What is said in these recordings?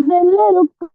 दिल रुक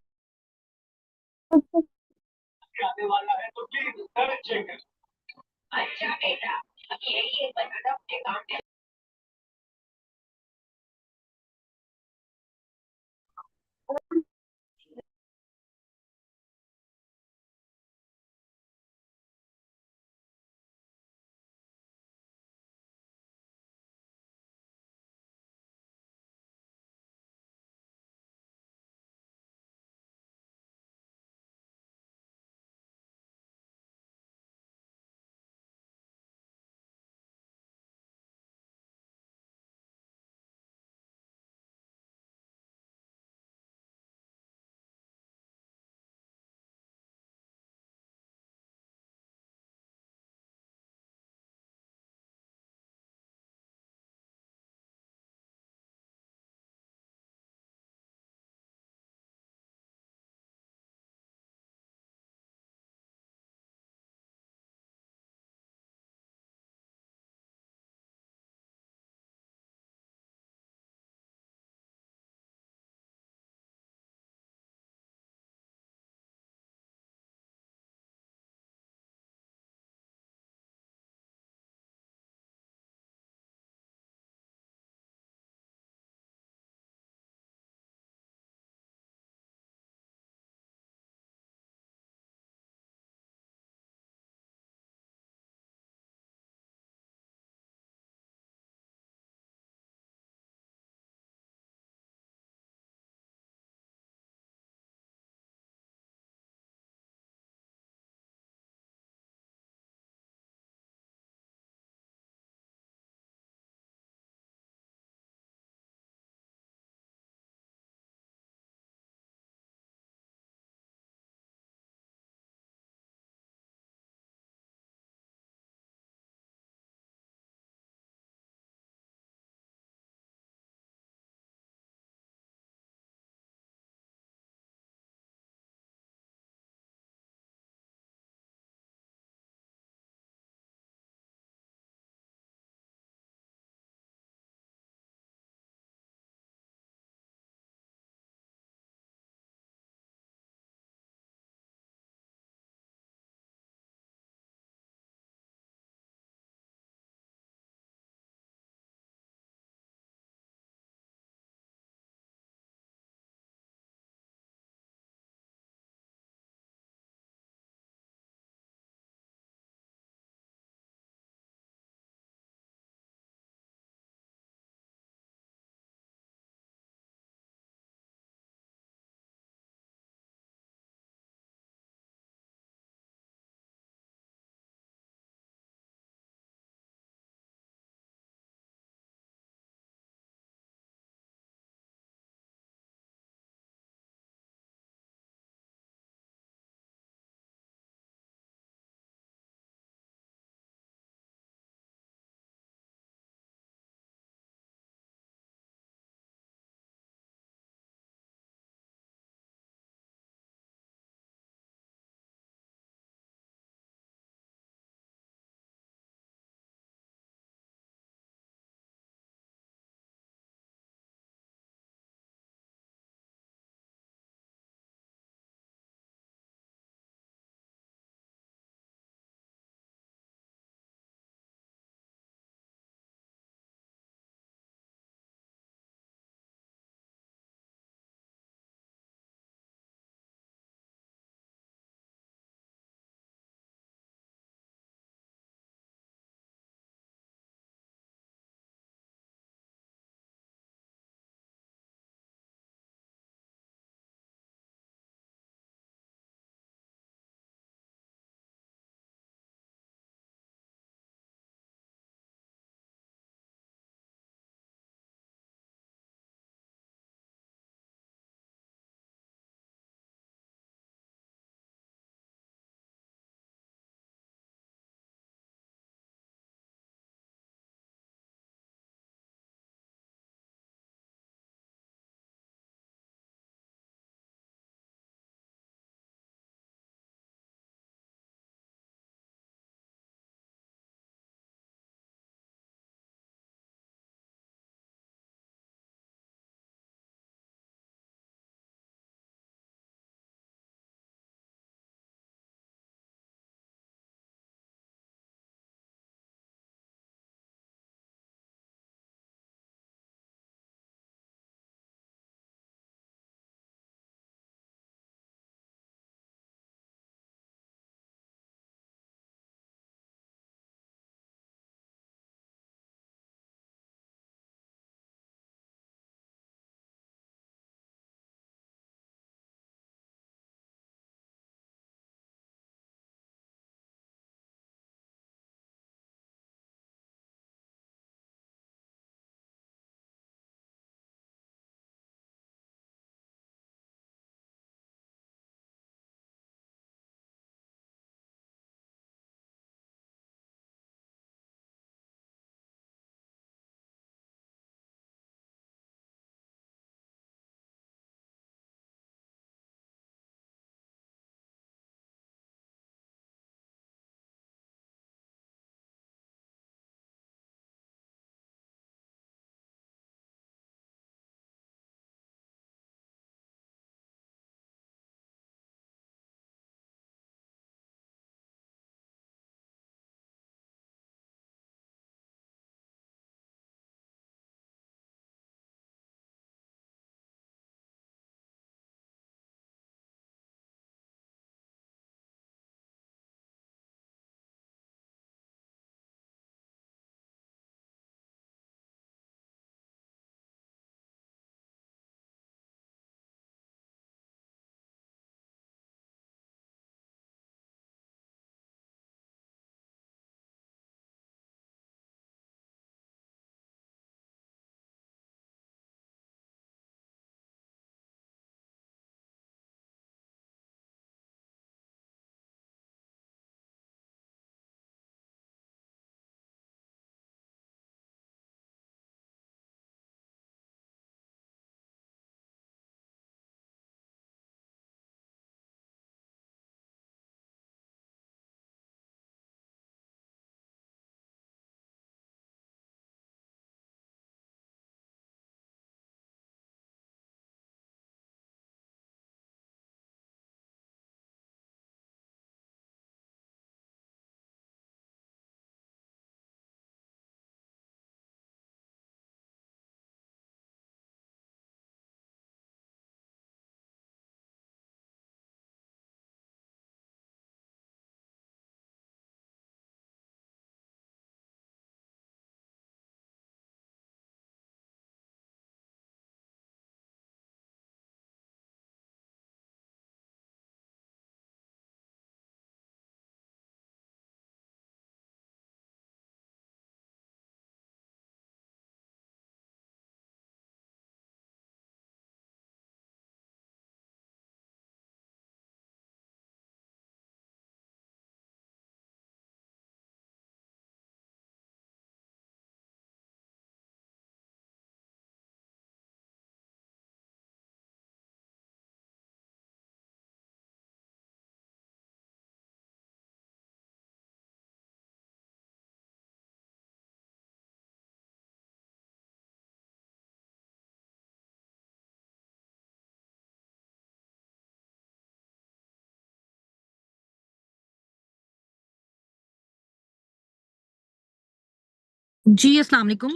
जी, अस्सलाम वालेकुम।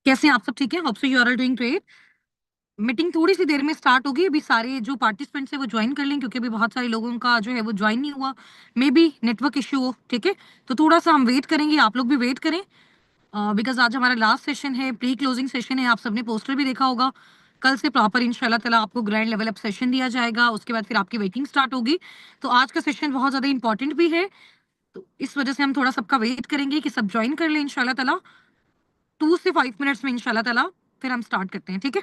कैसे हैं आप? सब ठीक है? Hope so you are all doing great. Meeting थोड़ी सी देर में स्टार्ट होगी। अभी सारे जो पार्टिसिपेंट्स हैं वो ज्वाइन कर लें, क्योंकि अभी बहुत सारे लोगों का जो है वो ज्वाइन नहीं हुआ। मे बी नेटवर्क इशू हो। ठीक है, तो थोड़ा सा हम वेट करेंगे, आप लोग भी वेट करें, बिकॉज आज हमारा लास्ट सेशन है, प्री क्लोजिंग सेशन है। आप सबने पोस्टर भी देखा होगा। कल से प्रॉपर इंशाल्लाह ताला आपको ग्रैंड लेवल अप सेशन दिया जाएगा, उसके बाद फिर आपकी वेटिंग स्टार्ट होगी। तो आज का सेशन बहुत ज्यादा इंपॉर्टेंट भी है, तो इस वजह से हम थोड़ा सबका वेट करेंगे कि सब ज्वाइन कर लें इंशाल्लाह ताला। 2 से 5 मिनट्स में इंशाल्लाह ताला फिर हम स्टार्ट करते हैं। ठीक है।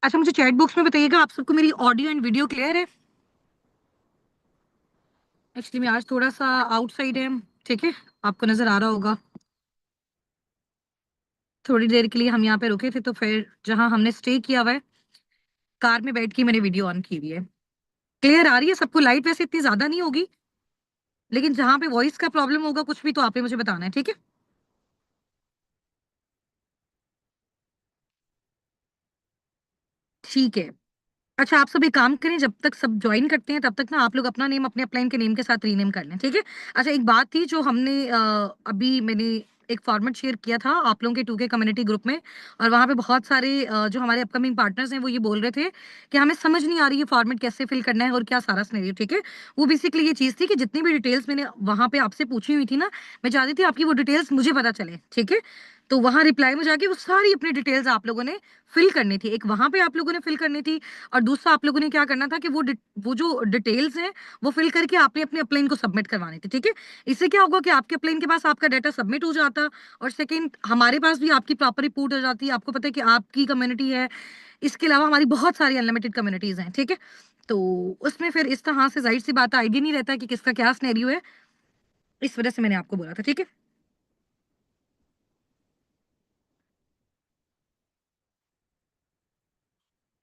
अच्छा, मुझे चैट बॉक्स में बताइएगा आप सबको मेरी ऑडियो एंड वीडियो क्लियर है? एक्चुअली मैं आज थोड़ा सा आउटसाइड है। ठीक है, आपको नजर आ रहा होगा। थोड़ी देर के लिए हम यहाँ पे रुके थे, तो फिर जहाँ हमने स्टे किया हुआ है, कार में बैठ के मैंने वीडियो ऑन की हुई है। क्लियर आ रही है सबको? लाइट वैसे इतनी ज्यादा नहीं होगी, लेकिन जहाँ पे वॉइस का प्रॉब्लम होगा कुछ भी, तो आपने मुझे बताना है। ठीक है। ठीक है। अच्छा, आप सब एक काम करें, जब तक सब ज्वाइन करते हैं तब तक ना आप लोग अपना नेम अपने अपलाइन के नेम के साथ रीनेम कर लें। ठीक है। अच्छा, एक बात थी जो हमने अभी मैंने एक फॉर्मेट शेयर किया था आप लोगों के 2K कम्युनिटी ग्रुप में, और वहां पे बहुत सारे जो हमारे अपकमिंग पार्टनर्स हैं वो ये बोल रहे थे कि हमें समझ नहीं आ रही है फॉर्मेट कैसे फिल करना है और क्या सारा सिनेरियो। ठीक है। वो बेसिकली ये चीज थी कि जितनी भी डिटेल्स मैंने वहां पे आपसे पूछी हुई थी ना, मैं चाहती थी आपकी वो डिटेल्स मुझे पता चले। ठीक है। तो वहां रिप्लाई में जाके वो सारी अपनी डिटेल्स आप लोगों ने फिल करनी थी। एक वहां पे आप लोगों ने फिल करनी थी, और दूसरा आप लोगों ने क्या करना था कि वो जो डिटेल्स हैं वो फिल करके आपने अपने अपलाइन को सबमिट करवानी थी। ठीक है। इससे क्या होगा कि आपके अपलाइन के पास आपका डाटा सबमिट हो जाता, और सेकंड हमारे पास भी आपकी प्रॉपर रिपोर्ट हो जाती है। आपको पता है कि आपकी कम्युनिटी है, इसके अलावा हमारी बहुत सारी अनलिमिटेड कम्युनिटीज हैं। ठीक है। तो उसमें फिर इस तरह से जाहिर सी बात है, आइडिया नहीं रहता कि किसका क्या सिनेरियो है। इस वजह से मैंने आपको बोला था। ठीक है।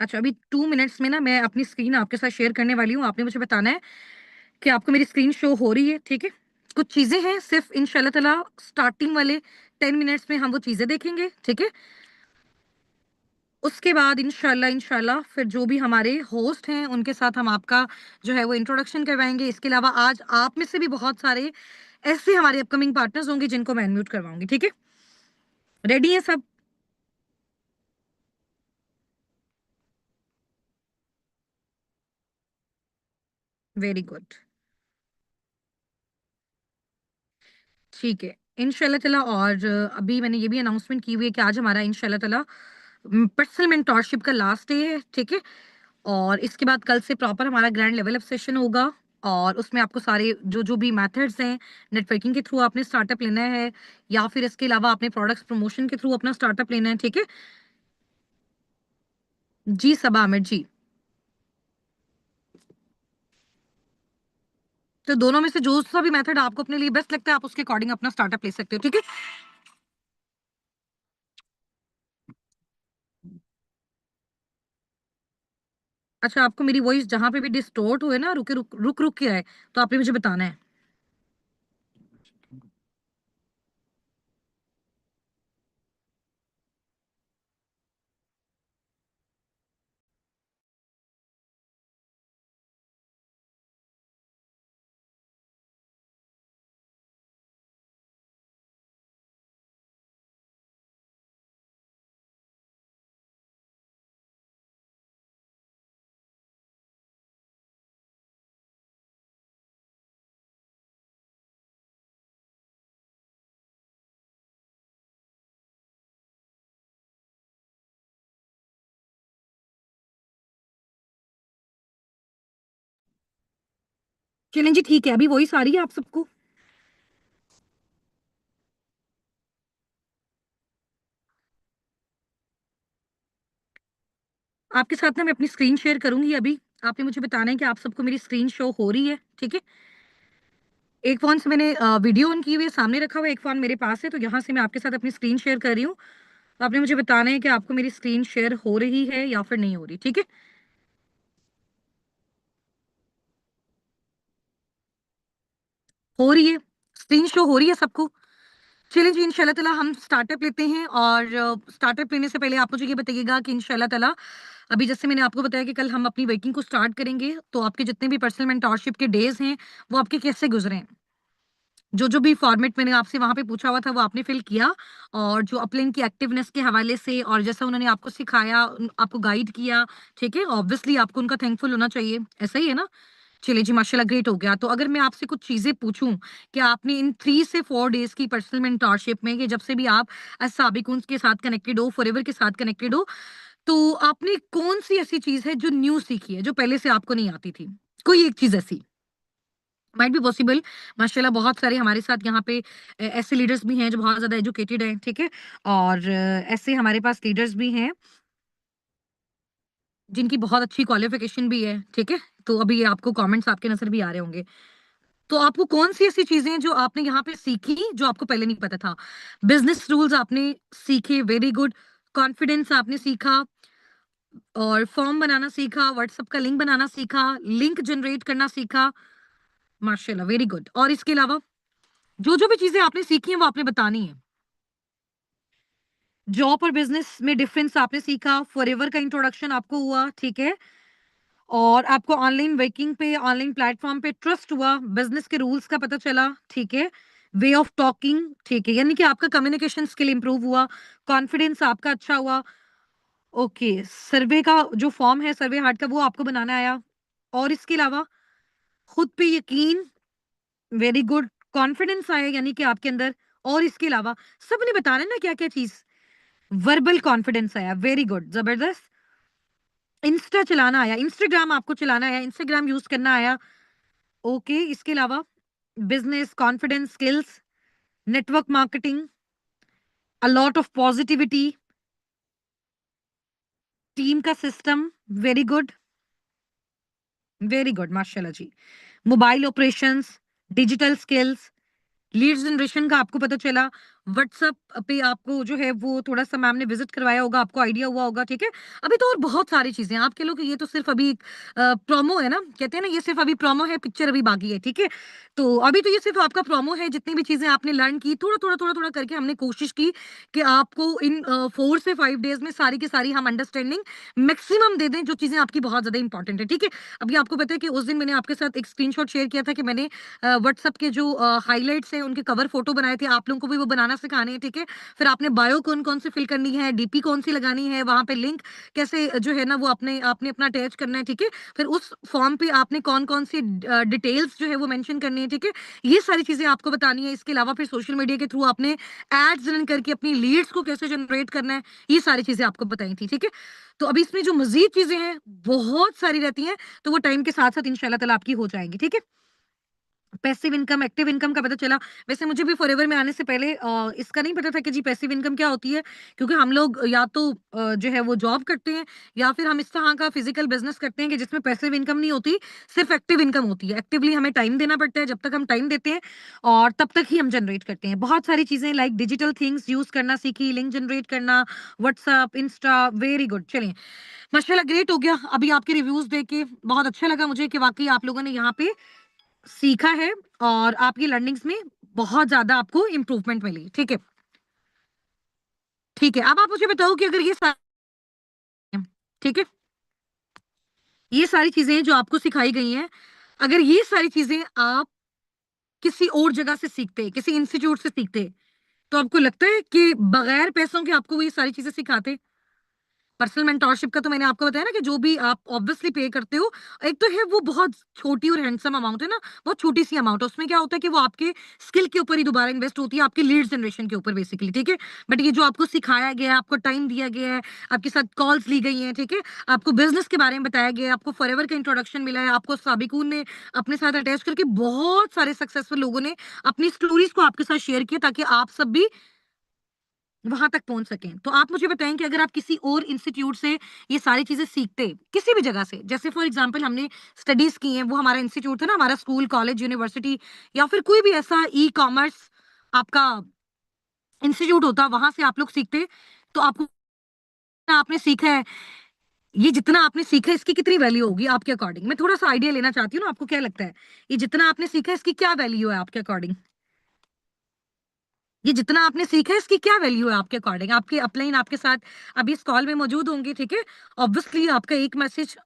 अच्छा, अभी 2 मिनट्स में ना मैं अपनी स्क्रीन आपके साथ शेयर करने वाली हूँ। आपने मुझे बताना है कि आपको मेरी स्क्रीन शो हो रही है। ठीक है। कुछ चीजें हैं, सिर्फ इंशाल्लाह ताला स्टार्टिंग वाले 10 मिनट्स में हम वो चीजें देखेंगे। ठीक है। उसके बाद इंशाल्लाह इंशाल्लाह फिर जो भी हमारे होस्ट हैं उनके साथ हम आपका जो है वो इंट्रोडक्शन करवाएंगे। इसके अलावा आज आप में से भी बहुत सारे ऐसे हमारे अपकमिंग पार्टनर्स होंगे जिनको मैं अनम्यूट करवाऊंगी। ठीक है। रेडी है सब? Very good. ठीक है, इंशाल्लाह ताला। और अभी मैंने ये भी अनाउंसमेंट की हुई है कि आज हमारा इंशाल्लाह ताला पर्सनल मेंटोरशिप का लास्ट डे है, ठीक है। और इसके बाद कल से प्रॉपर हमारा ग्रैंड लेवल अप सेशन होगा, और उसमें आपको सारे जो जो भी मेथड्स हैं, नेटवर्किंग के थ्रू आपने स्टार्टअप लेना है, या फिर इसके अलावा आपने प्रोडक्ट्स प्रमोशन के थ्रू अपना स्टार्टअप लेना है, ठीक है। जी सबा आमिर जी। तो दोनों में से जो सा भी मेथड आपको अपने लिए बेस्ट लगता है, आप उसके अकॉर्डिंग अपना स्टार्टअप ले सकते हो, ठीक है। अच्छा, आपको मेरी वॉइस जहां पे भी डिस्टोर्ट हुए ना, रुके रुक रुक रुक के आए, तो आपने मुझे बताना है। चलें जी, ठीक है, अभी वॉइस आ रही है आप सबको? आपके साथ ना मैं अपनी स्क्रीन शेयर करूंगी अभी। आपने मुझे बताना है कि आप सबको मेरी स्क्रीन शो हो रही है, ठीक है। एक फोन से मैंने वीडियो ऑन की हुई है, सामने रखा हुआ है, एक फोन मेरे पास है, तो यहाँ से मैं आपके साथ अपनी स्क्रीन शेयर कर रही हूँ। तो आपने मुझे बताना है कि आपको मेरी स्क्रीन शेयर हो रही है या फिर नहीं हो रही, ठीक है। हो रही है, स्क्रीन शो हो रही है सबको? चलिए जी, इंशाल्लाह ताला हम स्टार्टअप लेते हैं। और स्टार्टअप लेने से पहले आप मुझे ये बताइएगा कि इंशाल्लाह ताला अभी जैसे मैंने आपको बताया कि कल हम अपनी वर्किंग को स्टार्ट करेंगे, तो आपके जितने भी पर्सनल मेंटोरशिप के डेज हैं, वो आपके कैसे गुजरे हैं? जो जो भी फॉर्मेट मैंने आपसे वहां पे पूछा हुआ था, वो आपने फिल किया? और जो अपलिंक की एक्टिवनेस के हवाले से और जैसा उन्होंने आपको सिखाया, आपको गाइड किया, ठीक है, ऑब्वियसली आपको उनका थैंकफुल होना चाहिए, ऐसा ही है ना? चलिए जी, माशाल्लाह, ग्रेट हो गया। तो अगर मैं आपसे कुछ चीजें पूछूं कि आपने इन 3 से 4 डेज की पर्सनल मेंटोरशिप में, कि जब से भी आप साबिकुन के साथ कनेक्टेड हो, फॉरएवर के साथ कनेक्टेड हो, तो आपने कौन सी ऐसी चीज है जो न्यू सीखी है, जो पहले से आपको नहीं आती थी? कोई एक चीज ऐसी माइट बी पॉसिबल। माशाल्लाह, बहुत सारे हमारे साथ यहाँ पे ऐसे लीडर्स भी हैं जो बहुत ज्यादा एजुकेटेड हैं, ठीक है। और ऐसे हमारे पास लीडर्स भी हैं जिनकी बहुत अच्छी क्वालिफिकेशन भी है, ठीक है। तो अभी ये आपको कमेंट्स आपके नजर भी आ रहे होंगे। तो आपको कौन सी ऐसी चीजें हैं जो आपने यहाँ पे सीखी, जो आपको पहले नहीं पता था? बिजनेस रूल्स आपने सीखे, वेरी गुड। कॉन्फिडेंस आपने सीखा, और फॉर्म बनाना सीखा, व्हाट्सएप का लिंक बनाना सीखा, लिंक जनरेट करना सीखा। माशाल्लाह, वेरी गुड। और इसके अलावा जो जो भी चीजें आपने सीखी हैं वो आपने बतानी है। जॉब और बिजनेस में डिफरेंस आपने सीखा, फॉरएवर का इंट्रोडक्शन आपको हुआ, ठीक है। और आपको ऑनलाइन वर्किंग पे, ऑनलाइन प्लेटफॉर्म पे ट्रस्ट हुआ, बिजनेस के रूल्स का पता चला, ठीक है। वे ऑफ टॉकिंग, ठीक है, यानी कि आपका कम्युनिकेशन स्किल इंप्रूव हुआ, कॉन्फिडेंस आपका अच्छा हुआ। ओके, सर्वे का जो फॉर्म है, सर्वे हार्ट का, वो आपको बनाना आया। और इसके अलावा खुद पे यकीन, वेरी गुड। कॉन्फिडेंस आया यानी कि आपके अंदर। और इसके अलावा सबने बताना है ना क्या क्या चीज। वर्बल कॉन्फिडेंस आया, वेरी गुड, जबरदस्त। इंस्टा चलाना आया, इंस्टाग्राम आपको चलाना आया, इंस्टाग्राम यूज करना आया। ओके, इसके अलावा business confidence skills, network marketing, a lot of positivity, team का system, very good, very good, माशाल्लाह जी। Mobile operations, digital skills, lead generation का आपको पता चला। व्हाट्सएप पे आपको जो है वो थोड़ा सा मैम ने विजिट करवाया होगा, आपको आइडिया हुआ होगा, ठीक है। अभी तो और बहुत सारी चीजें आप कह लो कि ये तो सिर्फ अभी प्रोमो है ना, कहते हैं ना, ये सिर्फ अभी प्रोमो है, पिक्चर अभी बाकी है, ठीक है। तो अभी तो ये सिर्फ आपका प्रोमो है। जितनी भी चीजें आपने लर्न की, थोड़ा थोड़ा थोड़ा थोड़ा करके हमने कोशिश की कि आपको इन 4 से 5 डेज में सारी की सारी हम अंडरस्टैंडिंग मैक्सिमम दे दें, जो चीजें आपकी बहुत ज्यादा इंपॉर्टेंट है, ठीक है। अभी आपको पता है कि उस दिन मैंने आपके साथ एक स्क्रीनशॉट शेयर किया था कि मैंने व्हाट्सएप के जो हाइलाइट्स हैं उनके कवर फोटो बनाए थे, आप लोगों को भी वो बनाना बनाना सिखाने हैं, ठीक है? फिर आपने बायो कौन-कौन सी फिल करनी है, डीपी कौन-सी लगानी है, वहाँ पे लिंक कैसे जो है ना वो आपने अपना अटैच करना है, ठीक है? फिर उस फॉर्म पे आपने कौन-कौन सी डिटेल्स जो है वो मेंशन करनी है, ठीक है? ये सारी चीज़ें आपको बतानी है। इसके अलावा फिर सोशल मीडिया के थ्रू आपने एड्स रन करके अपनी लीड्स को कैसे जनरेट करना है, ये सारी चीज़ें आपको बताई थी, ठीक है? तो अभी इसमें जो मज़ीद चीज़ें हैं, बहुत सारी रहती हैं, तो वो टाइम के साथ-साथ इंशाल्लाह ताला आपकी हो जाएँगी, ठीक है? पैसिव इनकम, एक्टिव इनकम का पता चला। वैसे मुझे भी फॉरएवर में आने से पहले इसका नहीं पता था कि जी पैसिव इनकम क्या होती है, क्योंकि हम लोग या तो जो है वो जॉब करते हैं या फिर हम इस तरह का फिजिकल बिजनेस करते हैं कि जिसमें पैसिव इनकम नहीं होती, सिर्फ एक्टिव इनकम होती है। एक्टिवली हमें टाइम देना पड़ता है, जब तक हम टाइम देते हैं और तब तक ही हम जनरेट करते हैं। बहुत सारी चीजें लाइक डिजिटल थिंग्स यूज करना सीखी, लिंक जनरेट करना, व्हाट्सएप, इंस्टा, वेरी गुड। चलिए, माशाल्लाह ग्रेट हो गया। अभी आपके रिव्यूज देख के बहुत अच्छा लगा मुझे कि वाकई आप लोगों ने यहाँ पे सीखा है और आपकी लर्निंग्स में बहुत ज़्यादा आपको इम्प्रूवमेंट मिली, ठीक है? ठीक है, अब आप मुझे बताओ कि अगर ये ठीक है? ये सारी चीज़ें जो आपको सिखाई गई हैं, अगर ये सारी चीज़ें आप किसी और जगह से सीखते, किसी इंस्टीट्यूट से सीखते, तो आपको लगता है कि बगैर पैसों के आपको वो ये सारी चीज़ें सिखाते? पर्सनल मेंटोरशिप का तो मैंने आपको बताया ना कि जो भी आप ऑब्वियसली पे करते हो, एक तो है वो बहुत छोटी और हैंडसम अमाउंट है ना, बहुत छोटी सी अमाउंट है। उसमें क्या होता है कि वो आपके स्किल के ऊपर ही दोबारा इन्वेस्ट होती है, आपकी लीड जनरेशन के ऊपर बेसिकली, ठीक है? बट ये जो आपको सिखाया गया है, आपको टाइम दिया गया है, आपके साथ कॉल्स ली गई हैं, ठीक है? आपको बिजनेस के बारे में बताया गया है, आपको फॉरएवर का इंट्रोडक्शन मिला है, आपको साबिकून ने अपने साथ अटैच करके बहुत सारे सक्सेसफुल लोगों ने अपनी स्टोरीज को आपके साथ शेयर किया ताकि आप सब भी वहाँ तक पहुँच सकें। तो आप मुझे बताएँ कि अगर आप किसी और इंस्टीट्यूट से ये सारी चीज़ें सीखते, किसी भी जगह से, जैसे फॉर एग्ज़ाम्पल हमने स्टडीज़ की हैं, वो हमारा इंस्टीट्यूट था ना, हमारा स्कूल, कॉलेज, यूनिवर्सिटी या फिर कोई भी ऐसा ई-कॉमर्स आपका इंस्टीट्यूट होता, वहाँ से आप लोग सीखते, तो आपको आपने सीखा है, ये जितना आपने सीखा है, इसकी कितनी वैल्यू होगी आपके अकॉर्डिंग? मैं थोड़ा-सा आइडिया लेना चाहती हूँ ना, आपको क्या लगता है? ये जितना आपने सीखा है, इसकी क्या वैल्यू है आपके अकॉर्डिंग? ये जितना आपने सीखा है इसकी क्या वैल्यू है आपके अकॉर्डिंग? आपके अपलाइन आपके साथ अभी इस कॉल में मौजूद होंगे, ठीक है? ऑब्वियसली आपका एक मैसेज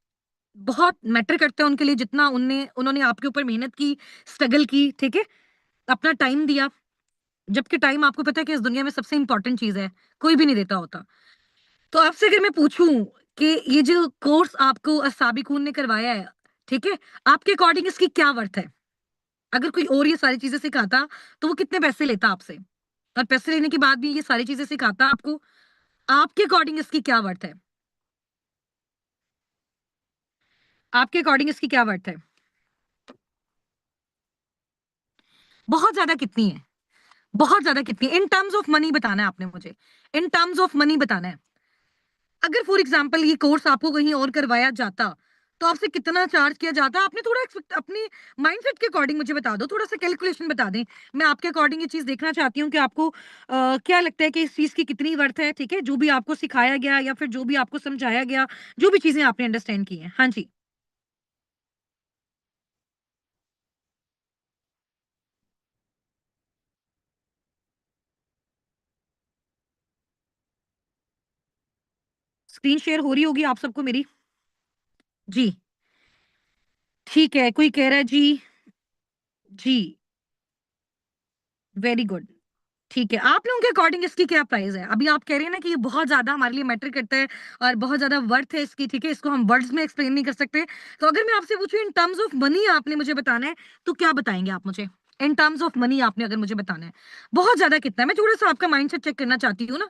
बहुत मैटर करता है उनके लिए, जितना उन्होंने आपके ऊपर मेहनत की, स्ट्रगल की, ठीक है? अपना टाइम दिया, जबकि टाइम आपको पता है कि इस दुनिया में सबसे इंपॉर्टेंट चीज़ है, कोई भी नहीं देता होता। तो आपसे अगर मैं पूछूँ कि ये जो कोर्स आपको साबिकून ने करवाया है, ठीक है? आपके अकॉर्डिंग इसकी क्या वर्थ है? अगर कोई और ये सारी चीज़ें सिखाता, तो वो कितने पैसे लेता आपसे? और पैसे लेने के बाद भी ये सारी चीज़ें सिखाता आपको, आपके अकॉर्डिंग इसकी क्या वर्थ है? आपके अकॉर्डिंग इसकी क्या वर्थ है? बहुत ज़्यादा कितनी है? बहुत ज़्यादा कितनी है? इन टर्म्स ऑफ मनी बताना है आपने मुझे। इन टर्म्स ऑफ मनी बताना है। अगर फॉर एग्ज़ाम्पल ये कोर्स आपको कहीं और करवाया जाता, तो आपसे कितना चार्ज किया जाता? आपने थोड़ा एक्सपेक्ट अपनी माइंडसेट के अकॉर्डिंग मुझे बता दो, थोड़ा-सा कैलकुलेशन बता दें। मैं आपके अकॉर्डिंग ये चीज़ देखना चाहती हूँ कि आपको क्या लगता है कि इस चीज़ की कितनी वर्थ है, ठीक है? जो भी आपको सिखाया गया या फिर जो भी आपको समझाया गया, जो भी चीज़ें आपने अंडरस्टैंड की हैं। हाँ जी। स्क्रीन शेयर हो रही होगी आप सबको मेरी? जी, ठीक है। कोई कह रहा है जी, जी, वेरी गुड। ठीक है, आप लोगों के अकॉर्डिंग इसकी क्या प्राइस है? अभी आप कह रहे हैं ना कि ये बहुत ज़्यादा हमारे लिए मैटर करता है और बहुत ज़्यादा वर्थ है इसकी, ठीक है? इसको हम वर्ड्स में एक्सप्लेन नहीं कर सकते। तो अगर मैं आपसे पूछूँ इन टर्म्स ऑफ मनी आपने मुझे बताना है, तो क्या बताएँगे आप मुझे? इन टर्म्स ऑफ मनी आपने अगर मुझे बताना है, बहुत ज़्यादा कितना है? मैं थोड़ा-सा आपका माइंडसेट चेक करना चाहती हूँ ना।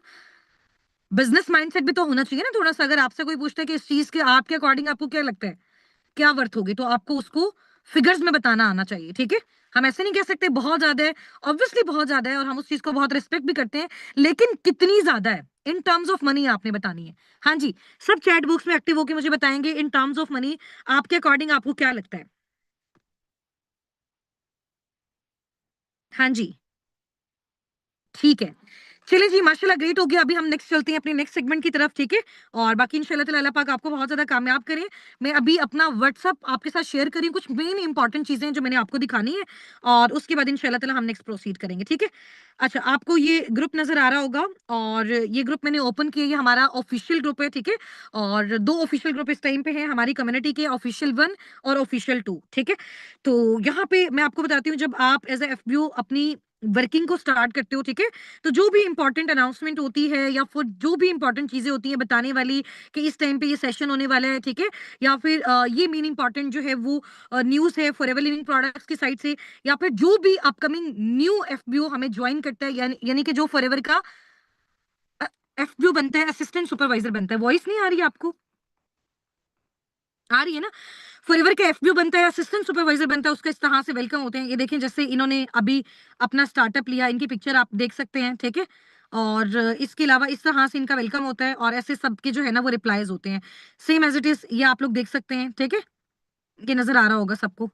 बिज़नेस माइंडसेट भी तो होना चाहिए ना थोड़ा-सा। अगर आपसे कोई पूछता है कि इस चीज़ के आपके अकॉर्डिंग आपको क्या लगता है? क्या वर्थ होगी? तो आपको उसको फिगर्स में बताना आना चाहिए, ठीक है? हम ऐसे नहीं कह सकते बहुत ज़्यादा है, ऑब्वियसली बहुत ज़्यादा है और हम उस चीज़ को बहुत रिस्पेक्ट भी करते हैं, लेकिन कितनी ज़्यादा है? इन टर्म्स ऑफ मनी आपने बतानी है। हाँ जी, सब चैट बॉक्स में एक्टिव होके मुझे बताएँगे इन टर्म्स ऑफ मनी आपके अकॉर्डिंग आपको क्या लगता है? हाँ जी। ठीक है। चलिए जी, माशाल्लाह ग्रेट हो गया। अभी हम नेक्स्ट चलते हैं अपने नेक्स्ट सेगमेंट की तरफ, ठीक है? और बाकी इंशाल्लाह ताला अल्लाह पाक आपको बहुत ज़्यादा कामयाब करे। मैं अभी अपना व्हाट्सएप आपके साथ शेयर कर रही हूँ, कुछ मेन इंपॉर्टेंट चीज़ें जो मैंने आपको दिखानी है और उसके बाद इंशाल्लाह ताला हम नेक्स्ट प्रोसीड करेंगे, ठीक है? अच्छा, आपको ये ग्रुप नज़र आ रहा होगा और ये ग्रुप मैंने ओपन किया, ये हमारा ऑफ़िशियल ग्रुप है, ठीक है? और 2 ऑफ़िशियल ग्रुप इस टाइम पे हैं हमारी कम्युनिटी के, ऑफ़िशियल 1 और ऑफ़िशियल 2, ठीक है? तो यहाँ पे मैं आपको बताती हूँ, जब आप एज़ अ एफबीओ अपनी वर्किंग को स्टार्ट करते हो, ठीक है। तो जो भी इंपॉर्टेंट अनाउंसमेंट होती है या फिर जो भी इंपॉर्टेंट चीजें होती हैं बताने वाली कि इस टाइम पे ये सेशन होने वाला है, ठीक है, या फिर ये मेन इंपॉर्टेंट जो है वो न्यूज है फॉरएवर लिविंग प्रोडक्ट्स की साइड से, या फिर जो भी अपकमिंग न्यू एफबीओ हमें ज्वाइन करता है, यानी कि जो फॉरएवर का एफबीओ बनता है, असिस्टेंट सुपरवाइजर बनता है। वॉइस नहीं आ रही है आपको? आ रही है ना? फॉरएवर का एफबीओ बनता है, असिस्टेंट सुपरवाइजर बनता है, उसका इस तरह से वेलकम होते हैं। ये देखें, जैसे इन्होंने अभी अपना स्टार्टअप लिया, इनकी पिक्चर आप देख सकते हैं, ठीक है। और इसके अलावा इस तरह से इनका वेलकम होता है और ऐसे सबके जो है ना वो रिप्लाईज होते हैं, सेम एज इट इज। ये आप लोग देख सकते हैं, ठीक है, ये नजर आ रहा होगा सबको।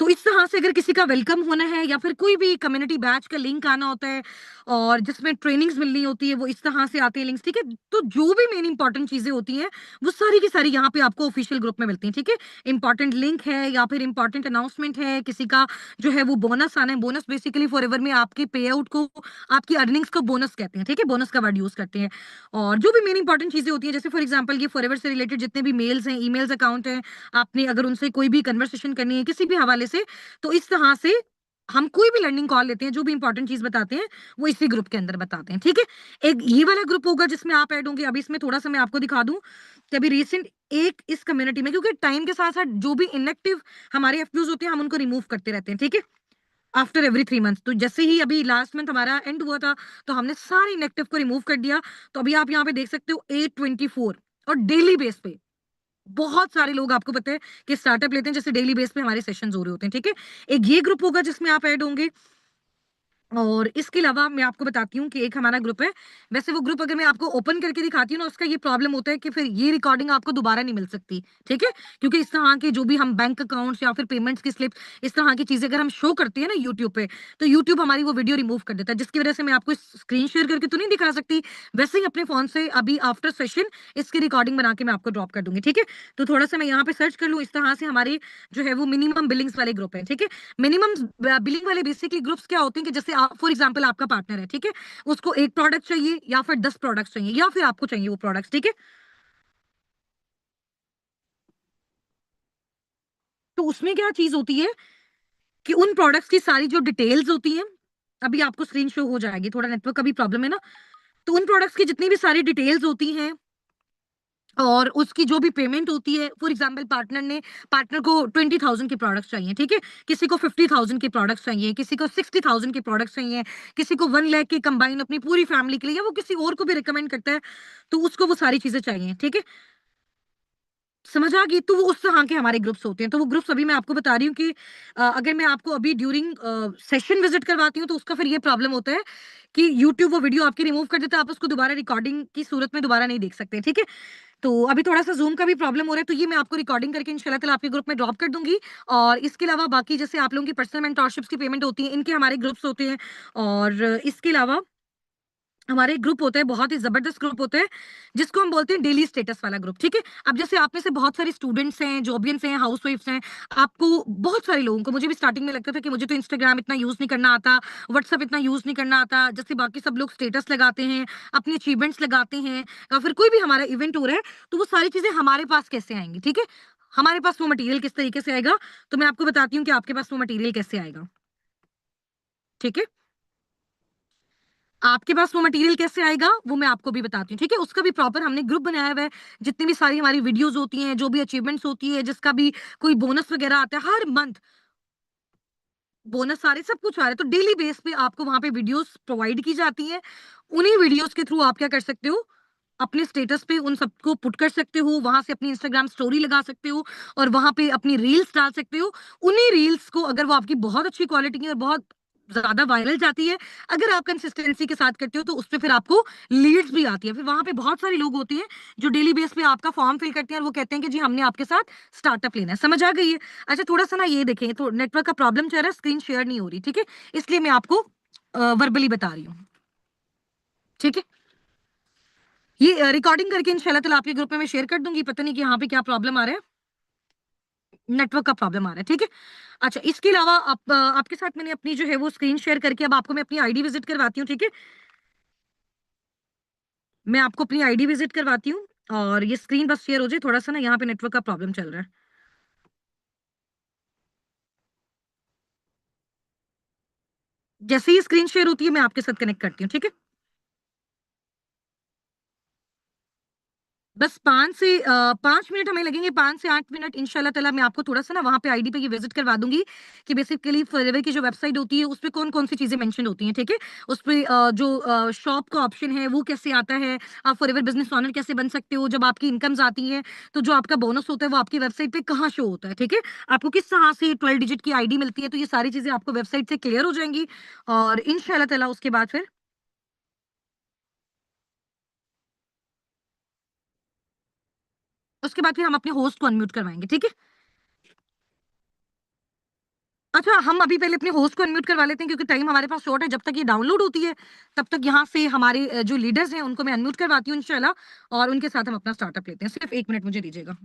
तो इस तरह से अगर किसी का वेलकम होना है या फिर कोई भी कम्युनिटी बैच का लिंक आना होता है और जिसमें ट्रेनिंग्स मिलनी होती है, वो इस तरह से आते हैं लिंक्स, ठीक है। तो जो भी मेन इंपॉर्टेंट चीजें होती हैं वो सारी की सारी यहाँ पे आपको ऑफिशियल ग्रुप में मिलती हैं, ठीक है। इंपॉर्टेंट लिंक है या फिर इंपॉर्टेंट अनाउंसमेंट है, किसी का जो है वो बोनस आना है। बोनस बेसिकली फॉरएवर में आपके पे आउट को, आपकी अर्निंग्स को बोनस कहते हैं, ठीक है, बोनस का वर्ड यूज करते हैं। और जो भी मेन इंपॉर्टेंट चीजें होती हैं, जैसे फॉर एग्जाम्पल ये फॉरएवर से रिलेटेड जितने भी मेल्स हैं, ईमेल्स अकाउंट हैं, आपने अगर उनसे कोई भी कन्वर्सेशन करनी है किसी भी हवाले से, तो इस तरह से हम कोई भी लर्निंग कॉल लेते हैं, जो भी इंपॉर्टेंट चीज बताते हैं वो इसी ग्रुप के अंदर बताते हैं, ठीक है। एक ये वाला ग्रुप होगा जिसमें आप ऐड होंगे। अभी इसमें थोड़ा सा मैं आपको दिखा दूं कि अभी रिसेंट एक इस कम्युनिटी में, क्योंकि टाइम के साथ साथ जो भी इनएक्टिव हमारे एफपीओज होते हैं हम उनको रिमूव करते रहते हैं, ठीक है, आफ्टर एवरी 3 मंथ्स। तो जैसे ही अभी लास्ट मंथ हमारा एंड हुआ था तो हमने सारे इनएक्टिव को रिमूव कर दिया। तो अभी आप यहाँ पे देख सकते हो 824, और डेली बेस पे बहुत सारे लोग, आपको पता है कि स्टार्टअप लेते हैं, जैसे डेली बेस पे हमारे सेशंस हो रहे होते हैं, ठीक है। एक ये ग्रुप होगा जिसमें आप ऐड होंगे। और इसके अलावा मैं आपको बताती हूँ कि एक हमारा ग्रुप है। वैसे वो ग्रुप अगर मैं आपको ओपन करके दिखाती हूँ ना, उसका ये प्रॉब्लम होता है कि फिर ये रिकॉर्डिंग आपको दोबारा नहीं मिल सकती, ठीक है। क्योंकि इस तरह के जो भी हम बैंक अकाउंट्स या फिर पेमेंट्स की स्लिप, इस तरह की चीजें अगर हम शो करते हैं ना यूट्यूब पे, तो यूट्यूब हमारी वो वीडियो रिमूव कर देता है, जिसकी वजह से मैं आपको स्क्रीन शेयर करके तो नहीं दिखा सकती। वैसे ही अपने फोन से अभी आफ्टर सेशन इसकी रिकॉर्डिंग बना के मैं आपको ड्रॉप कर दूंगी, ठीक है। तो थोड़ा सा मैं यहाँ पे सर्च कर लूँ, इस तरह से हमारे जो है वो मिनिमम बिलिंग्स वाले ग्रुप है, ठीक है। मिनिमम बिलिंग वाले बेसिकली ग्रुप्स क्या होते हैं कि जैसे फॉर एग्जांपल आपका पार्टनर है, ठीक है, उसको एक प्रोडक्ट चाहिए या फिर 10 प्रोडक्ट्स चाहिए या फिर आपको चाहिए वो प्रोडक्ट्स, ठीक है। तो उसमें क्या चीज होती है कि उन प्रोडक्ट्स की सारी जो डिटेल्स होती हैं, अभी आपको स्क्रीन शो हो जाएगी, थोड़ा नेटवर्क का भी प्रॉब्लम है ना। तो उन प्रोडक्ट्स की जितनी भी सारी डिटेल्स होती हैं और उसकी जो भी पेमेंट होती है, फॉर एग्जांपल पार्टनर को 20,000 के प्रोडक्ट्स चाहिए, ठीक है, किसी को 50,000 के प्रोडक्ट्स चाहिए, किसी को 60,000 के प्रोडक्ट्स चाहिए, किसी को 1 लाख के कंबाइन अपनी पूरी फैमिली के लिए, या वो किसी और को भी रिकमेंड करता है तो उसको वो सारी चीजें चाहिए, ठीक है। समझ आ गई? तो वो उस तरह के हमारे ग्रुप्स होते हैं। तो वो ग्रुप्स अभी मैं आपको बता रही हूँ कि अगर मैं आपको अभी ड्यूरिंग सेशन विजिट करवाती हूँ तो उसका फिर ये प्रॉब्लम होता है कि यूट्यूब वो वीडियो आपकी रिमूव कर देता है, आप उसको दोबारा रिकॉर्डिंग की सूरत में दोबारा नहीं देख सकते, ठीक है। तो अभी थोड़ा-सा ज़ूम का भी प्रॉब्लम हो रहा है, तो ये मैं आपको रिकॉर्डिंग करके इंशाल्लाह ताला आपके ग्रुप में ड्रॉप कर दूँगी। और इसके अलावा बाकी जैसे आप लोगों की पर्सनल मेंटरशिप्स की पेमेंट होती है, इनके हमारे ग्रुप्स होते हैं। और इसके अलावा हमारे एक ग्रुप होता है, बहुत ही ज़बरदस्त ग्रुप होता है, जिसको हम बोलते हैं डेली स्टेटस वाला ग्रुप, ठीक है? अब जैसे आप में से बहुत सारे स्टूडेंट्स हैं, जॉबियंस हैं, हाउसवाइफ्स हैं, आपको बहुत सारे लोगों को, मुझे भी स्टार्टिंग में लगता था कि मुझे तो इंस्टाग्राम इतना यूज़ नहीं करना आता, व्हाट्सएप इतना यूज़ नहीं करना आता, जैसे बाकी सब लोग स्टेटस लगाते हैं, अपनी अचीवमेंट्स लगाते हैं, या फिर कोई भी हमारा इवेंट हो रहा है, तो वो सारी चीज़ें हमारे पास कैसे आएँगी, ठीक है? हमारे पास वो मटेरियल किस तरीके से आएगा, तो मैं आपको बताती हूँ कि आपके पास वो मटेरियल कैसे आएगा, ठीक है? आपके पास वो मटेरियल कैसे आएगा वो मैं आपको भी बताती हूँ, ठीक है। उसका भी प्रॉपर हमने ग्रुप बनाया हुआ है। जितनी भी सारी हमारी वीडियोस होती हैं, जो भी अचीवमेंट्स होती है, जिसका भी कोई बोनस वगैरह आता है, हर मंथ बोनस सारे सब कुछ आ रहा है, तो डेली बेस पे आपको वहां पे वीडियोस प्रोवाइड की जाती हैं। उन्हीं वीडियोस के थ्रू आप क्या कर सकते हो, अपने स्टेटस पे उन सबको पुट कर सकते हो, वहां से अपनी इंस्टाग्राम स्टोरी लगा सकते हो और वहां पे अपनी रील्स डाल सकते हो। उन्हीं रील्स को अगर वो आपकी बहुत अच्छी क्वालिटी की और बहुत ज्यादा वायरल जाती है, अगर आप कंसिस्टेंसी के साथ करते हो, तो उसपे फिर आपको लीड्स भी आती है। फिर वहां पे बहुत सारे लोग होते हैं जो डेली बेस पे आपका फॉर्म फिल करते हैं और वो कहते हैं कि जी हमने आपके साथ स्टार्टअप लेना है। समझ आ गई है? अच्छा, थोड़ा सा ना ये देखें, तो नेटवर्क का प्रॉब्लम चल रहा है, स्क्रीन शेयर नहीं हो रही, ठीक है, इसलिए मैं आपको वर्बली बता रही हूँ, ठीक है। ये रिकॉर्डिंग करके इंशाल्लाह ताला आपके ग्रुप में मैं शेयर कर दूंगी। पता नहीं कि यहाँ पे क्या प्रॉब्लम आ रहा है, नेटवर्क का प्रॉब्लम आ रहा है, ठीक है। अच्छा, इसके अलावा आपके साथ मैंने अपनी जो है वो स्क्रीन शेयर करके अब आपको मैं अपनी आईडी विजिट करवाती हूँ, ठीक है। मैं आपको अपनी आईडी विजिट करवाती हूँ और ये स्क्रीन बस शेयर हो जाए, थोड़ा सा ना यहाँ पे नेटवर्क का प्रॉब्लम चल रहा है। जैसे ही स्क्रीन शेयर होती है मैं आपके साथ कनेक्ट करती हूँ, ठीक है? बस 5 मिनट हमें लगेंगे, 5 से 8 मिनट इंशाल्लाह ताला। मैं आपको थोड़ा-सा ना वहाँ पे आईडी पे ये विज़िट करवा दूँगी कि बेसिकली फॉरएवर की जो वेबसाइट होती है, उसपे कौन-कौन सी चीज़ें मेंशन होती हैं, ठीक है? उसपे जो शॉप का ऑप्शन है, वो कैसे आता है? आप फॉरएवर बिज़नेस ओनर कैसे बन सकते हो? जब आपकी इनकम्स आती हैं, तो जो आपका बोनस होता है, वो आपकी वेबसाइट पे कहाँ शो होता है, ठीक है? आपको किस तरह से 12 डिजिट की आईडी मिलती है, तो ये सारी चीज़ें आपको वेबसाइट से क्लियर हो जाएँगी और इंशाल्लाह ताला उसके बाद फिर हम अपने होस्ट को अनम्यूट करवाएँगे, ठीक है? अच्छा, हम अभी पहले अपने होस्ट को अनम्यूट करवा लेते हैं क्योंकि टाइम हमारे पास शॉर्ट है। जब तक ये डाउनलोड होती है, तब तक यहाँ से हमारे जो लीडर्स हैं, उनको मैं अनम्यूट करवाती हूँ इंशाल्लाह और उनके साथ हम अपना स्टार्टअप लेते हैं। सिर्फ 1 मिनट मुझे दीजिएगा।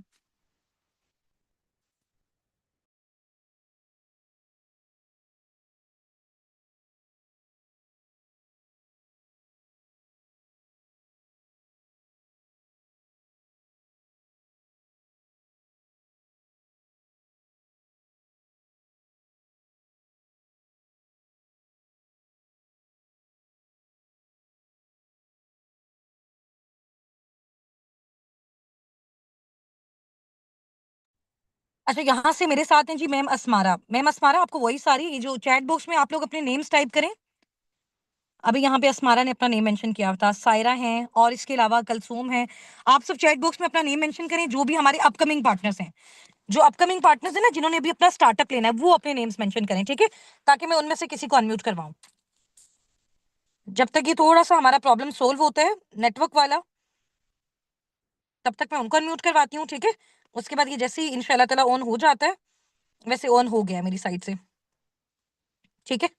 अच्छा, यहाँ से मेरे साथ हैं जी मैम अस्मारा। मैम अस्मारा, आपको वॉइस आ रही है? ये जो चैट बॉक्स में आप लोग अपने नेम्स टाइप करें। अभी यहाँ पे अस्मारा ने अपना नेम मेंशन किया था, सायरा हैं और इसके अलावा कलसूम है। आप सब चैट बॉक्स में अपना नेम मेंशन करें, जो भी हमारे अपकमिंग पार्टनर्स हैं। जो अपकमिंग पार्टनर्स हैं ना, जिन्होंने अभी अपना स्टार्टअप लेना है, वो अपने नेम्स मेंशन करें, ठीक है? ताकि मैं उनमें से किसी को अनम्यूट करवाऊँ। जब तक ये थोड़ा-सा हमारा प्रॉब्लम सॉल्व होता है, नेटवर्क वाला, तब तक मैं उनको अनम्यूट करवाती हूँ, ठीक है? उसके बाद ये जैसे ही इंशाल्लाह ताला ऑन हो जाता है, वैसे ऑन हो गया है मेरी साइड से, ठीक है?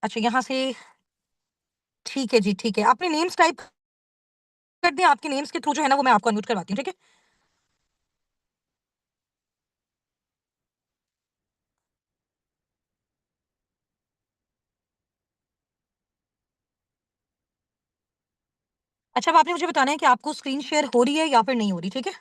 अच्छा, यहाँ से ठीक है जी, ठीक है। अपने नेम्स टाइप कर दें, आपके नेम्स के थ्रू जो है ना, वो मैं आपको अनम्यूट करवाती हूँ, ठीक है? अच्छा, अब आपने मुझे बताना है कि आपको स्क्रीन शेयर हो रही है या फिर नहीं हो रही, ठीक है?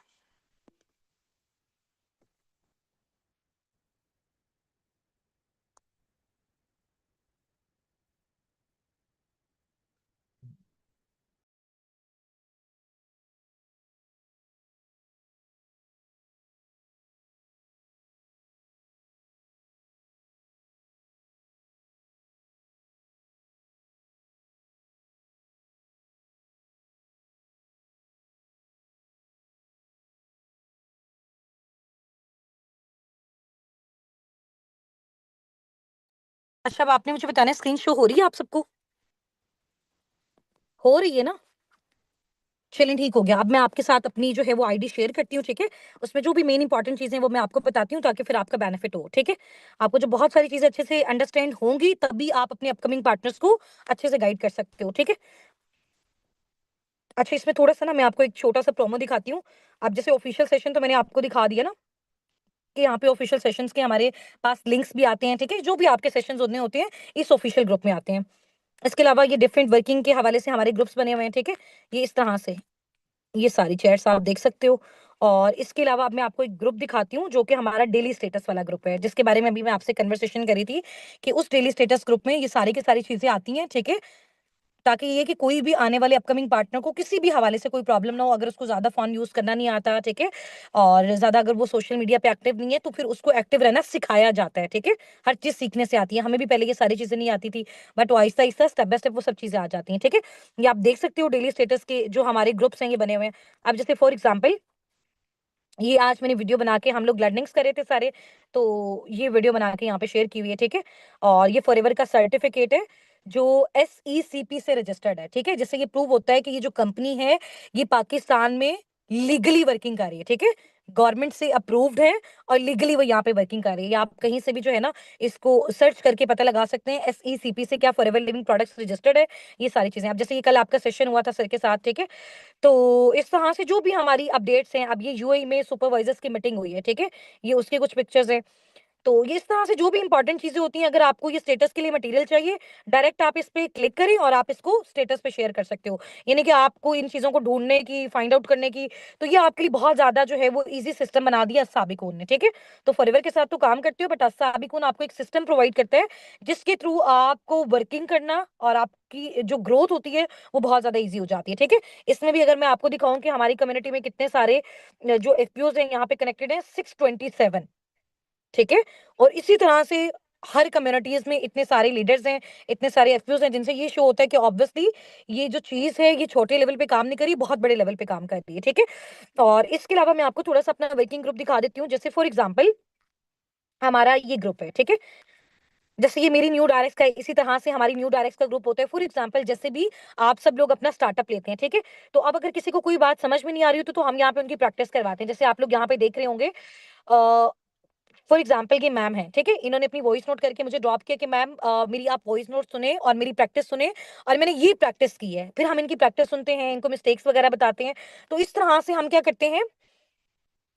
अच्छा, अब आपने मुझे बताना है स्क्रीन शो हो रही है आप सबको? हो रही है ना? चलिए ठीक हो गया। अब मैं आपके साथ अपनी जो है वो आईडी शेयर करती हूँ, ठीक है? उसमें जो भी मेन इंपॉर्टेंट चीज़ें हैं वो मैं आपको बताती हूँ ताकि फिर आपका बेनिफिट हो, ठीक है? आपको जब बहुत सारी चीज़ें अच्छे से अंडरस्टैंड होंगी तभी आप अपने अपकमिंग पार्टनर्स को अच्छे से गाइड कर सकते हो, ठीक है? अच्छा, इसमें थोड़ा-सा ना मैं आपको एक छोटा-सा प्रोमो दिखाती हूँ। अब जैसे ऑफिशियल सेशन तो मैंने आपको दिखा दिया ना कि यहाँ पे ऑफिशियल सेशंस के हमारे पास लिंक्स भी आते हैं, ठीक है? जो भी आपके सेशंस होने होते हैं, इस ऑफिशियल ग्रुप में आते हैं। इसके अलावा ये डिफरेंट वर्किंग के हवाले से हमारे ग्रुप्स बने हुए हैं, ठीक है? ये इस तरह से। ये सारी चैट्स आप देख सकते हो और इसके अलावा अब मैं आपको एक ग्रुप दिखाती हूँ जो कि हमारा डेली स्टेटस वाला ग्रुप है, जिसके बारे में अभी मैं आपसे कन्वर्सेशन करी थी कि उस डेली स्टेटस ग्रुप में ये सारी की सारी चीज़ें आती हैं, ठीक है? ताकि ये कि कोई भी आने वाले अपकमिंग पार्टनर को किसी भी हवाले से कोई प्रॉब्लम ना हो, अगर उसको ज़्यादा फ़ोन यूज़ करना नहीं आता, ठीक है? और ज़्यादा अगर वो सोशल मीडिया पे एक्टिव नहीं है, तो फिर उसको एक्टिव रहना सिखाया जाता है, ठीक है? हर चीज़ सीखने से आती है। हमें भी पहले ये सारी चीज़ें नहीं आती थी, बट वो आहिस्ता-आहिस्ता, स्टेप बाय स्टेप वो सब चीज़ें आ जाती हैं, ठीक है? ये आप देख सकते हो डेली स्टेटस के जो हमारे ग्रुप्स हैं, ये बने हुए हैं। अब जैसे फॉर एग्ज़ाम्पल ये आज मैंने वीडियो बना के हम लोग लर्निंग्स कर रहे थे सारे, तो ये वीडियो बना के यहाँ पे शेयर की हुई है, ठीक है? और ये फॉरएवर का सर्टिफिकेट है, जो एसईसीपी से रजिस्टर्ड है, ठीक है? जिससे ये प्रूव होता है कि ये जो कंपनी है, ये पाकिस्तान में लीगली वर्किंग कर रही है, ठीक है? गवर्नमेंट से अप्रूव्ड है और लीगली वो यहाँ पे वर्किंग कर रही है। या आप कहीं से भी जो है ना, इसको सर्च करके पता लगा सकते हैं, एसईसीपी से क्या फॉरएवर लिविंग प्रोडक्ट्स रजिस्टर्ड है, ये सारी चीज़ें। अब जैसे ये कल आपका सेशन हुआ था सर के साथ, ठीक है? तो इस तरह से जो भी हमारी अपडेट्स हैं, अब ये यूएई में सुपरवाइजर्स की मीटिंग हुई है, ठीक है? ये उसके कुछ पिक्चर्स हैं। तो ये इस तरह से जो भी इंपॉर्टेंट चीजें होती हैं, अगर आपको ये स्टेटस के लिए मटेरियल चाहिए, डायरेक्ट आप इस पे क्लिक करें और आप इसको स्टेटस पे शेयर कर सकते हो। यानी कि आपको इन चीजों को ढूंढने की, फाइंड आउट करने की, तो ये आपके लिए बहुत ज्यादा जो है वो इजी सिस्टम बना दिया साबिकून ने, ठीक है। तो फॉरएवर के साथ तो काम करते हो, बट साबिकून आपको एक सिस्टम प्रोवाइड करता है जिसके थ्रू आपको वर्किंग करना और आपकी जो ग्रोथ होती है वो बहुत ज्यादा ईजी हो जाती है, ठीक है। इसमें भी अगर मैं आपको दिखाऊं कि हमारी कम्युनिटी में कितने सारे जो एफपीओज हैं यहाँ पे कनेक्टेड है, 627, ठीक है। और इसी तरह से हर कम्युनिटीज में इतने सारे लीडर्स हैं, इतने सारे एफपीओज हैं, जिनसे ये शो होता है कि ऑब्वियसली ये जो चीज है ये छोटे लेवल पे काम नहीं करी, बहुत बड़े लेवल पे काम कर रही है, ठीक है। और इसके अलावा मैं आपको थोड़ा सा अपना वर्किंग ग्रुप दिखा देती हूँ। जैसे फॉर एग्जाम्पल हमारा ये ग्रुप है, ठीक है। जैसे ये मेरी न्यू डायरेक्ट का है, इसी तरह से हमारी न्यू डायरेक्ट का ग्रुप होता है। फॉर एग्जांपल जैसे भी आप सब लोग अपना स्टार्टअप लेते हैं, ठीक है। तो अब अगर किसी को कोई बात समझ में नहीं आ रही हो तो हम यहाँ पे उनकी प्रैक्टिस करवाते हैं। जैसे आप लोग यहाँ पे देख रहे होंगे, फॉर एग्जाम्पल ये मैम है, ठीक है। इन्होंने अपनी वॉइस नोट करके मुझे ड्रॉप किया कि मैम मेरी आप वॉइस नोट सुने और मेरी प्रैक्टिस सुने, और मैंने ये प्रैक्टिस की है। फिर हम इनकी प्रैक्टिस सुनते हैं, इनको मिस्टेक्स वगैरह बताते हैं। तो इस तरह से हम क्या करते हैं,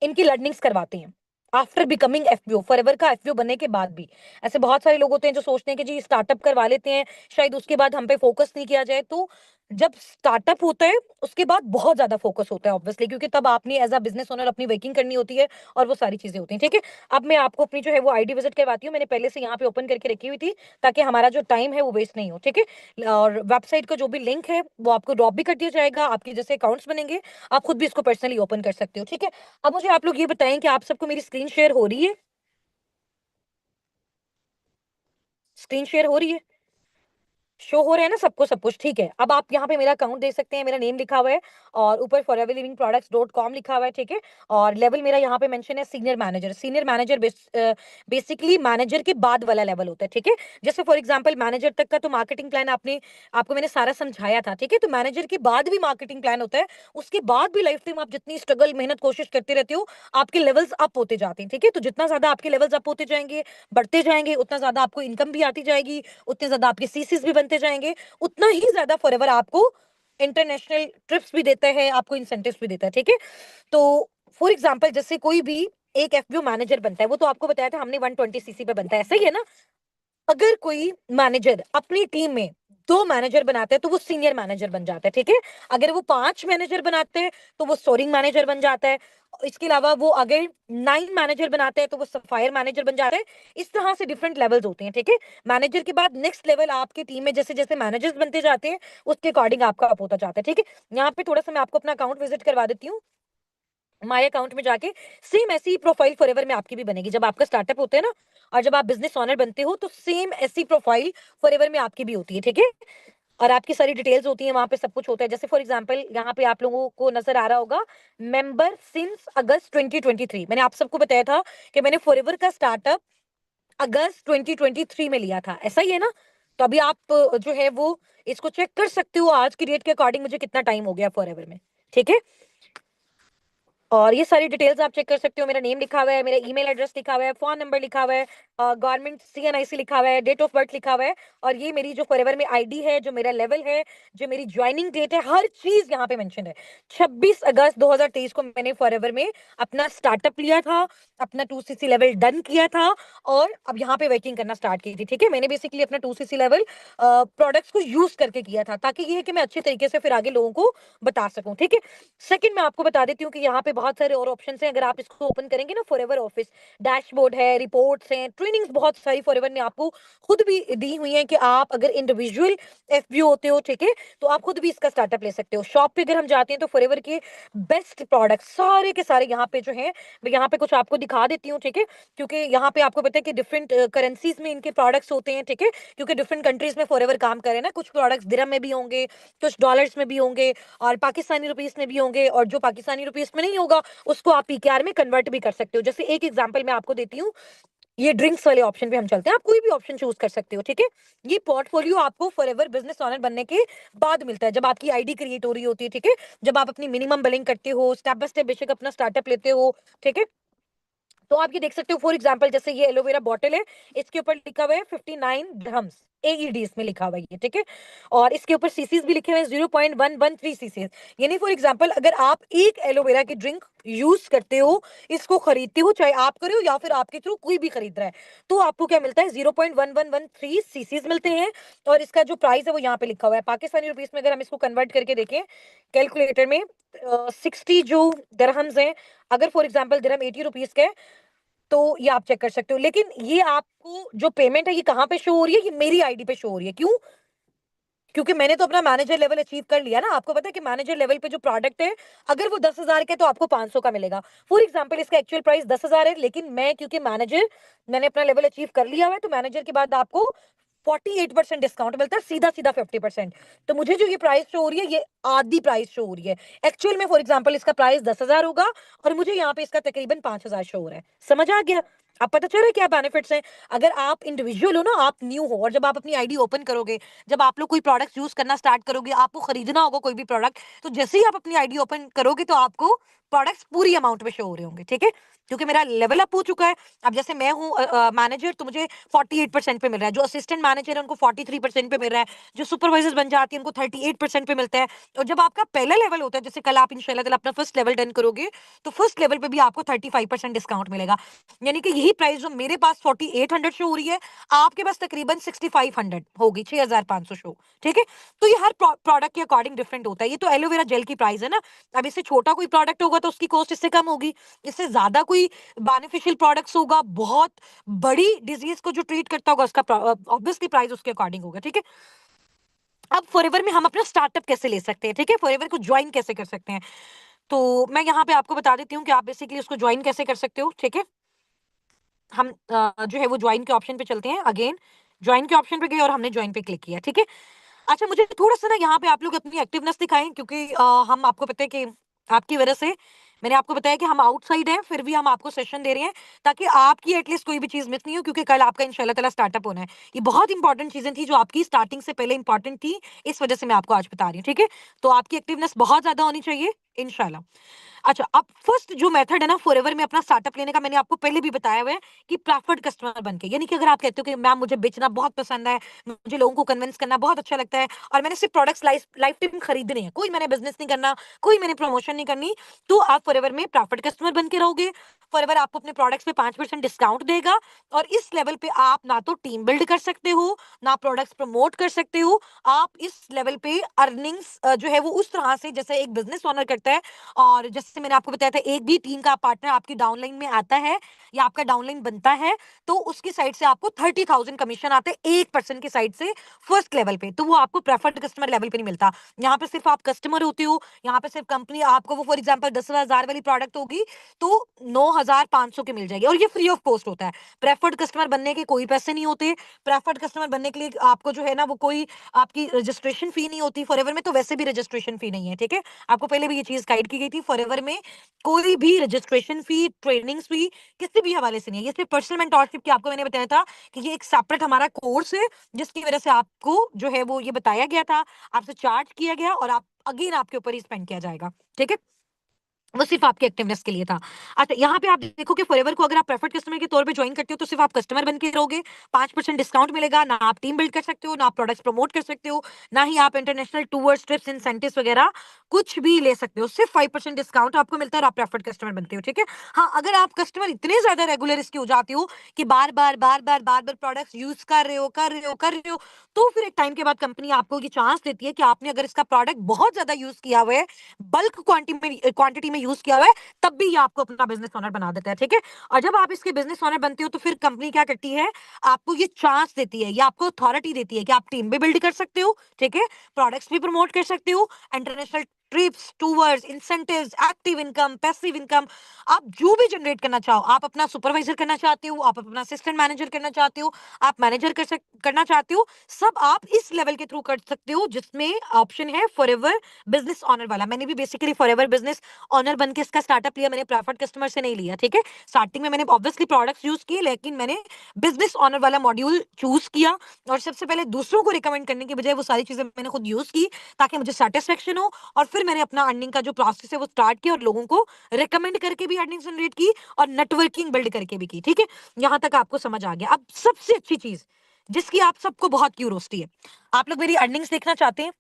इनकी लर्निंग्स करवाते हैं आफ्टर बिकमिंग एफपीओ, फॉरएवर का एफपीओ बनने के बाद भी। ऐसे बहुत सारे लोग होते हैं जो सोचते हैं कि जी स्टार्टअप करवा लेते हैं, शायद उसके बाद हम पे फोकस नहीं किया जाए। तो जब स्टार्टअप होता है उसके बाद बहुत ज्यादा फोकस होता है ऑब्वियसली, क्योंकि तब आपने एज अ बिजनेस ओनर अपनी वर्किंग करनी होती है और वो सारी चीजें होती हैं, ठीक है। अब मैं आपको अपनी जो है वो आईडी विजिट करवाती हूँ। मैंने पहले से यहाँ पे ओपन करके रखी हुई थी ताकि हमारा जो टाइम है वो वेस्ट नहीं हो, ठीक है। और वेबसाइट का जो भी लिंक है वो आपको ड्रॉप भी कर दिया जाएगा। आपके जैसे अकाउंट्स बनेंगे आप खुद भी इसको पर्सनली ओपन कर सकते हो, ठीक है। अब मुझे आप लोग ये बताएं कि आप सबको मेरी स्क्रीन शेयर हो रही है? स्क्रीन शेयर हो रही है? शो हो रहा है ना सबको सब कुछ? ठीक है। अब आप यहाँ पे मेरा अकाउंट देख सकते हैं, मेरा नेम लिखा हुआ है और ऊपर foreverlivingproducts.com लिखा हुआ है, ठीक है। और लेवल मेरा यहाँ पे मेंशन है senior manager. Senior manager basically manager के बाद वाला लेवल होता है, ठीक है। जैसे फॉर एग्जांपल मैनेजर तक का तो मार्केटिंग प्लान आपने आपको मैंने सारा समझाया था, ठीक है। तो मैनेजर के बाद भी मार्केटिंग प्लान होता है, उसके बाद भी लाइफ टाइम आप जितनी स्ट्रगल मेहनत कोशिश करते रहते हो आपके लेवल्स अप होते जाते हैं, ठीक है। तो जितना ज्यादा आपके लेवल्स अप होते जाएंगे, बढ़ते जाएंगे, उतना ज्यादा आपको इनकम भी आती जाएगी, उतने ज्यादा आपके सीसीस भी बनते जाएंगे, उतना ही ज्यादा फॉरएवर आपको इंटरनेशनल ट्रिप्स भी देता है, आपको इंसेंटिव्स भी देता है, ठीक है। तो फॉर एग्जांपल जैसे कोई भी एक एफबीओ मैनेजर बनता है, वो तो आपको बताया था हमने 120 सीसी पे बनता है, ऐसा ही है ना। अगर कोई मैनेजर अपनी टीम में 2 मैनेजर बनाते हैं तो वो सीनियर मैनेजर बन जाता है, ठीक है। अगर वो 5 मैनेजर बनाते हैं तो वो सोरिंग मैनेजर बन जाता है। इसके अलावा वो अगर 9 मैनेजर बनाते हैं तो वो सफायर मैनेजर बन जाता है। इस तरह से डिफरेंट लेवल्स होते हैं, ठीक है। मैनेजर के बाद नेक्स्ट लेवल आपकी टीम में जैसे जैसे मैनेजर्स बनते जाते हैं उसके अकॉर्डिंग आपका अप होता जाता है, ठीक है। यहाँ पे थोड़ा सा मैं आपको अपना अकाउंट विजिट करवा देती हूँ। माय अकाउंट में जाके सेम ऐसी प्रोफाइल फॉरएवर में आपकी भी बनेगी। जब आपका स्टार्टअप होता है ना और जब आप बिजनेस ओनर बनते हो तो सेम ऐसी प्रोफाइल फॉरएवर में आपकी भी होती है, ठीक है। और आपकी सारी डिटेल्स होती है, वहां पे सब कुछ होता है। जैसे फॉर एग्जांपल यहाँ पे आप लोगों को नजर आ रहा होगा मेंबर सिंस अगस्त 2023। मैंने आप सबको बताया था कि मैंने फॉरएवर का स्टार्टअप अगस्त 2023 में लिया था, ऐसा ही है ना। तो अभी आप जो है वो इसको चेक कर सकते हो आज की डेट के अकॉर्डिंग मुझे कितना टाइम हो गया फॉरएवर में, ठीक है। और ये सारी डिटेल्स आप चेक कर सकते हो। मेरा नेम लिखा हुआ है, मेरा ईमेल एड्रेस लिखा हुआ है, फोन नंबर लिखा हुआ है, गवर्नमेंट सीएनआईसी लिखा हुआ है, डेट ऑफ बर्थ लिखा हुआ है, और ये मेरी जो फॉरएवर में आईडी है, जो मेरा लेवल है, जो मेरी ज्वाइनिंग डेट है, हर चीज यहाँ पे मेंशन है। 26 अगस्त 2023 को मैंने फॉरएवर में अपना स्टार्टअप लिया था, अपना 2सीसी लेवल डन किया था और अब यहाँ पे वर्किंग करना स्टार्ट की थी, ठीक है। मैंने बेसिकली अपना 2सीसी लेवल प्रोडक्ट्स को यूज करके किया था ताकि ये है कि मैं अच्छे तरीके से फिर आगे लोगों को बता सकूं, ठीक है। सेकंड मैं आपको बता देती हूँ कि यहाँ पे बहुत सारे और ऑप्शंस हैं। अगर आप इसको ओपन करेंगे ना, फॉरएवर ऑफिस डैशबोर्ड है, रिपोर्ट्स हैं, ट्रेनिंग्स बहुत सारी फॉरएवर ने आपको खुद भी दी हुई है कि आप अगर इंडिविजुअल एफबीओ होते हो, ठीक है, तो आप खुद भी इसका स्टार्टअप ले सकते हो। शॉप पे अगर हम जाते हैं तो फॉरएवर के बेस्ट प्रोडक्ट सारे के सारे यहाँ पे जो है, मैं यहाँ पे कुछ आपको दिखा देती हूँ, ठीक है। क्योंकि यहाँ पे आपको पता है कि डिफरेंट करेंसीज में इनके प्रोडक्ट्स होते हैं, ठीक है। क्योंकि डिफरेंट कंट्रीज में फॉरएवर काम करे ना, कुछ प्रोडक्ट्स दिरहम में भी होंगे, कुछ डॉलर्स में भी होंगे और पाकिस्तानी रुपीस में भी होंगे, और जो पाकिस्तानी रुपीस में नहीं होगा उसको आप पीकेआर में कन्वर्ट भी कर सकते हो। जैसे एक एग्जांपल मैं आपको देती हूँ, ये ड्रिंक्स वाले ऑप्शन पे हम चलते हैं, आप कोई भी ऑप्शन चूज कर सकते हो, ठीक है। ये पोर्टफोलियो आपको फॉरएवर बिजनेस ओनर बनने के बाद मिलता है, जब आपकी आईडी क्रिएट हो रही होती है, ठीक है। जब आप अपनी मिनिमम बिलिंग करते हो, स्टेप बाय स्टेप बेशक अपना स्टार्टअप लेते हो, ठीक है। तो आप ये देख सकते हो फॉर एग्जांपल जैसे ये एलोवेरा बॉटल है, इसके ऊपर लिखा हुआ है 59 dirhams, AED इसमें लिखा हुआ है ये, ठीक है। और इसके ऊपर सीसीज भी लिखे हुए हैं 0.113 सीसीज। यानी फॉर एग्जांपल अगर आप एक एलोवेरा की ड्रिंक यूज करते हो, इसको खरीदते हो, चाहे आप करे हो या फिर आपके थ्रू कोई भी खरीद रहा है, तो आपको क्या मिलता है, 0.1113 सीसीज मिलते हैं। और इसका जो प्राइस है वो यहाँ पे लिखा हुआ है पाकिस्तानी रुपीस में। अगर हम इसको कन्वर्ट करके देखें कैलकुलेटर में, 60 जो दरहम्स हैं, अगर फॉर एग्जांपल दिरहम 80 रुपीस का है, तो ये आप चेक कर सकते हो। लेकिन ये आपको जो पेमेंट है ये कहाँ पे शो हो रही है, ये मेरी आईडी पे शो हो रही है। क्यों? क्योंकि मैंने तो अपना मैनेजर लेवल अचीव कर लिया ना। आपको पता है कि मैनेजर लेवल पे जो प्रोडक्ट है, अगर वो 10,000 का है तो आपको 500 का मिलेगा। फॉर एग्जांपल इसका एक्चुअल प्राइस 10,000 है, लेकिन मैं क्योंकि मैनेजर, मैंने अपना लेवल अचीव कर लिया है, तो मैनेजर के बाद आपको 48% डिस्काउंट मिलता है, सीधा सीधा 50%। तो मुझे जो ये प्राइस शो हो रही है, ये आधी प्राइस शो हो रही है। एक्चुअल में फॉर एग्जांपल इसका प्राइस 10,000 होगा और मुझे यहाँ पे इसका तकरीबन 5,000 शो हो रहा है। समझ आ गया? अब पता चल रहा है क्या बेनिफिट्स हैं। अगर आप इंडिविजुअल हो ना, आप न्यू हो, और जब आप अपनी आईडी ओपन करोगे, जब आप लोग कोई प्रोडक्ट यूज करना स्टार्ट करोगे, आपको खरीदना होगा कोई भी प्रोडक्ट, तो जैसे ही आप अपनी आईडी ओपन करोगे तो आपको प्रोडक्ट्स पूरी अमाउंट में शो हो रहे होंगे, ठीक है। क्योंकि मेरा लेवल अप हो चुका है। अब जैसे मैं हूँ मैनेजर, तो मुझे 48% पे मिल रहा है। जो असिस्टेंट मैनेजर है उनको 43% पे मिल रहा है। जो सुपरवाइजर्स बन जाती है उनको 38% पे मिलता है। और जब आपका पहला लेवल होता है, जैसे कल आप इंशाल्लाह ताला अपना फर्स्ट लेवल डन करोगे, तो फर्स्ट लेवल पे भी आपको 35% डिस्काउंट मिलेगा। यानी कि यही प्राइस जो मेरे पास 4800 शो हो रही है, आपके पास तकरीबन 6500 होगी, 6500 शो, ठीक है। तो ये हर प्रोडक्ट के अकॉर्डिंग डिफरेंट होता है। ये तो एलोवेरा जेल की प्राइस है ना। अब इससे छोटा कोई प्रोडक्ट होगा तो उसकी कॉस्ट इससे कम होगी। इससे ज्यादा कोई बेनिफिशियल प्रोडक्ट्स होगा, बहुत बड़ी डिजीज को जो ट्रीट करता होगा, उसका ऑब्वियसली प्राइस उसके अकॉर्डिंग होगा, ठीक है। अब फॉरएवर में हम अपना स्टार्टअप कैसे ले सकते हैं, ठीक है, फॉरएवर को ज्वाइन कैसे कर सकते हैं, तो मैं यहाँ पे आपको बता देती हूँ कि आप बेसिकली उसको ज्वाइन कैसे कर सकते हो, ठीक है। हम जो है वो ज्वाइन के ऑप्शन पे चलते हैं। अगेन ज्वाइन के ऑप्शन पे गए और हमने ज्वाइन पे क्लिक किया, ठीक है। अच्छा, मुझे थोड़ा सा ना यहाँ पे आप लोग अपनी एक्टिवनेस दिखाएं, क्योंकि हम, आपको पता है कि आपकी वजह से, मैंने आपको बताया कि हम आउटसाइड हैं, फिर भी हम आपको सेशन दे रहे हैं ताकि आपकी एटलीस्ट कोई भी चीज मिस नहीं हो, क्योंकि कल आपका इंशाल्लाह ताला स्टार्टअप होना है। ये बहुत इंपॉर्टेंट चीजें थी जो आपकी स्टार्टिंग से पहले इंपॉर्टेंट थी, इस वजह से मैं आपको आज बता रही हूँ, ठीक है। तो आपकी एक्टिवनेस बहुत ज्यादा होनी चाहिए इंशाल्लाह। अच्छा, अब फर्स्ट जो मेथड है ना फॉरएवर में अपना स्टार्टअप लेने का, मैंने आपको पहले भी बताया हुआ है कि प्रेफर्ड कस्टमर बनके, यानी कि अगर आप कहते हो कि मैम मुझे बेचना बहुत पसंद है, मुझे लोगों को कन्विंस करना बहुत अच्छा लगता है, और मैंने सिर्फ प्रोडक्ट्स लाइफ टाइम खरीदने हैं, कोई मैंने बिजनेस नहीं करना, कोई मैंने प्रमोशन नहीं करनी, तो आप फॉरएवर में प्रेफर्ड कस्टमर बन के रहोगे। फॉरएवर आपको अपने प्रोडक्ट्स पे 5% डिस्काउंट देगा, और इस लेवल पे आप ना तो टीम बिल्ड कर सकते हो, ना प्रोडक्ट्स प्रमोट कर सकते हो। आप इस लेवल पे अर्निंग्स जो है वो उस तरह से जैसे एक बिजनेस ओनर करता है, और जैसे मैंने आपको बताया था, एक भी टीम का पार्टनर आपकी डाउनलाइन में आता है या आपका डाउनलाइन बनता है, तो उसकी साइड से आपको 30,000 कमीशन आते हैं एक पर्सन की साइड से फर्स्ट लेवल पे। तो वो आपको प्रेफर्ड कस्टमर लेवल पे नहीं मिलता। यहाँ पे सिर्फ आप कस्टमर होते हो, यहाँ पे सिर्फ कंपनी आपको वो फॉर एग्जाम्पल 10,000 वाली प्रोडक्ट होगी तो 9,500 की मिल जाएगी, और ये फ्री ऑफ कॉस्ट होता है। प्रेफर्ड कस्टमर बनने के कोई पैसे नहीं होते। प्रेफर्ड कस्टमर बनने के लिए आपको जो है ना वो कोई आपकी रजिस्ट्रेशन फी नहीं होती। फॉरएवर में तो वैसे भी रजिस्ट्रेशन फी नहीं है, ठीक है। आपको पहले भी ये चीज गाइड की गई थी, फॉरएवर में कोई भी रजिस्ट्रेशन फी, ट्रेनिंग फी किसी भी हवाले से नहीं है। ये सिर्फ पर्सनल मेंटरशिप की, आपको मैंने बताया था कि ये एक सेपरेट हमारा कोर्स है, जिसकी वजह से आपको जो है वो ये बताया गया था, आपसे चार्ज किया गया, और आप अगेन आपके ऊपर ही स्पेंड किया जाएगा, ठीक है। वो सिर्फ आपके एक्टिवनेस के लिए था। अच्छा, यहाँ पे आप देखो कि फॉरएवर को अगर आप प्रेफर्ड कस्टमर के तौर पे ज्वाइन करते हो तो सिर्फ आप कस्टमर बन के रहोगे, 5% डिस्काउंट मिलेगा, ना आप टीम बिल्ड कर सकते हो, ना आप प्रोडक्ट्स प्रमोट कर सकते हो, ना ही आप इंटरनेशनल टूर्स, ट्रिप्स, इंसेंटिव्स वगैरह कुछ भी ले सकते हो। सिर्फ 5% डिस्काउंट आपको मिलता है और आप प्रेफर्ड कस्टमर बनते हो, ठीक है। हाँ, अगर आप कस्टमर इतने ज्यादा रेगुलर इसके हो जाते हो कि बार बार बार बार बार बार प्रोडक्ट्स यूज कर रहे हो कर रहे हो कर रहे हो, तो फिर एक टाइम के बाद कंपनी आपको ये चांस देती है कि आपने अगर इसका प्रोडक्ट बहुत ज्यादा यूज किया हुआ है, बल्क क्वांटिटी में यूज किया हुआ है, तब भी ये आपको अपना बिजनेस ओनर बना देता है, ठीक है। और जब आप इसके बिजनेस ओनर बनते हो तो फिर कंपनी क्या करती है, आपको ये चांस देती है, ये आपको अथॉरिटी देती है कि आप टीम भी बिल्ड कर सकते हो, ठीक है, प्रोडक्ट्स भी प्रमोट कर सकते हो, international trips, tours, incentives, active income, passive income, आप जो भी जनरेट करना चाहो, आप अपना सुपरवाइजर करना चाहते हो, आप अपना असिस्टेंट मैनेजर करना चाहते हो, आप मैनेजर करना चाहते हो, सब आप इस लेवल के थ्रू कर सकते हो, जिसमें ऑप्शन है फॉरएवर बिजनेस ओनर वाला। मैंने भी बेसिकली फॉरएवर बिजनेस ऑनर बन के इसका स्टार्टअप लिया, मैंने प्रेफर्ड कस्टमर से नहीं लिया, ठीक है। स्टार्टिंग में मैंने ऑब्वियसली प्रोडक्ट्स यूज किए, लेकिन मैंने बिजनेस ऑनर वाला मॉड्यूल चूज किया, और सबसे पहले दूसरों को रिकमेंड करने की बजाय वो सारी चीजें मैंने खुद यूज की ताकि मुझे सेटिस्फेक्शन हो, और फिर मैंने अपना अर्निंग का जो प्रोसेस है वो स्टार्ट किया, और लोगों को रिकमेंड करके भी अर्निंग जनरेट की और नेटवर्किंग बिल्ड करके भी की, ठीक है। यहां तक आपको समझ आ गया। अब सबसे अच्छी चीज जिसकी आप सबको बहुत क्यूरोसिटी है। आप लोग मेरी अर्निंग्स देखना चाहते हैं,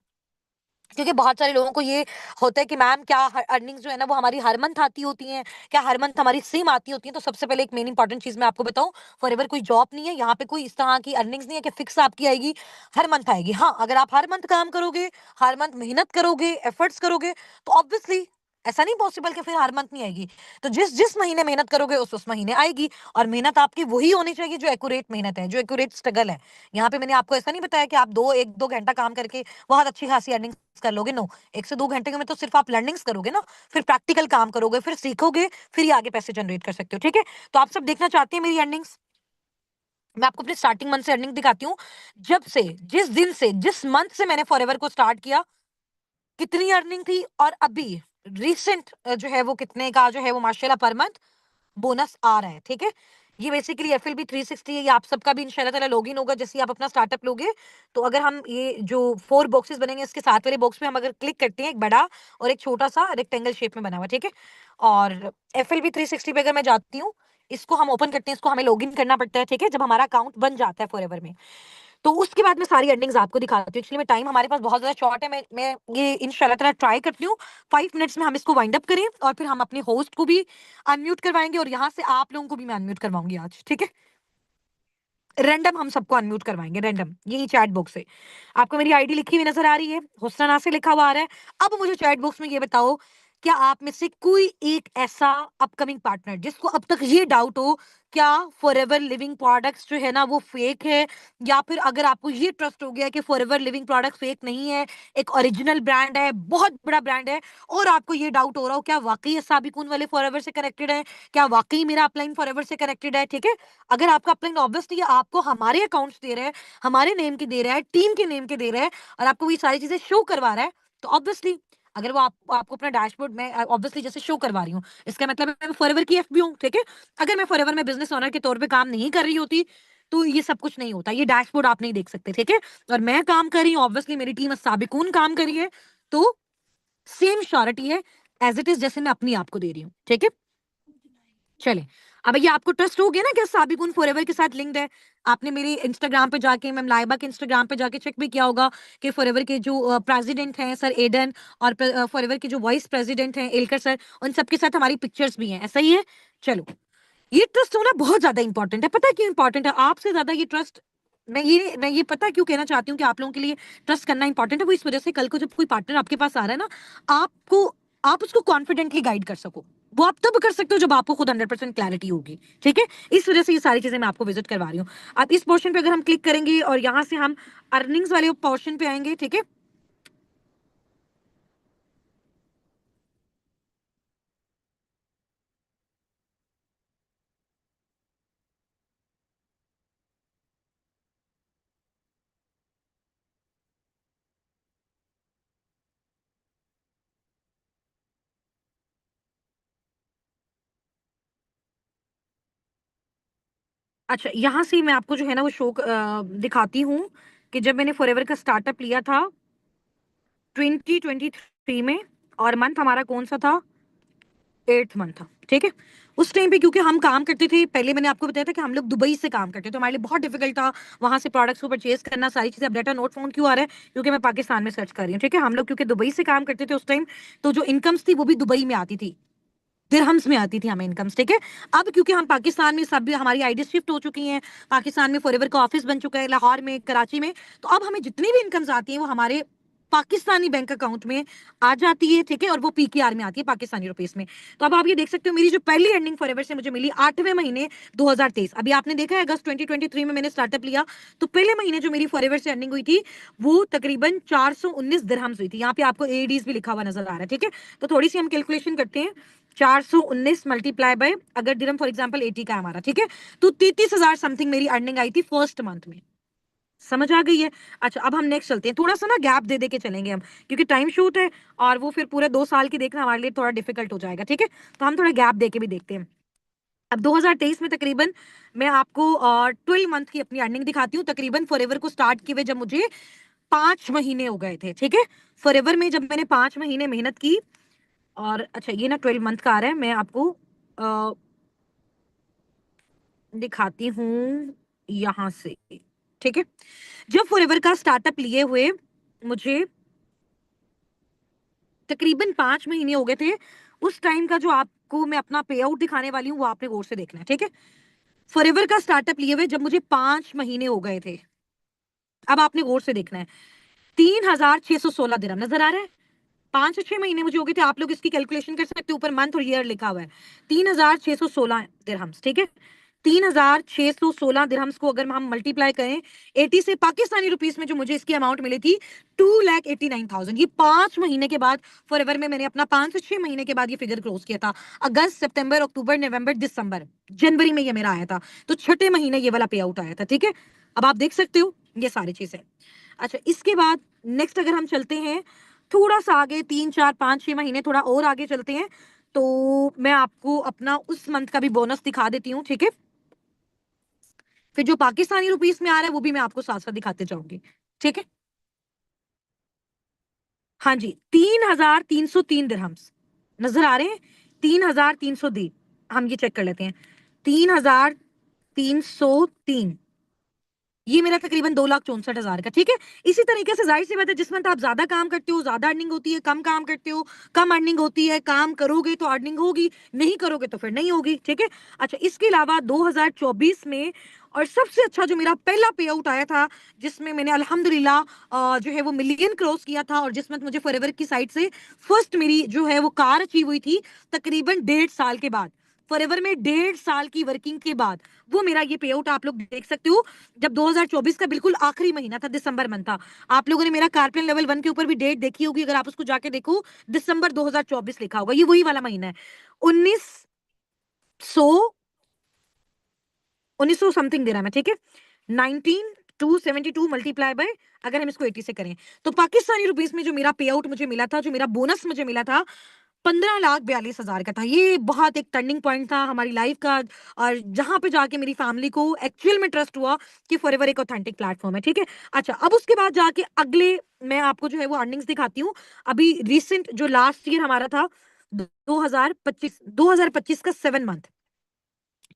क्योंकि बहुत सारे लोगों को ये होता है कि मैम क्या अर्निंग्स जो है ना वो हमारी हर मंथ आती होती हैं, क्या हर मंथ हमारी सेम आती होती हैं? तो सबसे पहले एक मेन इंपॉर्टेंट चीज मैं आपको बताऊं, फॉरएवर कोई जॉब नहीं है, यहाँ पे कोई इस तरह की अर्निंग्स नहीं है कि फिक्स आपकी आएगी, हर मंथ आएगी। हाँ, अगर आप हर मंथ काम करोगे, हर मंथ मेहनत करोगे, एफर्ट्स करोगे, तो ऑब्वियसली ऐसा नहीं पॉसिबल कि फिर हर मंथ नहीं आएगी। तो जिस जिस महीने मेहनत करोगे उस महीने आएगी। और मेहनत आपकी वही होनी चाहिए जो एक्यूरेट मेहनत है, जो एक्यूरेट स्ट्रगल है। यहाँ पे मैंने आपको ऐसा नहीं बताया कि आप एक दो घंटा काम करके बहुत अच्छी खासी अर्निंग्स कर लोगे। नो, 1 से 2 घंटे में तो सिर्फ आप लर्निंग्स करोगे ना, फिर प्रैक्टिकल काम करोगे, फिर सीखोगे, फिर ही आगे पैसे जनरेट कर सकते हो। ठीक है, तो आप सब देखना चाहते हैं मेरी अर्निंग्स? मैं आपको अपने स्टार्टिंग मंथ से अर्निंग दिखाती हूँ। जब से, जिस दिन से, जिस मंथ से मैंने फॉरएवर को स्टार्ट किया, कितनी अर्निंग थी, और अभी रिसेंट जो है वो कितने का जो है वो माशाल्लाह पर मंथ बोनस आ रहा है। ठीक है, ये बेसिकली FLB 360 है, ये आप सबका भी इंशाल्लाह ताला लॉगिन होगा जैसे ही आप अपना स्टार्टअप लोगे। तो अगर हम ये जो 4 बॉक्सेस बनेंगे, इसके साथ वाले बॉक्स में हम अगर क्लिक करते हैं, एक बड़ा और एक छोटा सा रेक्टेंगल शेप में बना हुआ, ठीक है। और FLB 360 पे अगर मैं जाती हूँ, इसको हम ओपन करते हैं, इसको हमें लॉगिन करना पड़ता है, ठीक है, जब हमारा अकाउंट बन जाता है फॉरएवर में। तो उसके बाद मैं सारी अर्निंग्स आपको दिखाती हूँ। एक्चुअली में टाइम हमारे पास बहुत ज्यादा शॉर्ट है, मैं ये इंशाल्लाह ताला ट्राई करती हूँ 5 मिनट्स में हम इसको वाइंड अप करें, और फिर हम अपने होस्ट को भी अनम्यूट करवाएंगे, और यहाँ से आप लोगों को भी मैं अनम्यूट करवाऊंगी आज। ठीक है, रैंडम हम सबको अनम्यूट करवाएंगे, रैंडम, यही चैट बॉक्स से। आपको मेरी आईडी लिखी हुई नजर आ रही है, हुस्ना नासिर लिखा हुआ आ रहा है। अब मुझे चैट बॉक्स में ये बताओ, क्या आप में से कोई एक ऐसा अपकमिंग पार्टनर जिसको अब तक ये डाउट हो, क्या फॉरएवर लिविंग प्रोडक्ट्स जो है ना वो फेक है? या फिर अगर आपको ये ट्रस्ट हो गया कि फॉरएवर लिविंग प्रोडक्ट फेक नहीं है, एक ओरिजिनल ब्रांड है, बहुत बड़ा ब्रांड है, और आपको ये डाउट हो रहा हो क्या वाकई ये साबिकुन वाले फॉरएवर से कनेक्टेड है, क्या वाकई मेरा अपलाइन फॉरएवर से कनेक्टेड है? ठीक है, अगर आपका अपलाइन ऑब्वियसली आपको हमारे अकाउंट्स दे रहा है, हमारे नेम के दे रहा है, टीम के नेम के दे रहा है, और आपको ये सारी चीजें शो करवा रहा है, तो ऑब्वियसली अगर वो आपको अपना डैशबोर्ड में ऑब्वियसली जैसे शो करवा रही हूँ, इसका मतलब है मैं फॉरएवर की एफबी हूँ। ठीक है, अगर मैं फॉरएवर में बिजनेस ओनर के तौर पे काम नहीं कर रही होती, तो ये सब कुछ नहीं होता, ये डैशबोर्ड आप नहीं देख सकते। ठीक है, और मैं काम कर रही हूँ, ऑब्वियसली मेरी टीम साबिकून काम करी है, तो सेम श्योरिटी है एज इट इज जैसे मैं अपनी आपको दे रही हूँ। ठीक है, चले, अब ये आपको ट्रस्ट हो गया ना कि साबिकुन फॉरएवर के साथ लिंक्ड है। आपने मेरी इंस्टाग्राम पे जाके, मैम लाइबा के इंस्टाग्राम पे जाके चेक भी किया होगा कि फॉरएवर के जो प्रेसिडेंट हैं सर एडन, और फॉरएवर के जो वाइस प्रेसिडेंट हैं एलकर सर, उन सबके साथ हमारी पिक्चर्स भी हैं, ऐसा ही है। चलो, ये ट्रस्ट होना बहुत ज्यादा इंपॉर्टेंट है। पता है क्यों इंपॉर्टेंट है? आपसे ज्यादा ये ट्रस्ट, मैं ये पता क्यों कहना चाहती हूँ कि आप लोगों के लिए ट्रस्ट करना इंपॉर्टेंट है, वो इस वजह से कल को जब कोई पार्टनर आपके पास आ रहा है ना, आपको, आप उसको कॉन्फिडेंटली गाइड कर सको। वो आप तब कर सकते हो जब आपको खुद 100% क्लैरिटी होगी। ठीक है, इस वजह से ये सारी चीजें मैं आपको विजिट करवा रही हूँ। अब इस पोर्शन पे अगर हम क्लिक करेंगे और यहाँ से हम अर्निंग्स वाले पोर्शन पे आएंगे, ठीक है, अच्छा यहाँ से मैं आपको जो है ना वो शो दिखाती हूँ कि जब मैंने फॉरएवर का स्टार्टअप लिया था 2023 में, और मंथ हमारा कौन सा था, 8th मंथ था। ठीक है, उस टाइम पे क्योंकि हम काम करते थे, पहले मैंने आपको बताया था कि हम लोग दुबई से काम करते थे, तो हमारे लिए बहुत डिफिकल्ट था वहां से प्रोडक्ट्स को परचेज करना, सारी चीजें। अब डाटा नोट फोन क्यों आ रहा है? क्योंकि मैं पाकिस्तान में सर्च कर रही हूँ। ठीक है, हम लोग क्योंकि दुबई से काम करते थे उस टाइम, तो जो इनकम्स थी वो भी दुबई में आती थी, दिरहम्स में आती थी हमें इनकम्स। ठीक है, अब क्योंकि हम पाकिस्तान में, सब हमारी आईडी शिफ्ट हो चुकी हैं, पाकिस्तान में फॉरएवर का ऑफिस बन चुका है, लाहौर में, कराची में, तो अब हमें जितनी भी इनकम्स आती हैं वो हमारे पाकिस्तानी बैंक अकाउंट में आ जाती है। ठीक है, और वो PKR में आती है, पाकिस्तानी रुपीस में। तो अब आप ये देख सकते हो, मेरी जो पहली अर्निंग फॉरएवर से मुझे मिली 8वें महीने 2023, अभी आपने देखा है अगस्त 2023 में मैंने स्टार्टअप लिया, तो पहले महीने जो मेरी फॉरएवर से अर्निंग हुई थी वो तकरीबन 419 दिरहम्स हुई थी। यहाँ पे आपको AEDs भी लिखा हुआ नजर आ रहा है। ठीक है, तो थोड़ी सी हम कैलकुलेशन करते हैं, 419 मल्टीप्लाई बाय, अगर दिरहम फॉर एग्जांपल 80 का हमारा, ठीक है, तो 33,000 समथिंग मेरी अर्निंग आई थी फर्स्ट मंथ में। समझ आ गई है? अच्छा, अब हम नेक्स्ट चलते हैं, थोड़ा सा ना गैप दे दे के चलेंगे हम, क्योंकि टाइम शूट है, और वो फिर पूरे 2 साल की देखना हमारे लिए थोड़ा डिफिकल्ट हो जाएगा। ठीक है, तो हम थोड़ा गैप दे के भी देखते हैं। अब 2023 में तकरीबन मैं आपको 12 मंथ की अपनी अर्निंग दिखाती हूँ, तकरीबन फॉरएवर को स्टार्ट किए हुए जब मुझे 5 महीने हो गए थे। ठीक है, फॉरएवर में जब मैंने 5 महीने मेहनत की, और अच्छा ये ना 12 मंथ का आ रहा है, मैं आपको दिखाती हूँ यहाँ से। ठीक है। जब फॉरएवर का स्टार्टअप लिए हुए मुझे तकरीबन 5 महीने हो गए थे, उस टाइम का जो आपको मैं अपना पे आउट दिखाने वाली हूँ वो आपने गौर से देखना है, ठीक है। फॉरएवर का स्टार्टअप लिए हुए जब मुझे 5 महीने हो गए थे, अब आपने गौर से देखना है, 3,616 दिरहम नजर आ रहा है। 5 से 6 महीने मुझे हो गए थे, आप लोग इसकी कैलकुलेशन कर सकते हो, ऊपर मंथ और ईयर लिखा हुआ है। 3,616 दिरहम्स, ठीक है। 3,616 दिरहम्स को अगर हम मल्टीप्लाई करें 80 से, पाकिस्तानी रुपीस में जो मुझे इसकी अमाउंट मिली थी 2,89,000, ये 5 महीने के बाद फॉरएवर में मैंने अपना 5 से 6 महीने के बाद ये फिगर क्लोज किया था। अगस्त, सितंबर, अक्टूबर, नवंबर, दिसंबर, जनवरी में ये मेरा आया था, तो छठे महीने ये वाला पे आउट आया था, ठीक है। अब आप देख सकते हो ये सारी चीजें। अच्छा, इसके बाद नेक्स्ट अगर हम चलते हैं थोड़ा सा आगे, 3, 4, 5, 6 महीने थोड़ा और आगे चलते हैं, तो मैं आपको अपना उस मंथ का भी बोनस दिखा देती हूँ, ठीक है। फिर जो पाकिस्तानी रुपीस में आ रहा है वो भी मैं आपको साथ साथ दिखाते जाऊंगी, ठीक है। हाँ जी, 3,303 दिरहम्स नजर आ रहे हैं, 3,303, हम ये चेक कर लेते हैं, 3,303, ये मेरा तकरीबन 2,64,000 का, ठीक है। इसी तरीके से जाहिर सी बात है, जिस मंथ आप ज्यादा काम करते हो ज्यादा अर्निंग होती है, कम काम करते हो कम अर्निंग होती है, काम करोगे तो अर्निंग होगी, नहीं करोगे तो फिर नहीं होगी, ठीक है। अच्छा, इसके अलावा 2024 में और सबसे अच्छा जो मेरा पहला पे आउट आया था, जिसमें मैंने अल्हम्दुलिल्लाह जो है वो मिलियन क्रॉस किया था, और जिसमें मुझे फॉरएवर की साइड से फर्स्ट मेरी जो है वो कार अचीव हुई थी, तकरीबन 1.5 साल के बाद, फॉरएवर में 1.5 साल की वर्किंग के बाद वो मेरा ये पे आउट आप लोग देख सकते हो। जब 2024 का बिल्कुल आखिरी महीना था, दिसंबर मंथ था, आप लोगों ने मेरा कारप्लेन लेवल 1 के ऊपर भी डेट देखी होगी, अगर आप उसको जाके देखो, दिसंबर 2024 लिखा होगा, ये वही वाला महीना है। 1900 1900 समथिंग दे रहा है, ठीक है। 19,272 मल्टीप्लाई बाय, अगर हम इसको 80 से करें, तो पाकिस्तानी रुपीस में जो मेरा पे आउट मुझे मिला था, जो मेरा बोनस मुझे मिला था, 15,42,000 का था। ये बहुत एक टर्निंग पॉइंट था हमारी लाइफ का, और जहां पे जाके मेरी फैमिली को एक्चुअल में ट्रस्ट हुआ कि फॉरएवर एक ऑथेंटिक प्लेटफॉर्म है, ठीक है। अच्छा, अब उसके बाद जाके अगले मैं आपको जो है वो अर्निंग्स दिखाती हूँ। अभी रिसेंट जो लास्ट ईयर हमारा था 2025 का 7 मंथ,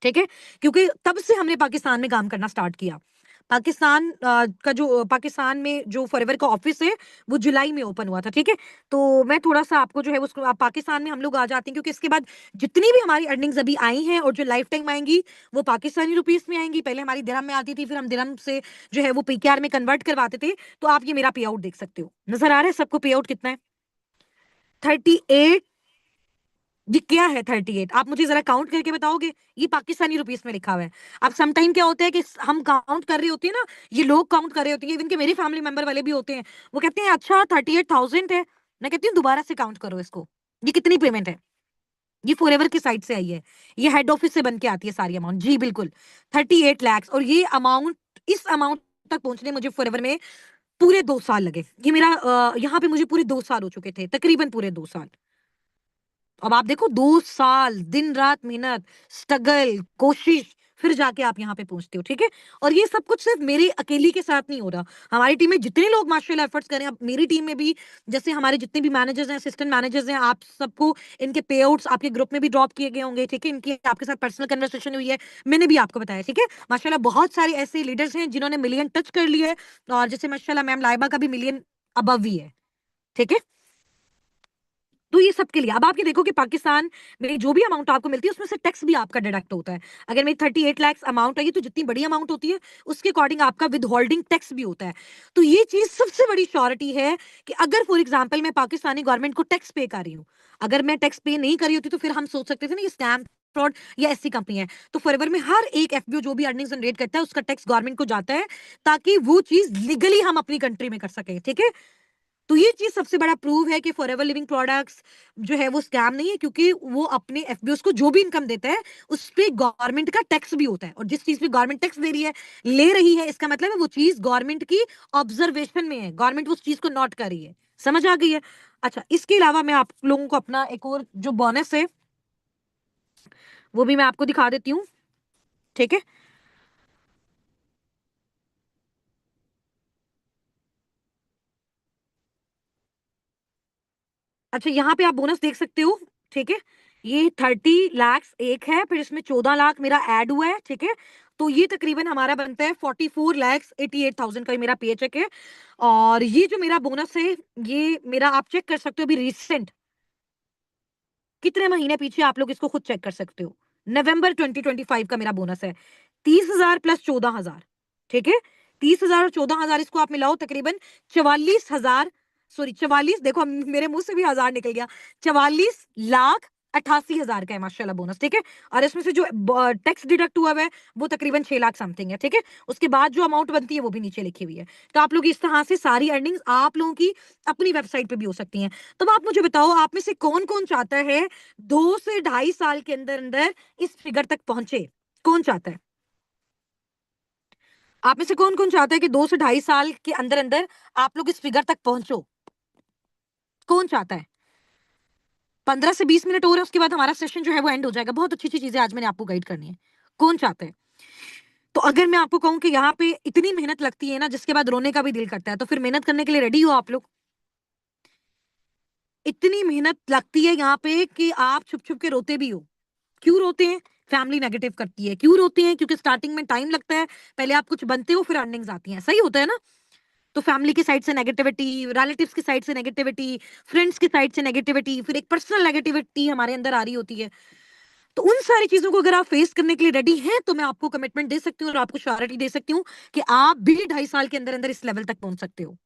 ठीक है, क्योंकि तब से हमने पाकिस्तान में काम करना स्टार्ट किया। पाकिस्तान में जो फॉरएवर का ऑफिस है वो जुलाई में ओपन हुआ था, ठीक है। तो मैं थोड़ा सा आपको जो है उसको, पाकिस्तान में हम लोग आ जाते हैं, क्योंकि इसके बाद जितनी भी हमारी अर्निंग्स अभी आई हैं और जो लाइफ टाइम आएंगी वो पाकिस्तानी रुपीस में आएंगी। पहले हमारी दिरहम में आती थी, फिर हम दिरहम से जो है वो पीकेआर में कन्वर्ट करवाते थे। तो आप ये मेरा पे आउट देख सकते हो, नजर आ रहा है सबको पे आउट कितना है? 38। ये क्या है 38? आप मुझे जरा काउंट करके बताओगे? ये पाकिस्तानी रुपीस में लिखा हुआ है। अब सम टाइम क्या होता है कि हम काउंट कर रहे होते हैं ना, ये लोग काउंट कर रहे होते हैं, इवन के मेरे फैमिली मेंबर वाले भी होते हैं, वो कहते हैं अच्छा 38,000 है। मैं कहती हूँ दोबारा से काउंट करो इसको, ये कितनी पेमेंट है? ये फॉरएवर की साइड से आई है, ये हेड ऑफिस से बन के आती है सारी अमाउंट, जी बिल्कुल 38 लाख। और ये अमाउंट, इस अमाउंट तक पहुंचने मुझे फॉरएवर में पूरे 2 साल लगे। ये मेरा यहाँ पे मुझे पूरे 2 साल हो चुके थे, तकरीबन पूरे 2 साल। अब आप देखो, 2 साल दिन रात मेहनत, स्ट्रगल, कोशिश, फिर जाके आप यहाँ पे पहुंचते हो, ठीक है। और ये सब कुछ सिर्फ मेरी अकेली के साथ नहीं हो रहा, हमारी टीम में जितने लोग माशाल्लाह एफर्ट्स करें, अब मेरी टीम में भी जैसे हमारे जितने भी मैनेजर्स हैं, असिस्टेंट मैनेजर्स हैं, आप सबको इनके पे आउट्स आपके ग्रुप में भी ड्रॉप किए गए होंगे, ठीक है। इनकी आपके साथ पर्सनल कन्वर्सेशन हुई है, मैंने भी आपको बताया, ठीक है। माशाल्लाह बहुत सारे ऐसे लीडर्स हैं जिन्होंने मिलियन टच कर लिए है, और जैसे माशाल्लाह मैम लाइबा का भी मिलियन अबव ही है, ठीक है। तो ये सबके लिए अब आप ये देखो कि पाकिस्तान में जो भी अमाउंट आपको मिलती है उसमें से टैक्स भी आपका डिडक्ट होता है। अगर मेरी 38 लाख अमाउंट आई, तो जितनी बड़ी अमाउंट होती है उसके अकॉर्डिंग आपका विद होल्डिंग टैक्स भी होता है। तो ये चीज सबसे बड़ी श्योरिटी है कि अगर फॉर एग्जाम्पल मैं पाकिस्तानी गवर्नमेंट को टैक्स पे कर रही हूँ, अगर मैं टैक्स पे नहीं कर रही होती तो फिर हम सोच सकते थे ना ये स्कैम, फ्रॉड या ऐसी कंपनी है। तो फॉरएवर में हर एक एफपीओ जो भी अर्निंग जनरेट करता है उसका टैक्स गवर्नमेंट को जाता है, ताकि वो चीज लीगली हम अपनी कंट्री में कर सके, ठीक है। तो ये चीज सबसे बड़ा प्रूव है कि फॉरएवर लिविंग प्रोडक्ट्स जो है वो स्कैम नहीं है, क्योंकि वो अपने एफबीओस को जो भी इनकम देता है उस पे गवर्नमेंट का टैक्स भी होता है, और जिस चीज पे गवर्नमेंट टैक्स दे रही है, ले रही है, इसका मतलब है वो चीज गवर्नमेंट की ऑब्जर्वेशन में है, गवर्नमेंट उस चीज को नोट कर रही है। समझ आ गई है? अच्छा, इसके अलावा मैं आप लोगों को अपना एक और जो बोनस है वो भी मैं आपको दिखा देती हूँ, ठीक है। अच्छा, यहाँ पे आप बोनस देख सकते हो, ठीक है। ये 30 लाख एक है, फिर इसमें 14 लाख मेरा ऐड हुआ है, ठीक है। तो ये तकरीबन हमारा बनता है 44,88,000 का, ये मेरा पेचेक है। और ये जो मेरा बोनस है, ये मेरा आप चेक कर सकते हो अभी रिसेंट, कितने महीने पीछे, आप लोग इसको खुद चेक कर सकते हो। नवंबर 2025 का मेरा बोनस है 30,000 प्लस 14,000। ठीक है, 30,000 और 14,000 इसको आप मिलाओ, तकरीबन 44,000, सॉरी 44, देखो मेरे मुंह से भी हजार निकल गया, 44,88,000 का है माशाल्लाह बोनस। ठीक है, और इसमें से जो टैक्स डिडक्ट हुआ है वो तकरीबन 6 लाख समथिंग है। ठीक है, उसके बाद जो अमाउंट बनती है वो भी नीचे लिखी हुई है। तो आप लोग इस तरह से सारी अर्निंग्स आप लोगों की अपनी वेबसाइट पे भी हो सकती हैं। तो आप मुझे बताओ, आप में से कौन कौन चाहता है 2 से 2.5 साल के अंदर अंदर इस फिगर तक पहुंचे? कौन चाहता है? आप में से कौन कौन चाहता है कि 2 से 2.5 साल के अंदर अंदर आप लोग इस फिगर तक पहुंचो? कौन चाहता है? 15 से 20 मिनट और है, उसके बाद हमारा सेशन जो है वो एंड हो जाएगा। बहुत अच्छी अच्छी चीजें आज मैंने आपको गाइड करनी है। कौन चाहता है? तो अगर मैं आपको कहूं कि यहाँ पे इतनी मेहनत लगती है ना, जिसके बाद रोने का भी दिल करता है, तो फिर मेहनत करने के लिए रेडी हो आप लोग? इतनी मेहनत लगती है यहाँ पे कि आप छुप छुप के रोते भी हो। क्यों रोते हैं? फैमिली नेगेटिव करती है। क्यों रोते हैं? क्योंकि स्टार्टिंग में टाइम लगता है, पहले आप कुछ बनते हो फिर अर्निंग्स आती हैं, सही होता है ना? तो फैमिली की साइड से नेगेटिविटी, रिलेटिव्स की साइड से नेगेटिविटी, फ्रेंड्स की साइड से नेगेटिविटी, फिर एक पर्सनल नेगेटिविटी हमारे अंदर आ रही होती है। तो उन सारी चीजों को अगर आप फेस करने के लिए रेडी हैं, तो मैं आपको कमिटमेंट दे सकती हूँ और आपको श्योरिटी दे सकती हूँ कि आप भी 2.5 साल के अंदर अंदर इस लेवल तक पहुंच सकते हो।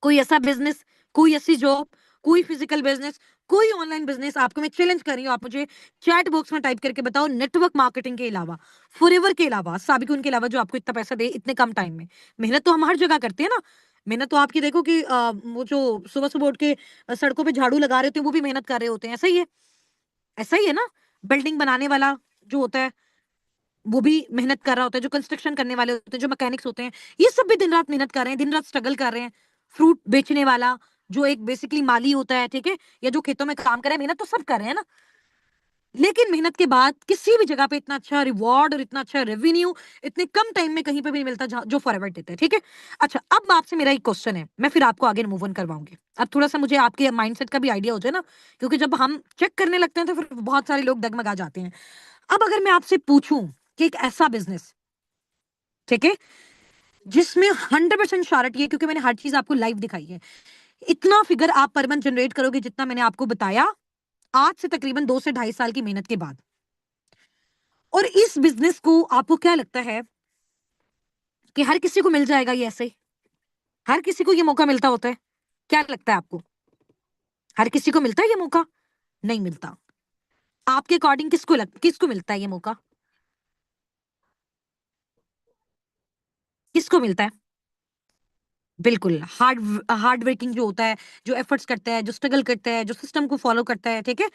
कोई ऐसा बिजनेस, कोई ऐसी जॉब, कोई फिजिकल बिजनेस, कोई ऑनलाइन बिजनेस, आपको मैं चैलेंज कर रही हूँ, आप मुझे चैट बॉक्स में टाइप करके बताओ, नेटवर्क मार्केटिंग के अलावा, फॉरएवर के अलावा, साबिकुन के अलावा, जो आपको इतना पैसा दे इतने कम टाइम में। मेहनत तो हम हर जगह करते हैं ना। मेहनत तो आपकी देखो कि वो जो सुबह सुबह उठ के सड़कों पे झाड़ू लगा रहे होते हैं, वो भी मेहनत कर रहे होते हैं, ऐसा ही है। ऐसा ही है ना। बिल्डिंग बनाने वाला जो होता है, वो भी मेहनत कर रहा होता है। जो कंस्ट्रक्शन करने वाले होते हैं, जो मैकेनिक्स होते हैं, ये सब भी दिन रात मेहनत कर रहे हैं, दिन रात स्ट्रगल कर रहे हैं। फ्रूट बेचने वाला जो एक बेसिकली माली होता है, ठीक है, या जो खेतों में काम कर रहे हैं, मेहनत तो सब कर रहे हैं ना। लेकिन मेहनत के बाद किसी भी जगह पे इतना अच्छा रिवॉर्ड और इतना अच्छा रेवेन्यू इतने कम टाइम में कहीं पे भी नहीं मिलता जो फॉरवर्ड देता है। ठीक है, अच्छा, अब आपसे मेरा एक क्वेश्चन है, मैं फिर आपको आगे मूव ऑन करवाऊंगी। अब थोड़ा सा मुझे आपके माइंडसेट का भी आइडिया हो जाए ना, क्योंकि जब हम चेक करने लगते हैं तो फिर बहुत सारे लोग डगमगा जाते हैं। अब अगर मैं आपसे पूछूं कि एक ऐसा बिजनेस, ठीक है, जिसमें 100% श्योरिटी है, क्योंकि मैंने हर चीज आपको लाइव दिखाई है, इतना फिगर आप पर मंथ जनरेट करोगे जितना मैंने आपको बताया, आज से तकरीबन 2 से 2.5 साल की मेहनत के बाद। और इस बिजनेस को आपको क्या लगता है कि हर किसी को मिल जाएगा ये ऐसे? हर किसी को ये मौका मिलता होता है? क्या लगता है आपको? हर किसी को मिलता है ये मौका? नहीं मिलता। आपके अकॉर्डिंग किसको मिलता है ये मौका? किसको मिलता है? बिल्कुल हार्ड हार्ड वर्किंग जो होता है, जो एफर्ट्स करता है, जो स्ट्रगल करता है, जो सिस्टम को फॉलो करता है, ठीक है,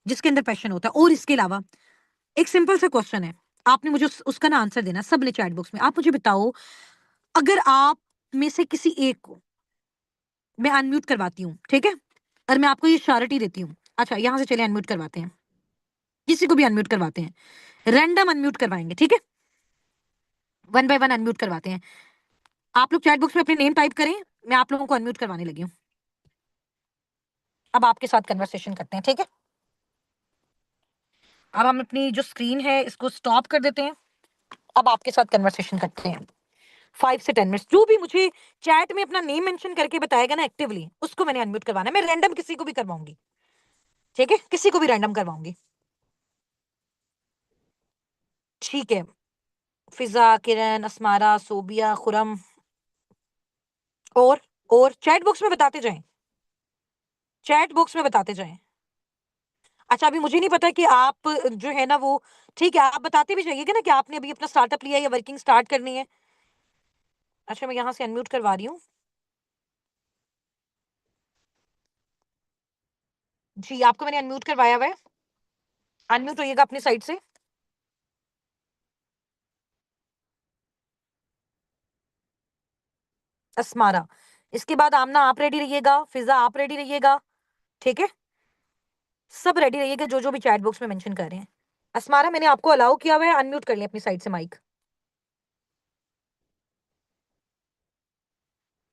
जिसके अंदर पैशन होता है। और इसके अलावा एक सिंपल सा क्वेश्चन है, आपने मुझे उसका ना आंसर देना, सबने चैट बॉक्स में। आप मुझे बताओ, अगर आप में से किसी एक को मैं अनम्यूट करवाती हूँ, ठीक है, और मैं आपको ये श्योरिटी देती हूँ, अच्छा यहां से चले अनम्यूट करवाते हैं, किसी को भी अनम्यूट करवाते हैं, रैंडम अनम्यूट करवाएंगे, ठीक है, वन बाय वन अनम्यूट करवाते हैं। आप लोग चैट बॉक्स में अपने नेम टाइप करें, मैं आप लोगों को अनम्यूट करवाने लगी हूँ। अब आपके साथ कन्वर्सेशन करते हैं, ठीक है। अब हम अपनी जो स्क्रीन है इसको स्टॉप कर देते हैं। अब आपके साथ कन्वर्सेशन करते हैं 5 से 10 मिनट। जो भी मुझे चैट में अपना नेम मेंशन करके बताएगा ना एक्टिवली, उसको मैंने अनम्यूट करवाना है। मैं रैंडम किसी को भी करवाऊंगी, ठीक है, किसी को भी रैंडम करवाऊंगी। ठीक है, फिजा, किरण, असमारा, सोबिया, खुरम, और चैट बॉक्स में बताते जाएं, चैट बॉक्स में बताते जाएं। अच्छा, अभी मुझे नहीं पता कि आप जो है ना वो, ठीक है, आप बताते भी जाइएगा ना कि आपने अभी अपना स्टार्टअप लिया है या वर्किंग स्टार्ट करनी है। अच्छा, मैं यहाँ से अनम्यूट करवा रही हूँ। जी, आपको मैंने अनम्यूट करवाया हुआ है, अनम्यूट होइएगा अपनी साइड से। अस्मारा, इसके बाद आमना आप रेडी रहिएगा, फिजा आप रेडी रहिएगा, ठीक है, सब रेडी रहिएगा जो जो भी चैट बॉक्स में मेंशन कर रहे हैं। अस्मारा, मैंने आपको अलाउ किया हुआ है, अनम्यूट कर लिया अपनी साइड से माइक।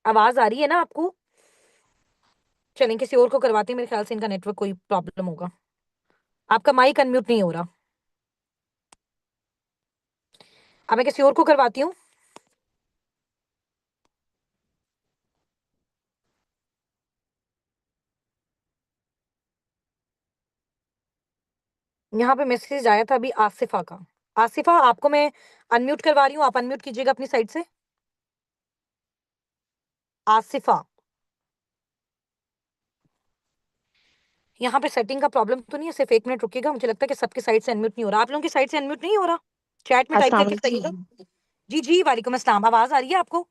आवाज आ रही है ना आपको? चलें किसी और को करवाते हैं, मेरे ख्याल से इनका नेटवर्क कोई प्रॉब्लम होगा। आपका माइक अनम्यूट नहीं हो रहा। अब मैं किसी और को करवाती हूँ। यहाँ पे मैसेज आया था अभी आसिफा का। आसिफा, आपको मैं अनम्यूट करवा रही हूँ, आप अनम्यूट कीजिएगा अपनी साइड से। आसिफा, यहाँ पे सेटिंग का प्रॉब्लम तो नहीं है, सिर्फ 1 मिनट रुकिएगा, मुझे लगता है कि सबकी साइड से अनम्यूट नहीं हो रहा। आप लोगों की साइड से अनम्यूट नहीं हो रहा? चैट में टाइप अस्सलाम करके वालेकुम। बताइएगा। जी जी, वालेकुम अस्सलाम। आवाज आ रही है आपको?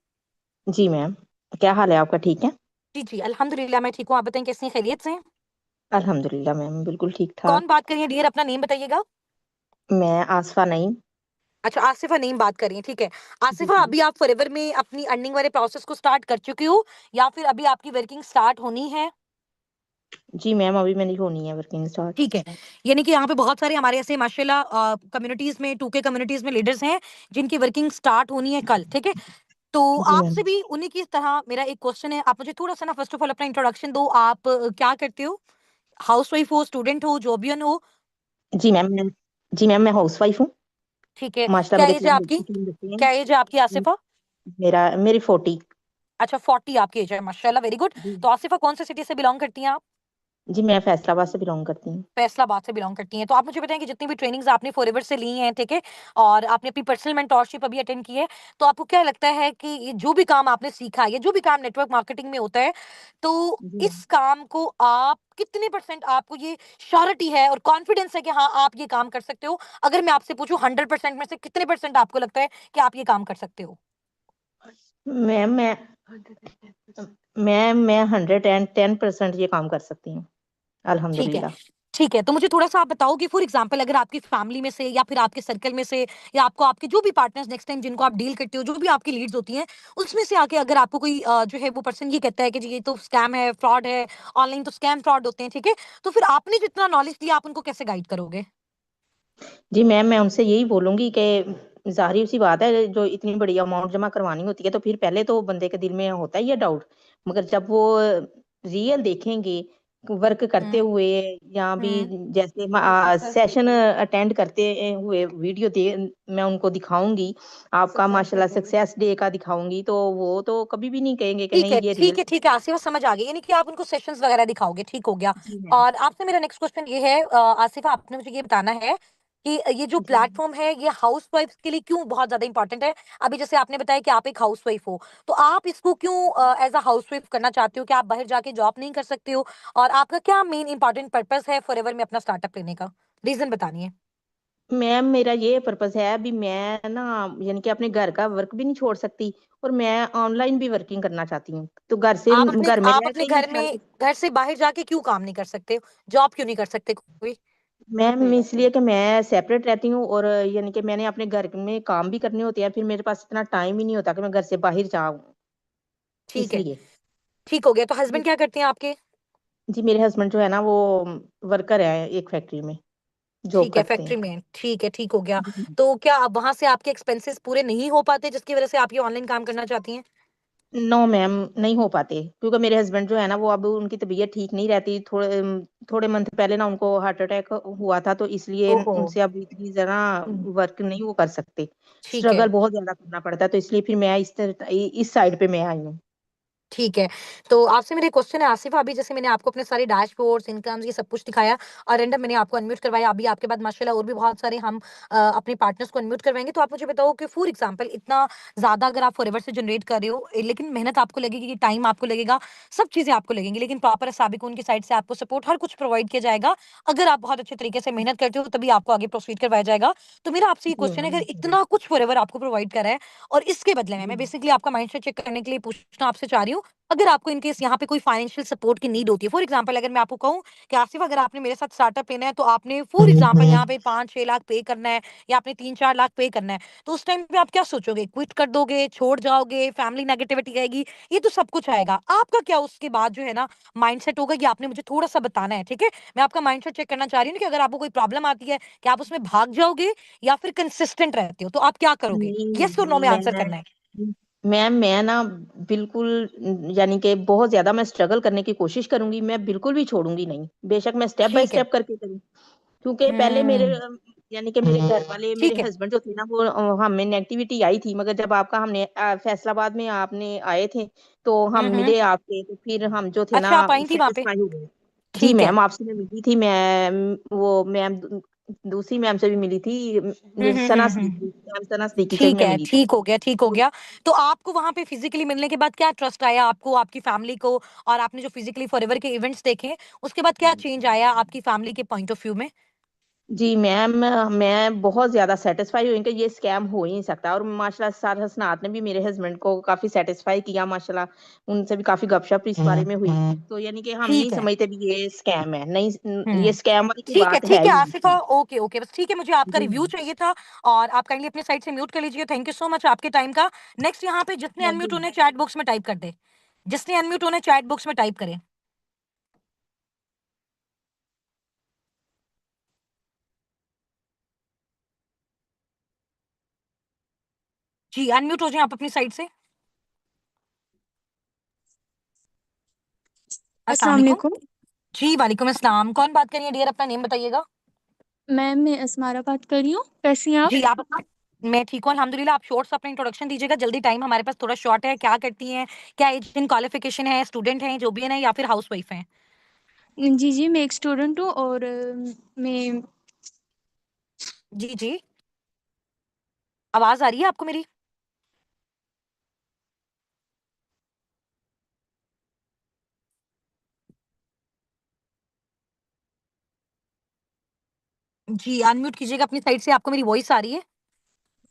जी मैम, क्या हाल है आपका? ठीक है। जी जी, अल्हम्दुलिल्लाह मैं ठीक हूँ। आप बताएं कैसी हैं, खैरियत से हैं? अल्हम्दुलिल्लाह मैम, बिल्कुल ठीक कौन ठाक। बात कर रही है डियर, अपना नेम बताइएगा। मैं आसफा नईम। अच्छा, आसिफा नेम बात कर रही है, ठीक है। जी आसिफा, जी। अभी आप फॉरएवर में अपनी अर्निंग वाले प्रोसेस को स्टार्ट कर चुकी हो या फिर अभी आपकी वर्किंग स्टार्ट होनी है? जी मैम, अभी मेरी होनी है वर्किंग स्टार्ट। ठीक है। यानी कि यहाँ पे बहुत सारे हमारे ऐसे माशाल्लाह कम्युनिटीज में, 2K कम्युनिटीज में लीडर्स हैं जिनकी वर्किंग स्टार्ट होनी है कल, ठीक है। तो जी मैम। आपसे भी उन्हीं की तरह मेरा एक क्वेश्चन है, आप मुझे थोड़ा सा ना फर्स्ट ऑफ ऑल अपना इंट्रोडक्शन दो। आप क्या करते हो? हाउस वाइफ हो, स्टूडेंट हो, जॉबियन हो? जी मैम जी मैम, मैं हाउस वाइफ हूँ। ठीक है। माशाल्लाह क्या मेरे एज है आपकी? 3 बच्चे हैं। क्या एज है आपकी आसिफा? मेरी 40। अच्छा, 40 आपकी एज है, माशाल्लाह, वेरी गुड। जी। तो आसिफा, कौन से सिटी से बिलोंग करती हैं आप? जी मैं फैसलाबाद से बिलोंग करती हूँ। फैसलाबाद से बिलोंग करती हैं। तो आप मुझे बताएं कि जितनी भी ट्रेनिंग्स आपने फॉरएवर से ली हैं, ठीक है, और आपने अपनी पर्सनल मेंटोरशिप अभी अटेंड की है, तो आपको क्या लगता है कि ये जो भी काम आपने सीखा है, ये जो भी काम नेटवर्क मार्केटिंग में होता है, तो जी इस काम को आप कितने परसेंट, आपको ये श्योरिटी है और कॉन्फिडेंस है कि हाँ आप ये काम कर सकते हो? अगर मैं आपसे पूछूं 100% में से कितने परसेंट आपको लगता है कि आप ये काम कर सकते हो? मैम, मैं 110% ये काम कर सकती हूँ, ठीक है। अल्हम्दुलिल्लाह। ठीक है, तो मुझे थोड़ा-सा आप बताओ कि फॉर एग्ज़ाम्पल अगर आपकी फैमिली में से या फिर आपके सर्कल में से या आपको आपके जो भी पार्टनर्स नेक्स्ट टाइम जिनको आप डील करते हो, जो भी आपकी लीड्स होती हैं, उसमें से आके अगर आपको कोई जो है वो पर्सन ये कहता है कि जी ये तो स्कैम है, फ्रॉड है, ऑनलाइन तो स्कैम फ्रॉड होते हैं, ठीक है? तो फिर आपने जितना नॉलेज दिया आप उनको कैसे गाइड करोगे? जी मैम, मैं उनसे यही बोलूँगी कि ज़ाहिर-सी बात है, जो इतनी बड़ी अमाउंट जमा करवानी होती है, तो फिर पहले तो बंदे के दिल में होता ही है डाउट। मगर जब वो रियल देखेंगे, वर्क करते हुँ, हुए या भी हुँ। जैसे सेशन अटेंड करते हुए वीडियो मैं उनको दिखाऊँगी, आपका माशाल्लाह सक्सेस डे का दिखाऊँगी, तो वो तो कभी भी नहीं कहेंगे कि ठीक है, नहीं ये ठीक रियल। है, ठीक है, आसिफ़ा समझ आ गई, यानी कि आप उनको सेशंस वगैरह दिखाओगे, ठीक हो गया। जी मैम। और आपसे मेरा नेक्स्ट क्वेश्चन ये है आसिफ़ा, आपने मुझे ये बताना है कि ये जो जी। प्लेटफ़ॉर्म है, ये हाउसवाइफ्स के लिए क्यों बहुत ज़्यादा इम्पोर्टेंट है? अभी जैसे आपने बताया कि आप एक हाउसवाइफ हो, तो आप इसको क्यों एज़ अ हाउसवाइफ करना चाहते हो? क्या आप बाहर जाके जॉब नहीं कर सकते हो? और आपका क्या मेन इम्पोर्टेंट पर्पज़ है फॉरएवर में अपना स्टार्टअप लेने का? रीज़न बतानी है। मैम, मेरा ये पर्पस है, अभी मैं ना यानी कि अपने घर का वर्क भी नहीं छोड़ सकती और मैं ऑनलाइन भी वर्किंग करना चाहती हूँ। तो घर में आप रह अपने के ही घर में, सारी। घर से बाहर जाके क्यों काम नहीं कर सकते? जॉब क्यों नहीं कर सकते कोई? मैम, इसलिए कि मैं सेपरेट रहती हूँ और यानी कि मैंने अपने घर में काम भी करने होते हैं, फिर मेरे पास इतना टाइम ही नहीं होता कि मैं घर से बाहर जाऊँ, ठीक है, इसलिए। ठीक हो गया। तो जी। हस्बैंड क्या करते हैं आपके? जी, मेरे हस्बैंड जो है ना वो वर्कर है, एक फैक्ट्री में जॉब ठीक है, करते हैं। फैक्ट्री में। ठीक है, ठीक हो गया। जी। तो क्या अब वहाँ से आपके एक्सपेंसेस पूरे नहीं हो पाते जिसकी वज़ह से आप ये ऑनलाइन काम करना चाहती हैं? नो मैम, नहीं हो पाते क्योंकि मेरे हस्बैंड जो है ना वो अब उनकी तबीयत ठीक नहीं रहती। थोड़े मंथ पहले ना उनको हार्ट अटैक हुआ था, तो इसलिए ओहो! उनसे अब इतनी ज़रा हुँ, वर्क नहीं वो कर सकते। ठीक है। स्ट्रगल बहुत ज़्यादा करना पड़ता है, तो इसलिए फिर मैं इस साइड पे मैं आई हूँ। ठीक है। तो आपसे मेरा एक क्वेश्चन है आसिफ़ा, अभी जैसे मैंने आपको अपने सारे डैशबोर्ड्स, इनकम्स ये सब कुछ दिखाया और रैंडम मैंने आपको अनम्यूट करवाया। अभी आपके बाद माशाल्लाह और भी बहुत सारे हम अपने पार्टनर्स को अनम्यूट करवाएँगे। तो आप मुझे बताओ कि फॉर एग्ज़ाम्पल इतना ज़्यादा अगर आप फॉरएवर से जनरेट कर रहे हो, लेकिन मेहनत आपको लगेगी, टाइम आपको लगेगा, सब चीज़ें आपको लगेंगी, लेकिन प्रॉपर साबिक़ उनकी साइड से आपको सपोर्ट हर कुछ प्रोवाइड किया जाएगा। अगर आप बहुत अच्छे तरीके से मेहनत करते हो, तभी आपको आगे प्रोसीड करवाया जाएगा। तो मेरा आपसे ये जी क्वेश्चन है, मैम, अगर इतना कुछ फॉरएवर आपको प्रोवाइड करा है और इसके बदले में जी। मैं बेसिकली आपका माइंडसेट चेक करने के लिए पूछना आपसे चाह रही हूँ, अगर आपको इन केस यहाँ पे कोई फाइनेंशियल सपोर्ट की नीड होती है, फॉर एग्जांपल अगर मैं आपको कहूँ कि आसिफ अगर आपने मेरे साथ स्टार्टअप लेना है तो आपने फॉर एग्जांपल यहाँ पे 5-6 लाख पे करना है या आपने 3-4 लाख पे करना है, तो उस टाइम पे आप क्या सोचोगे? क्विट कर दोगे, छोड़ जाओगे, फैमिली नेगेटिविटी आएगी, ये तो सब कुछ आएगा। आपका क्या उसके बाद जो है ना माइंडसेट होगा, ये आपने मुझे थोड़ा-सा बताना है, ठीक है? मैं आपका माइंडसेट चेक करना चाह रही हूँ कि अगर आपको कोई प्रॉब्लम आती है, क्या आप उसमें भाग जाओगे या फिर कंसिस्टेंट रहते हो? तो आप क्या करोगे? नहीं येस और नो में आंसर मैं करना है। मैम, मैं ना बिल्कुल यानी कि बहुत ज़्यादा मैं स्ट्रगल करने की कोशिश करूँगी, मैं बिल्कुल भी छोड़ूँगी नहीं। बेशक मैं स्टेप बाय ठीक है। स्टेप करके करूँ। क्योंकि पहले मेरे हुँ। यानी कि मेरे घर वाले, मेरे ठीक है। हस्बैंड जो थे ना, वो हमें नेगेटिविटी आई थी, मगर जब आपका हमने फैसलाबाद में आपने आए थे, तो हम हम्म। मिले आपसे, तो फिर हम जो थे ना अच्छा, आप आई थी वहां पे? सेटिस्फाई हो गए। जी ठीक है। मैम, आपसे मैं मिली थी, मैम वो मैम दूसरी मैम से भी मिली थी, सना हम्म। सिद्दीकी, मैम सना सिद्दीकी से भी ठीक मैं है, मिली थी। ठीक हो गया, ठीक हो गया। तो आपको वहां पे फिजिकली मिलने के बाद क्या ट्रस्ट आया आपको, आपकी फैमिली को, और आपने जो फिजिकली फॉरएवर के इवेंट्स देखे, उसके बाद क्या चेंज आया आपकी फैमिली के पॉइंट ऑफ व्यू में? जी मैम, मैं बहुत ज्यादा सेटिस्फाई हुई कि ये स्कैम हो ही नहीं सकता, और माशाल्लाह सर हसनात ने भी मेरे हस्बैंड को काफी सेटिस्फाई किया माशाल्लाह, उनसे भी काफी गपशप इस बारे में हुई। तो यानी कि हम नहीं ठीक है। समझते भी ये स्कैम है, नहीं, ये हम्म। स्कैम वाली कोई ठीक है, बात है ठीक है ही आसिफा, नहीं। ओके ओके, बस ठीक है, मुझे आपका जी रिव्यू मैम। चाहिए था। और आप काइंडली अपने साइड से म्यूट कर लीजिए। थैंक यू सो मच आपके टाइम का। नेक्स्ट यहाँ पे जितने थैंक अनम्यूट यू। होने चैट बॉक्स में टाइप कर दे। जिसने अनम्यूट होने चैट बॉक्स में टाइप करें। जी, अनम्यूट हो जाए आप अपनी साइड से। अस्सलाम अस्सलाम वालेकुम। वालेकुम। जी वालेकुम अस्सलाम। कौन बात कर रही है डियर, अपना नेम बताइएगा। मैम मैं असमारा बात कर रही हूँ, कैसी हैं आप? जी आप। मैं ठीक हूँ अल्हम्दुलिल्लाह। आप शॉर्ट से अपना इंट्रोडक्शन दीजिएगा जल्दी, टाइम हमारे पास थोड़ा शॉर्ट है। क्या करती हैं, क्या एज इन क्वालिफिकेशन है, स्टूडेंट हैं जो भी है ना, या फिर हाउस वाइफ हैं? जी जी, मैं एक स्टूडेंट हूँ और मैं जी जी। आवाज आ रही है आपको मेरी? जी अनम्यूट कीजिएगा अपनी साइड से, आपको मेरी वॉइस आ रही है?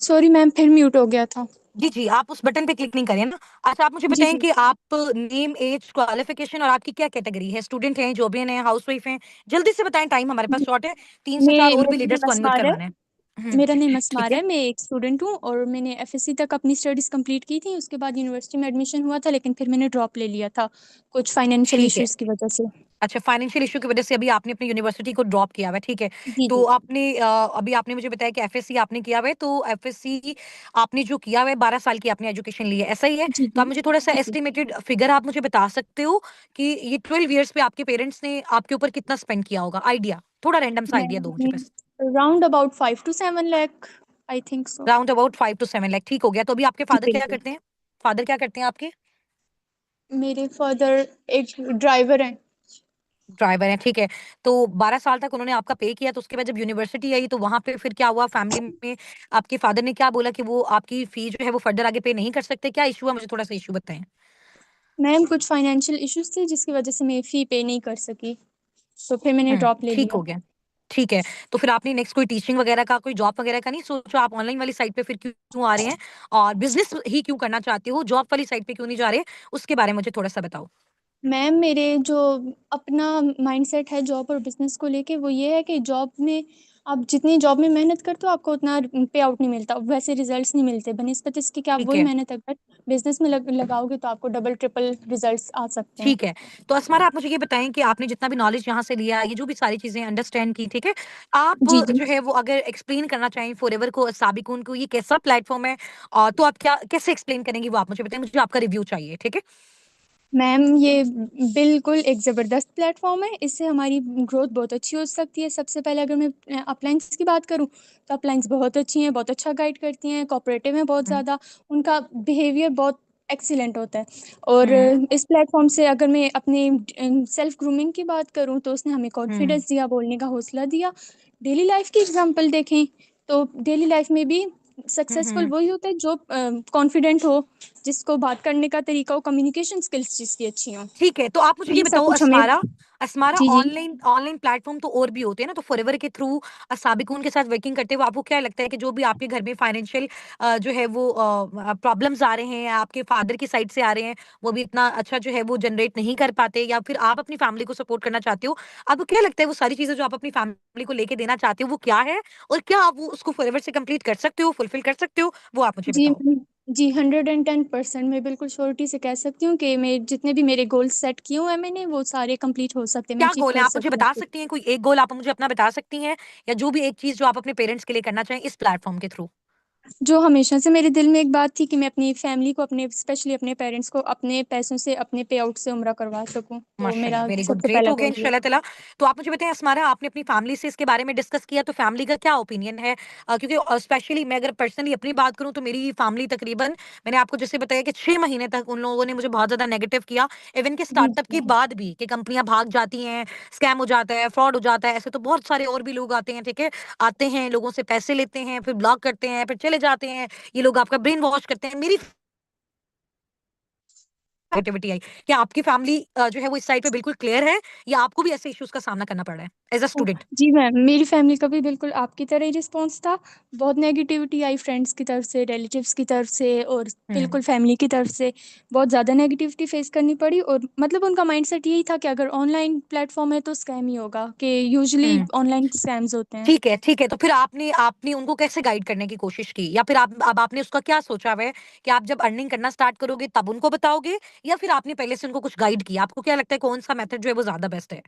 सॉरी मैम, फिर म्यूट हो गया था। जी जी, आप उस बटन पे क्लिक नहीं करें ना। अच्छा, आप मुझे जी बताएं जी, कि आप नेम, एज, क्वालिफिकेशन और आपकी क्या कैटेगरी है, स्टूडेंट हैं, जॉबियन हैं, हाउस वाइफ हैं? जल्दी से बताएं, टाइम हमारे पास जी। शॉर्ट है। 3 से 4 मैं और भी मेरा लीडर्स नाम को अनम्यूट असमार है। करवाना है। मेरा नेम ठीक असमार है। है, मैं एक स्टूडेंट हूँ और मैंने एफएससी तक अपनी स्टडीज कंप्लीट की थी। उसके बाद यूनिवर्सिटी में एडमिशन हुआ था, लेकिन फिर मैंने ड्रॉप ले लिया था कुछ फाइनेंशियल ठीक है। इश्यूज की वजह से। अच्छा, फाइनेंशियल इशू की वजह से अभी आपने अपनी यूनिवर्सिटी को ड्रॉप किया हुआ है, ठीक है। जी तो जी आपने अभी आपने मुझे बताया कि एफएससी आपने किया हुआ है, तो एफएससी आपने जो किया हुआ है, 12 साल की आपने एजुकेशन ली है, ऐसा ही है? जी तो जी आप मुझे थोड़ा सा जी जी। एस्टिमेटेड फिगर आप मुझे बता सकते हो कि ये 12 ईयर्स पे आपके पेरेंट्स ने आपके ऊपर कितना स्पेंड किया होगा? आइडिया, थोड़ा रैंडम सा आइडिया दो मुझे बस। Ma'am round about 5 to 7 lakh, I think so. Round about 5 to 7 lakh, ठीक हो गया। तो अभी आपके जी फादर क्या बिल्कुल। करते हैं? फादर क्या करते हैं आपके? मेरे फादर एक ड्राइवर हैं। ड्राइवर है, ठीक है। तो 12 साल तक उन्होंने आपका पे किया, तो उसके बाद जब यूनिवर्सिटी आई तो वहां पे फिर क्या हुआ फैमिली में? आपके फादर ने क्या बोला कि वो आपकी फी जो है वो फर्दर आगे पे नहीं कर सकते? क्या इशू है, मुझे थोड़ा सा इशू बताएं। मैम कुछ फाइनेंशियल इश्यूज थे जिसकी वजह से मैं फ़ी पे नहीं कर सकी, तो फिर मैंने ड्रॉप ले ठीक लिया। हो गया। ठीक है। तो फिर आपने नेक्स्ट कोई टीचिंग वगैरह का, कोई जॉब वगैरह का नहीं सोचा? आप ऑनलाइन वाली साइड पे फिर क्यों क्यों आ रहे हैं? और बिजनेस ही क्यों करना चाहते हो, जॉब वाली साइड पे क्यों नहीं जा रहे? उसके बारे में मुझे थोड़ा सा बताओ। मैम मेरे जो अपना माइंडसेट है जॉब और बिजनेस को लेके, वो ये है कि जॉब में आप जितनी जॉब में मेहनत करते हो आपको उतना पे आउट नहीं मिलता, वैसे रिजल्ट्स नहीं मिलते बनिस्बत इसके कि आप ठीक वही है। मेहनत अगर बिजनेस में लगाओगे तो आपको डबल ट्रिपल रिजल्ट्स आ सकते हैं। ठीक है। तो अस्मारा, आप मुझे ये बताएं कि आपने जितना भी नॉलेज यहाँ से लिया, ये जो भी सारी चीजें अंडरस्टैंड की, ठीक है, आप जी जी। जो है वो अगर एक्सप्लेन करना चाहें फॉरएवर को, साबिकून को, ये कैसा प्लेटफॉर्म है, तो आप क्या कैसे एक्सप्लेन करेंगे वो आप मुझे बताएं, मुझे आपका रिव्यू चाहिए, ठीक है। मैम ये बिल्कुल एक ज़बरदस्त प्लेटफॉर्म है, इससे हमारी ग्रोथ बहुत अच्छी हो सकती है। सबसे पहले अगर मैं अपलाइंस की बात करूँ तो अपलाइंस बहुत अच्छी हैं, बहुत अच्छा गाइड करती हैं, कोऑपरेटिव हैं बहुत हम्म। ज़्यादा, उनका बिहेवियर बहुत एक्सीलेंट होता है। और हम्म। इस प्लेटफॉर्म से अगर मैं अपनी सेल्फ ग्रूमिंग की बात करूँ तो उसने हमें हम्म। कॉन्फिडेंस दिया, बोलने का हौसला दिया। डेली लाइफ की एग्जांपल देखें तो डेली लाइफ में भी सक्सेसफुल हम्म। वही होता है जो कॉन्फिडेंट हो, जिसको बात करने का तरीका हो, कम्युनिकेशन स्किल्स जिसकी अच्छी हो। ठीक है। तो आप मुझे तो ये ये सब बताओ कुछ हमें। अस्मारा, अस्मारा जी जी। ऑनलाइन ऑनलाइन प्लेटफॉर्म तो और भी होते हैं ना, तो फॉरएवर के थ्रू साबिकून के साथ वर्किंग करते हुए आपको क्या लगता है कि जो भी आपके घर में फाइनेंशियल जो है वो प्रॉब्लम्स आ रहे हैं, आपके फादर की साइड से आ रहे हैं, वो भी इतना अच्छा जो है वो जनरेट नहीं कर पाते, या फिर आप अपनी फैमिली को सपोर्ट करना चाहते हो, आपको क्या लगता है वो सारी चीजें जो आप अपनी फैमिली को लेके देना चाहते हो वो क्या है, और क्या आप वो उसको फॉरएवर से कंप्लीट कर सकते हो, फुलफिल कर सकते हो, वो आप मुझे जी बताओ। जी 110% मैं बिल्कुल श्योरिटी से कह सकती हूँ कि मैं जितने भी मेरे गोल्स सेट किए हुए हैं मैंने, वो सारे कंप्लीट हो सकते हैं, मैं क्या अचीव गोल है, कर आप मुझे सकती हूँ बता खुद। सकती हैं? कोई एक गोल आप मुझे अपना बता सकती हैं, या जो भी एक चीज जो आप अपने पेरेंट्स के लिए करना चाहें इस प्लेटफॉर्म के थ्रू? जो हमेशा से मेरे दिल में एक बात थी कि मैं अपनी फैमिली को, अपने स्पेशली अपने पेरेंट्स को अपने पैसों से, अपने पे आउट से उम्रा करवा सकूं, तो माशाल्लाह, मेरा वेरी गुड, सबसे ग्रेट पहला हो गया गोल ये इंशाल्लाह था। ताला। तो आप मुझे बताएं अस्मारा, आपने अपनी फैमिली से इसके बारे में डिस्कस किया, तो फैमिली का क्या ओपिनियन है? क्योंकि स्पेशली मैं अगर पर्सनली अपनी बात करूं तो मेरी फैमिली तकरीबन, मैंने आपको जैसे बताया कि 6 महीने तक उन लोगों ने मुझे बहुत ज्यादा नेगेटिव किया। इवन के जी स्टार्टअप के जी। बाद भी कि कंपनियां भाग जाती हैं, स्कैम हो जाता है, फ्रॉड हो जाता है, ऐसे तो बहुत सारे और भी लोग आते हैं, ठीक है, आते हैं, लोगों से पैसे लेते हैं, फिर ब्लॉक करते हैं, फिर चले जाते हैं, ये लोग आपका ब्रेन वॉश करते हैं। मेरी नेगेटिविटी आई, क्या आपकी फैमिली जो है वो इस साइड पे बिल्कुल क्लियर है, या आपको भी ऐसे इश्यूज का सामना करना पड़ रहा है एज अ स्टूडेंट? जी मैम, मेरी फैमिली का भी बिल्कुल आपकी तरह ही रिस्पॉन्स था। बहुत नेगेटिविटी आई फ्रेंड्स की तरफ से, रिलेटिव्स की तरफ से, और हम्म बिल्कुल फैमिली की तरफ से बहुत ज़्यादा नेगेटिविटी फेस करनी पड़ी। और मतलब उनका माइंडसेट यही था कि अगर ऑनलाइन प्लेटफॉर्म है तो स्कैम ही होगा, कि यूजुअली हम्म ऑनलाइन स्कैम्स होते हैं। ठीक है, ठीक है, तो फिर आपने आपने उनको कैसे गाइड करने की कोशिश की, या फिर आप अब आपने उसका क्या सोचा हुआ है कि आप जब अर्निंग करना स्टार्ट करोगे तब उनको बताओगे, या फिर आपने पहले से उनको कुछ गाइड किया? आपको क्या लगता है कौन सा मेथड जो है वो ज्यादा बेस्ट है?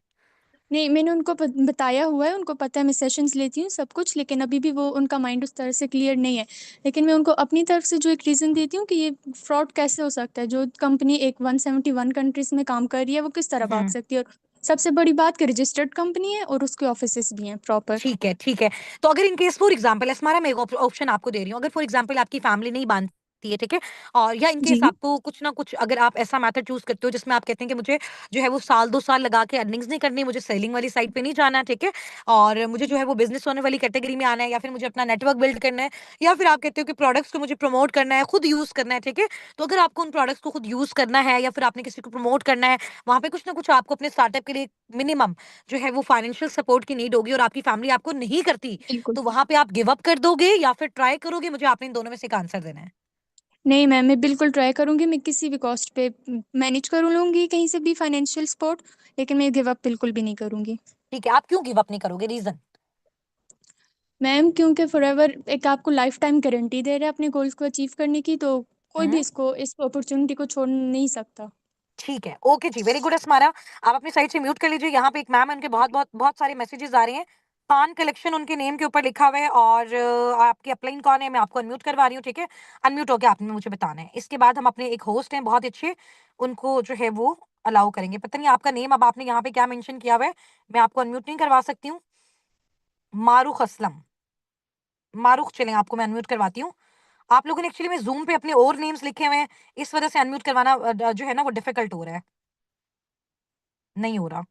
नहीं, मैंने उनको बताया हुआ है, उनको पता है, मैं सेशंस लेती हूँ सब कुछ, लेकिन अभी भी वो उनका माइंड उस तरह से क्लियर नहीं है। लेकिन मैं उनको अपनी तरफ से जो एक रीज़न देती हूँ कि ये फ्रॉड कैसे हो सकता है, जो कंपनी एक 171 कंट्रीज में काम कर रही है वो किस तरह भाग हम्म सकती है। और सबसे बड़ी बात कि रजिस्टर्ड कंपनी है और उसके ऑफिसेज भी हैं प्रॉपर। ठीक है, ठीक है। तो अगर इन केस फॉर एग्जांपल एस्मारा, मैं एक ऑप्शन आपको दे रही हूँ, अगर फॉर एग्जांपल आपकी फैमिली नहीं मानती है, ठीक है, और या इन केस जी आपको कुछ ना कुछ, अगर आप ऐसा मेथड चूज करते हो जिसमें आप कहते हैं कि मुझे जो है वो साल 2 साल लगा के अर्निंग्स नहीं करनी, मुझे सेलिंग वाली साइड पे नहीं जाना है, ठीक है, और मुझे जो है वो बिजनेस होने वाली कैटेगरी में आना है, या फिर मुझे अपना नेटवर्क बिल्ड करना है, या फिर आप कहते हो कि प्रोडक्ट्स को मुझे प्रमोट करना है, खुद यूज करना है, ठीक है, तो अगर आपको उन प्रोडक्ट्स को खुद यूज करना है, या फिर आपने किसी को प्रमोट करना है, वहां पे कुछ ना कुछ आपको अपने स्टार्टअप के लिए मिनिमम जो है वो फाइनेंशियल सपोर्ट की नीड होगी, और आपकी फैमिली आपको नहीं करती, बिल्कुल। तो वहां पे आप गिव अप कर दोगे या फिर ट्राई करोगे? मुझे आपने इन दोनों में से एक आंसर देना है। नहीं मैम, मैं बिल्कुल ट्राई करूंगी, मैं किसी भी कॉस्ट पे मैनेज कर लूंगी कहीं से भी फाइनेंशियल सपोर्ट, लेकिन मैं गिव अप बिल्कुल भी नहीं करूंगी। ठीक है, आप क्यों गिव अप नहीं करोगे? रीजन? मैम क्योंकि फॉरएवर एक आपको लाइफ टाइम गारंटी दे रहे हैं अपने गोल्स को अचीव करने की, तो कोई भी हम्म इसको, इस अपॉर्चुनिटी को छोड़ नहीं सकता। ठीक है, ओके जी, वेरी गुड अस्मारा। आप अपनी साइड से म्यूट कर लीजिए, यहाँ पे एक मैम है, उनके बहुत बहुत बहुत सारे मैसेजेस आ रहे हैं। पान कलेक्शन उनके नेम के ऊपर लिखा हुआ है, और आपके अपलाइन कौन है, मैं आपको अनम्यूट करवा रही हूँ, ठीक है, अनम्यूट होकर आपने मुझे बताना है। इसके बाद हम अपने एक होस्ट हैं बहुत अच्छे, उनको जो है वो अलाउ करेंगे। पता नहीं आपका नेम अब आपने यहाँ पे क्या मेंशन किया हुआ है, मैं आपको अनम्यूट नहीं करवा सकती हूँ। मारूख असलम, मारूख, चलें आपको मैं अनम्यूट करवाती हूँ। आप लोगों ने एक्चुअली में जूम पे अपने और नेम्स लिखे हुए हैं, इस वजह से अनम्यूट करवाना जो है ना वो डिफिकल्ट हो रहा है, नहीं हो रहा।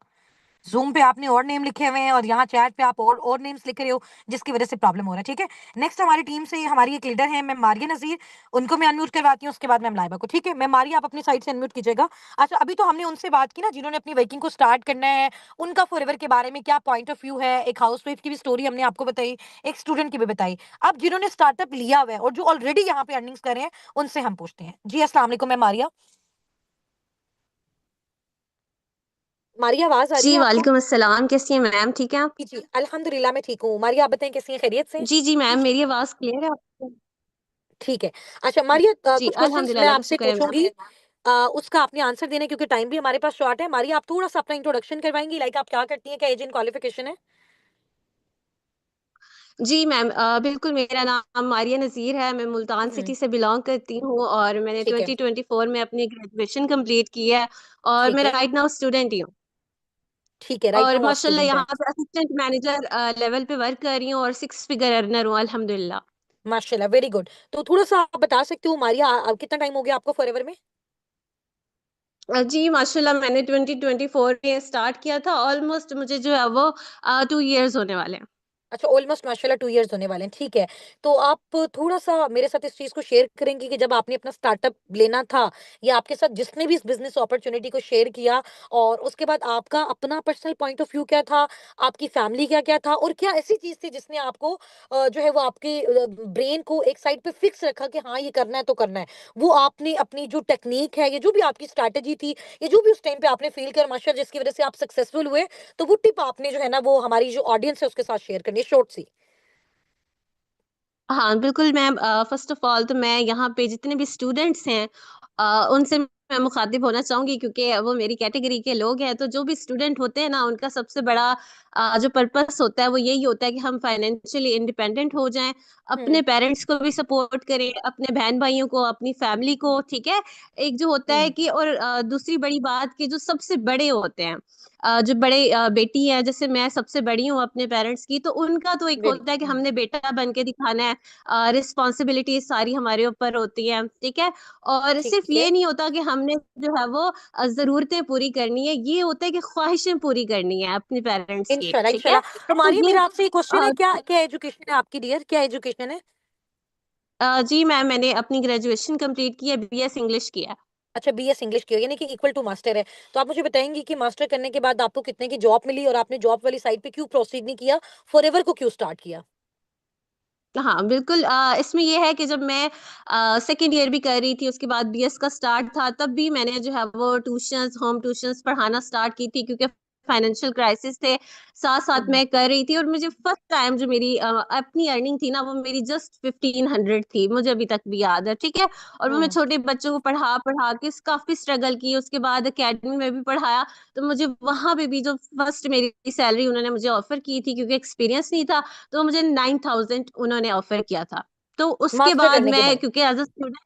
जूम पे आपने और नेम लिखे हुए हैं, और यहाँ चैट पे आप और नेम्स लिख रहे हो, जिसकी वजह से प्रॉब्लम हो रहा है, ठीक है। नेक्स्ट हमारी टीम से हमारी एक लीडर है, मैम मारिया नजीर, उनको मैं अनम्यूट करवाती हूँ, उसके बाद मैम लाइबा को, ठीक है। मैम मारिया, आप अपनी साइड से अनम्यूट कीजिएगा। अच्छा, अभी तो हमने उनसे बात की ना जिन्होंने अपनी वर्किंग को स्टार्ट करना है, उनका फॉरएवर के बारे में क्या पॉइंट ऑफ व्यू है, एक हाउस वाइफ की भी स्टोरी हमने आपको बताई, एक स्टूडेंट की भी बताई। अब जिन्होंने स्टार्टअप लिया हुआ है और जो ऑलरेडी यहाँ पे अर्निंग्स कर रहे हैं, उनसे हम पूछते हैं। जी अस्सलाम वालेकुम मैम मारिया। मारिया, आवाज आ रही जी, है आपको? वालेकुम अस्सलाम। कैसी हैं मैम? ठीक हैं आप? जी जी, अल्हम्दुलिल्लाह मैं ठीक हूँ। मारिया, आप बताएं कैसी हैं, खैरियत से? जी, जी मैम, मेरी आवाज़ क्लियर है आपको? ठीक है। अच्छा मारिया, जी, कुछ क्वेश्चंस अल्हम्दुलिल्लाह, मैं अल्लाह का आपसे शुक्र है मैम। पूछूंगी, उसका आपने आंसर देना है, क्योंकि टाइम भी हमारे पास शॉर्ट है। मारिया, आप थोड़ा सा अपना इंट्रोडक्शन करवाएंगी, लाइक आप क्या करती हैं, क्या एज एंड क्वालिफिकेशन है? जी मैम, बिल्कुल, मेरा नाम मारिया नज़ीर है, मैं मुल्तान हम्म सिटी से बिलॉन्ग करती हूँ और मैंने ठीक है, 2024 में अपनी ग्रेजुएशन कंप्लीट की है और ठीक मैं है, राइट नाउ स्टूडेंट ही हूँ। ठीक है, राइट और नाउ आप माशाल्लाह स्टूडेंट हैं। यहाँ पे असिस्टेंट मैनेजर लेवल पे वर्क कर रही हूँ और 6 फिगर अर्नर हूँ, अल्हम्दुलिल्लाह। माशाल्लाह, वेरी गुड। तो थोड़ा सा आप बता सकते हो मारिया, कितना टाइम हो गया आपको फॉरएवर में? जी, माशाल्लाह मैंने 2024 में स्टार्ट किया था, ऑलमोस्ट मुझे जो है वो 2 इयर्स होने वाले हैं। अच्छा, ऑलमोस्ट माशाल्लाह 2 इयर्स होने वाले हैं, ठीक है। तो आप थोड़ा-सा मेरे साथ इस चीज़ को शेयर करेंगी कि जब आपने अपना स्टार्टअप लेना था, या आपके साथ जिसने भी इस बिज़नेस अपॉर्च्युनिटी को शेयर किया, और उसके बाद आपका अपना पर्सनल पॉइंट ऑफ व्यू क्या था? आपकी फैमिली का क्या था? और क्या ऐसी चीज़ थी जिसने आपको जो है वो आपके ब्रेन को एक साइड पे फिक्स रखा कि हाँ, ये करना है तो करना है? वो आपने अपनी जो टेक्नीक है, या जो भी आपकी स्ट्रैटेजी थी, या जो भी उस टाइम पे आपने फ़ील किया माशाल्लाह जिसकी वज़ह से आप सक्सेसफुल हुए, तो वो टिप आपने जो है ना वो हमारी जो ऑडियंस है उसके साथ शेयर करनी है, शॉर्ट सी। हाँ, बिल्कुल मैम, फ़र्स्ट ऑफ़ ऑल तो मैं यहाँ पे जितने भी स्टूडेंट्स हैं उनसे मैं मुखातिब होना चाहूंगी, क्योंकि वो मेरी कैटेगरी के लोग हैं। तो जो भी स्टूडेंट होते हैं ना, उनका सबसे बड़ा जो पर्पस होता है वो यही होता है कि हम फाइनेंशियली इंडिपेंडेंट हो जाएं, अपने पेरेंट्स को भी सपोर्ट करें, अपने बहन भाइयों को, अपनी फैमिली को, ठीक है। एक जो होता है कि, और दूसरी बड़ी बात कि जो सबसे बड़े होते हैं, जो बड़े बेटी है, जैसे मैं सबसे बड़ी हूँ अपने पेरेंट्स की, तो उनका तो एक होता है कि हमने बेटा बन के दिखाना है, रिस्पॉन्सिबिलिटी सारी हमारे ऊपर होती है, ठीक है। और ठीक सिर्फ है ये नहीं होता कि हमने जो है वो जरूरतें पूरी करनी है, ये होता है कि ख्वाहिशें पूरी करनी है अपने पेरेंट्स की, इंशाल्लाह ठीक है। इंशाल्लाह। तो तो मारिया ये मेरा आपसे एक क्वेश्चन है, अ, क्या क्या एजुकेशन है आपकी डियर, क्या एजुकेशन है? जी मैम, मैंने अपनी ग्रेजुएशन कंप्लीट की है, बीएस इंग्लिश किया है। अच्छा बीएस इंग्लिश की हो, यानी कि इक्वल टू मास्टर है। तो आप मुझे बताएंगी कि मास्टर करने के बाद आपको कितने की जॉब मिली और आपने जॉब वाली साइड पे क्यों प्रोसीड नहीं किया, फॉरएवर को क्यों स्टार्ट किया? हाँ बिल्कुल, इसमें ये है कि जब मैं सेकेंड ईयर भी कर रही थी, उसके बाद बीएस का स्टार्ट था, तब भी मैंने जो है वो ट्यूशंस, होम ट्यूशंस पढ़ाना स्टार्ट की थी, क्योंकि फाइनेंशियल क्राइसिस थे, साथ साथ मैं कर रही थी। और मुझे फर्स्ट टाइम जो मेरी अपनी अर्निंग थी ना, वो मेरी जस्ट 1500 थी, मुझे अभी तक भी याद है, ठीक है। और वो मैं छोटे बच्चों को पढ़ा पढ़ा के काफी स्ट्रगल की, उसके बाद अकेडमी में भी पढ़ाया। तो मुझे वहां पे भी जो फर्स्ट मेरी सैलरी उन्होंने मुझे ऑफर की थी, क्योंकि एक्सपीरियंस नहीं था, तो मुझे 9000 उन्होंने ऑफर किया था। तो उसके मास्टर बाद करने के मैं, बाद? क्योंकि एज अ स्टूडेंट,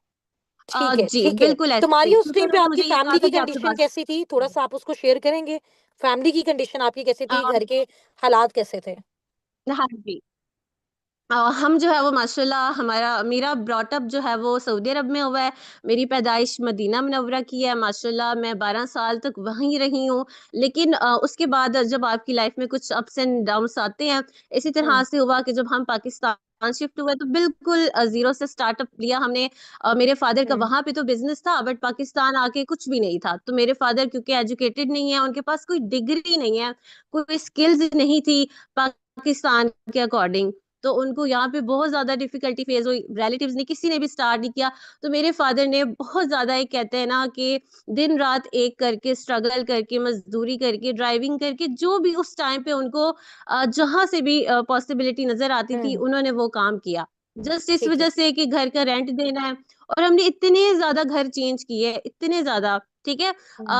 ठीक है जी ठीक है। बिल्कुल तो ऐसे ही, मारिया उस क्योंकि टाइम पे उन्होंने आपकी मुझे ये कहा फैमिली की था कि आपके कंडीशन पास कैसी थी, थोड़ा सा आप उसको शेयर करेंगे? फैमिली की कंडीशन आपकी कैसी थी, घर के हालात कैसे थे? हाँ जी। हम जो है वो माशाल्लाह, हमारा मेरा ब्रॉटअप जो है वो सऊदी अरब में हुआ है। मेरी पैदाइश मदीना मुनव्वरा की है, माशाल्लाह मैं 12 साल तक वहीं रही हूँ। लेकिन उसके बाद जब आपकी लाइफ में कुछ अप्स एंड डाउन्स आते हैं, इसी तरह से हुआ कि जब हम पाकिस्तान शिफ्ट हुए, तो बिल्कुल जीरो से स्टार्टअप लिया हमने। मेरे फादर का वहां पे तो बिजनेस था, बट पाकिस्तान आके कुछ भी नहीं था। तो मेरे फादर क्योंकि एजुकेटेड नहीं है, उनके पास कोई डिग्री नहीं है, कोई स्किल्स नहीं थी पाकिस्तान के अकॉर्डिंग, तो उनको यहाँ पे बहुत ज्यादा डिफिकल्टी फेस हुई, रिलेटिव्स ने किसी ने भी स्टार्ट नहीं किया। तो मेरे फादर ने बहुत ज्यादा, एक कहते हैं ना कि दिन रात एक करके, स्ट्रगल करके, मजदूरी करके, ड्राइविंग करके, जो भी उस टाइम पे उनको जहां से भी पॉसिबिलिटी नजर आती थी, उन्होंने वो काम किया। जस्ट इस ठीक है वजह से कि घर का रेंट देना है। और हमने इतने ज्यादा घर चेंज किए, इतने ज्यादा, ठीक है।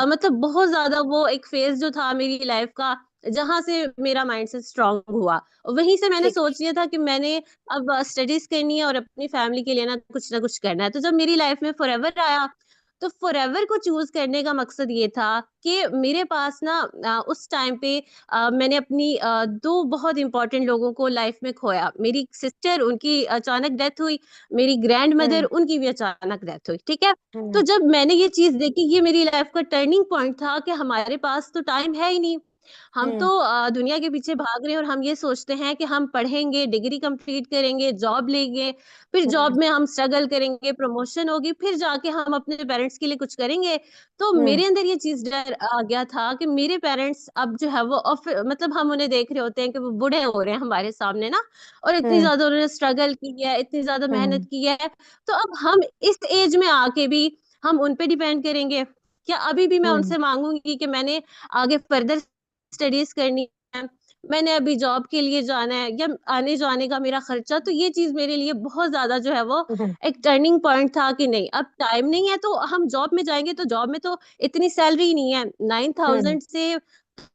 मतलब बहुत ज्यादा वो एक फेज जो था मेरी लाइफ का, जहां से मेरा माइंडसेट स्ट्रांग हुआ, वहीं से मैंने ठीक सोच लिया था कि मैंने अब स्टडीज करनी है और अपनी फैमिली के लिए ना कुछ करना है। तो जब मेरी लाइफ में फॉरएवर आया, तो फॉरएवर को चूज करने का मकसद ये था कि मेरे पास ना उस टाइम पे मैंने अपनी दो बहुत इंपॉर्टेंट लोगों को लाइफ में खोया। मेरी सिस्टर, उनकी अचानक डेथ हुई, मेरी ग्रैंड मदर, उनकी भी अचानक डेथ हुई, ठीक है। तो जब मैंने ये चीज देखी, ये मेरी लाइफ का टर्निंग पॉइंट था कि हमारे पास तो टाइम है ही नहीं। हम तो दुनिया के पीछे भाग रहे हैं, और हम ये सोचते हैं कि हम पढ़ेंगे, डिग्री कंप्लीट करेंगे, जॉब लेंगे, फिर जॉब में हम स्ट्रगल करेंगे, प्रमोशन होगी, फिर जाके हम अपने पेरेंट्स के लिए कुछ करेंगे। तो मेरे अंदर ये चीज डर आ गया था कि मेरे पेरेंट्स अब जो है वो मतलब हम उन्हें देख रहे होते हैं कि वो बूढ़े हो रहे हैं हमारे सामने ना, और इतनी ज्यादा उन्होंने स्ट्रगल की है, इतनी ज्यादा मेहनत की है। तो अब हम इस एज में आके भी हम उन पे डिपेंड करेंगे क्या? अभी भी मैं उनसे मांगूंगी कि मैंने आगे फर्दर स्टडीज करनी है, मैंने अभी जॉब के लिए जाना है, या आने जाने का मेरा खर्चा? तो ये चीज मेरे लिए बहुत ज्यादा जो है वो एक टर्निंग पॉइंट था कि नहीं, अब टाइम नहीं है, तो हम जॉब में जाएंगे, तो जॉब में तो इतनी सैलरी नहीं है 9000 से,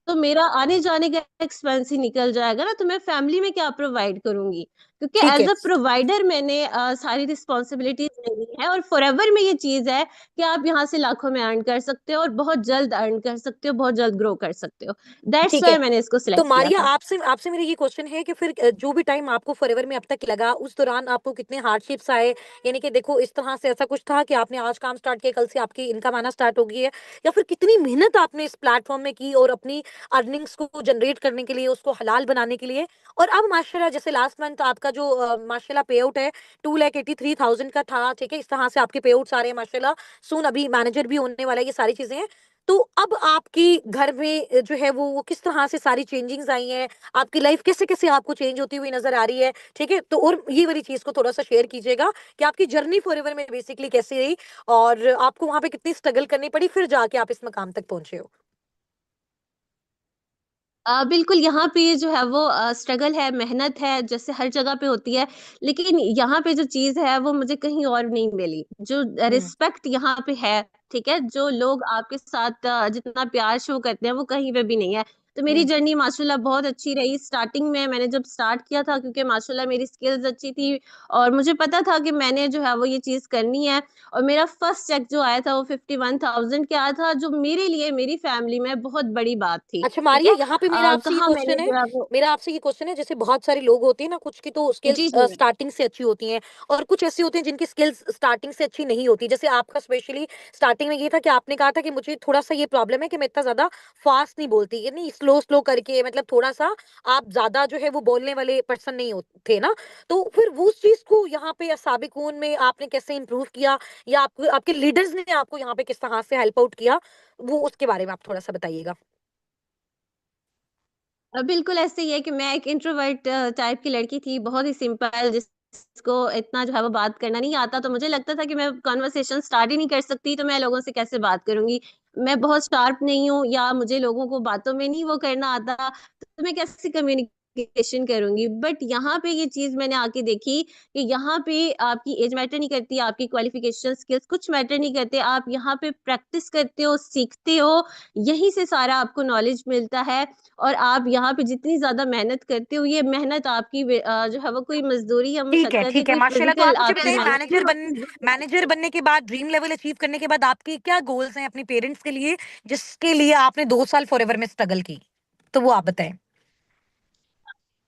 तो मेरा आने जाने का एक्सपेंस ही निकल जाएगा ना, तो मैं फैमिली में क्या प्रोवाइड करूंगी? क्योंकि ठीक है एज अ प्रोवाइडर मैंने सारी रिस्पॉन्सिबिलिटीज लेनी है। और फॉरएवर में ये चीज है कि आप यहाँ से लाखों में अर्न कर सकते हो, और बहुत जल्द अर्न कर सकते हो, बहुत जल्द ग्रो कर सकते हो। दैट्स ठीक है। वाई मैंने इसको तो सिलेक्ट किया मारिया था। आपसे आपसे मेरा ये क्वेश्चन है कि फिर जो भी टाइम आपको फॉरएवर में अब तक लगा, उस दौरान आपको कितने हार्डशिप्स आए? यानी कि देखो इस तरह से ऐसा कुछ था कि आपने आज काम स्टार्ट किया, कल से आपकी इनकम आना स्टार्ट हो गई है, या फिर कितनी मेहनत आपने इस प्लेटफॉर्म में की और अपनी अर्निंग्स को जनरेट करने के लिए, उसको हलाल बनाने के लिए? और अब माशाल्लाह जैसे लास्ट मंथ आपका जो माशाल्लाह पे आउट है 2,83,000 का था, ठीक है, इस तरह से आपके पे आउट्स आ रहे हैं माशाल्लाह। सून अभी मैनेजर भी होने वाला है, ये सारी चीजें हैं। तो अब आपकी घर में जो है वो किस तरह से सारी चेंजिंग्स आई हैं, आपकी लाइफ कैसे कैसे आपको चेंज होती हुई नजर आ रही है, ठीक है? तो और ये वाली चीज को थोड़ा सा शेयर कीजिएगा कि आपकी जर्नी फॉरएवर में बेसिकली कैसी रही और आपको वहां पे कितनी स्ट्रगल करनी पड़ी, फिर जाके आप इस मकाम तक पहुंचे हो। बिल्कुल, यहाँ पे जो है वो स्ट्रगल है, मेहनत है, जैसे हर जगह पे होती है, लेकिन यहाँ पे जो चीज़ है वो मुझे कहीं और नहीं मिली। जो रिस्पेक्ट यहाँ पे है, ठीक है? जो लोग आपके साथ जितना प्यार शो करते हैं, वो कहीं पे भी नहीं है। तो मेरी जर्नी माशाल्लाह बहुत अच्छी रही। स्टार्टिंग में मैंने जब स्टार्ट किया था, क्योंकि माशाल्लाह मेरी स्किल्स अच्छी थी और मुझे पता था कि मैंने जो है वो ये चीज़ करनी है, और मेरा फर्स्ट चेक जो आया था वो 51,000 के आया था, जो मेरे लिए, मेरी फैमिली में बहुत बड़ी बात थी, अच्छा ठीक मारिया, है? यहाँ पे मेरा आपसे ये कहाँ मैंने क्वेश्चन है, जो है वो जैसे बहुत सारे लोग होते हैं ना, कुछ की तो स्किल्स जी, जी। स्टार्टिंग से अच्छी होती हैं और कुछ ऐसे होते हैं जिनकी स्किल्स स्टार्टिंग से अच्छी नहीं होती। जैसे आपका स्पेशली स्टार्टिंग में ये था कि आपने कहा था कि मुझे थोड़ा सा ये प्रॉब्लम है कि मैं इतना ज्यादा फास्ट नहीं बोलती, यानी स्लो स्लो करके, मतलब थोड़ा सा आप ज्यादा जो है वो बोलने वाले पर्सन नहीं होते ना। तो फिर वो उस चीज को यहाँ पे साबिकून में आपने कैसे इंप्रूव किया, या आपको आपके लीडर्स ने आपको यहाँ पे किस तरह से हेल्प आउट किया, वो उसके बारे में आप थोड़ा सा बताइएगा। बिल्कुल ऐसे ही है कि मैं एक इंट्रोवर्ट टाइप की लड़की थी, बहुत ही सिंपल, जिसको इतना जो है वो बात करना नहीं आता, तो मुझे लगता था कि मैं कन्वर्सेशन स्टार्ट ही नहीं कर सकती, तो मैं लोगों से कैसे बात करूँगी? मैं बहुत शार्प नहीं हूँ, या मुझे लोगों को बातों में नहीं वो करना आता, तो मैं कैसे कम्युनिकेशन करूँगी? बट यहाँ पे ये चीज़ मैंने आके देखी कि यहाँ पे आपकी एज मैटर नहीं करती, आपकी क्वालिफ़िकेशन, स्किल्स कुछ मैटर नहीं करते, आप यहाँ पे प्रैक्टिस करते हो, सीखते हो, यहीं से सारा आपको नॉलेज मिलता है। और आप यहाँ पे जितनी ज़्यादा मेहनत करते हो, ये मेहनत आपकी जो है वो कोई मज़दूरी या ठीक है, मशक्कत या ठीक है, कोई माशाल्लाह। तो फ़िज़िकल आप मुझे आपकी बताइए, मेहनत नहीं होती। मैनेजर बनने के बाद, ड्रीम लेवल अचीव करने के बाद आपके क्या गोल्स हैं अपने पेरेंट्स के लिए, जिसके लिए आपने 2 साल फॉरएवर में स्ट्रगल की? तो वो आप बताएँ।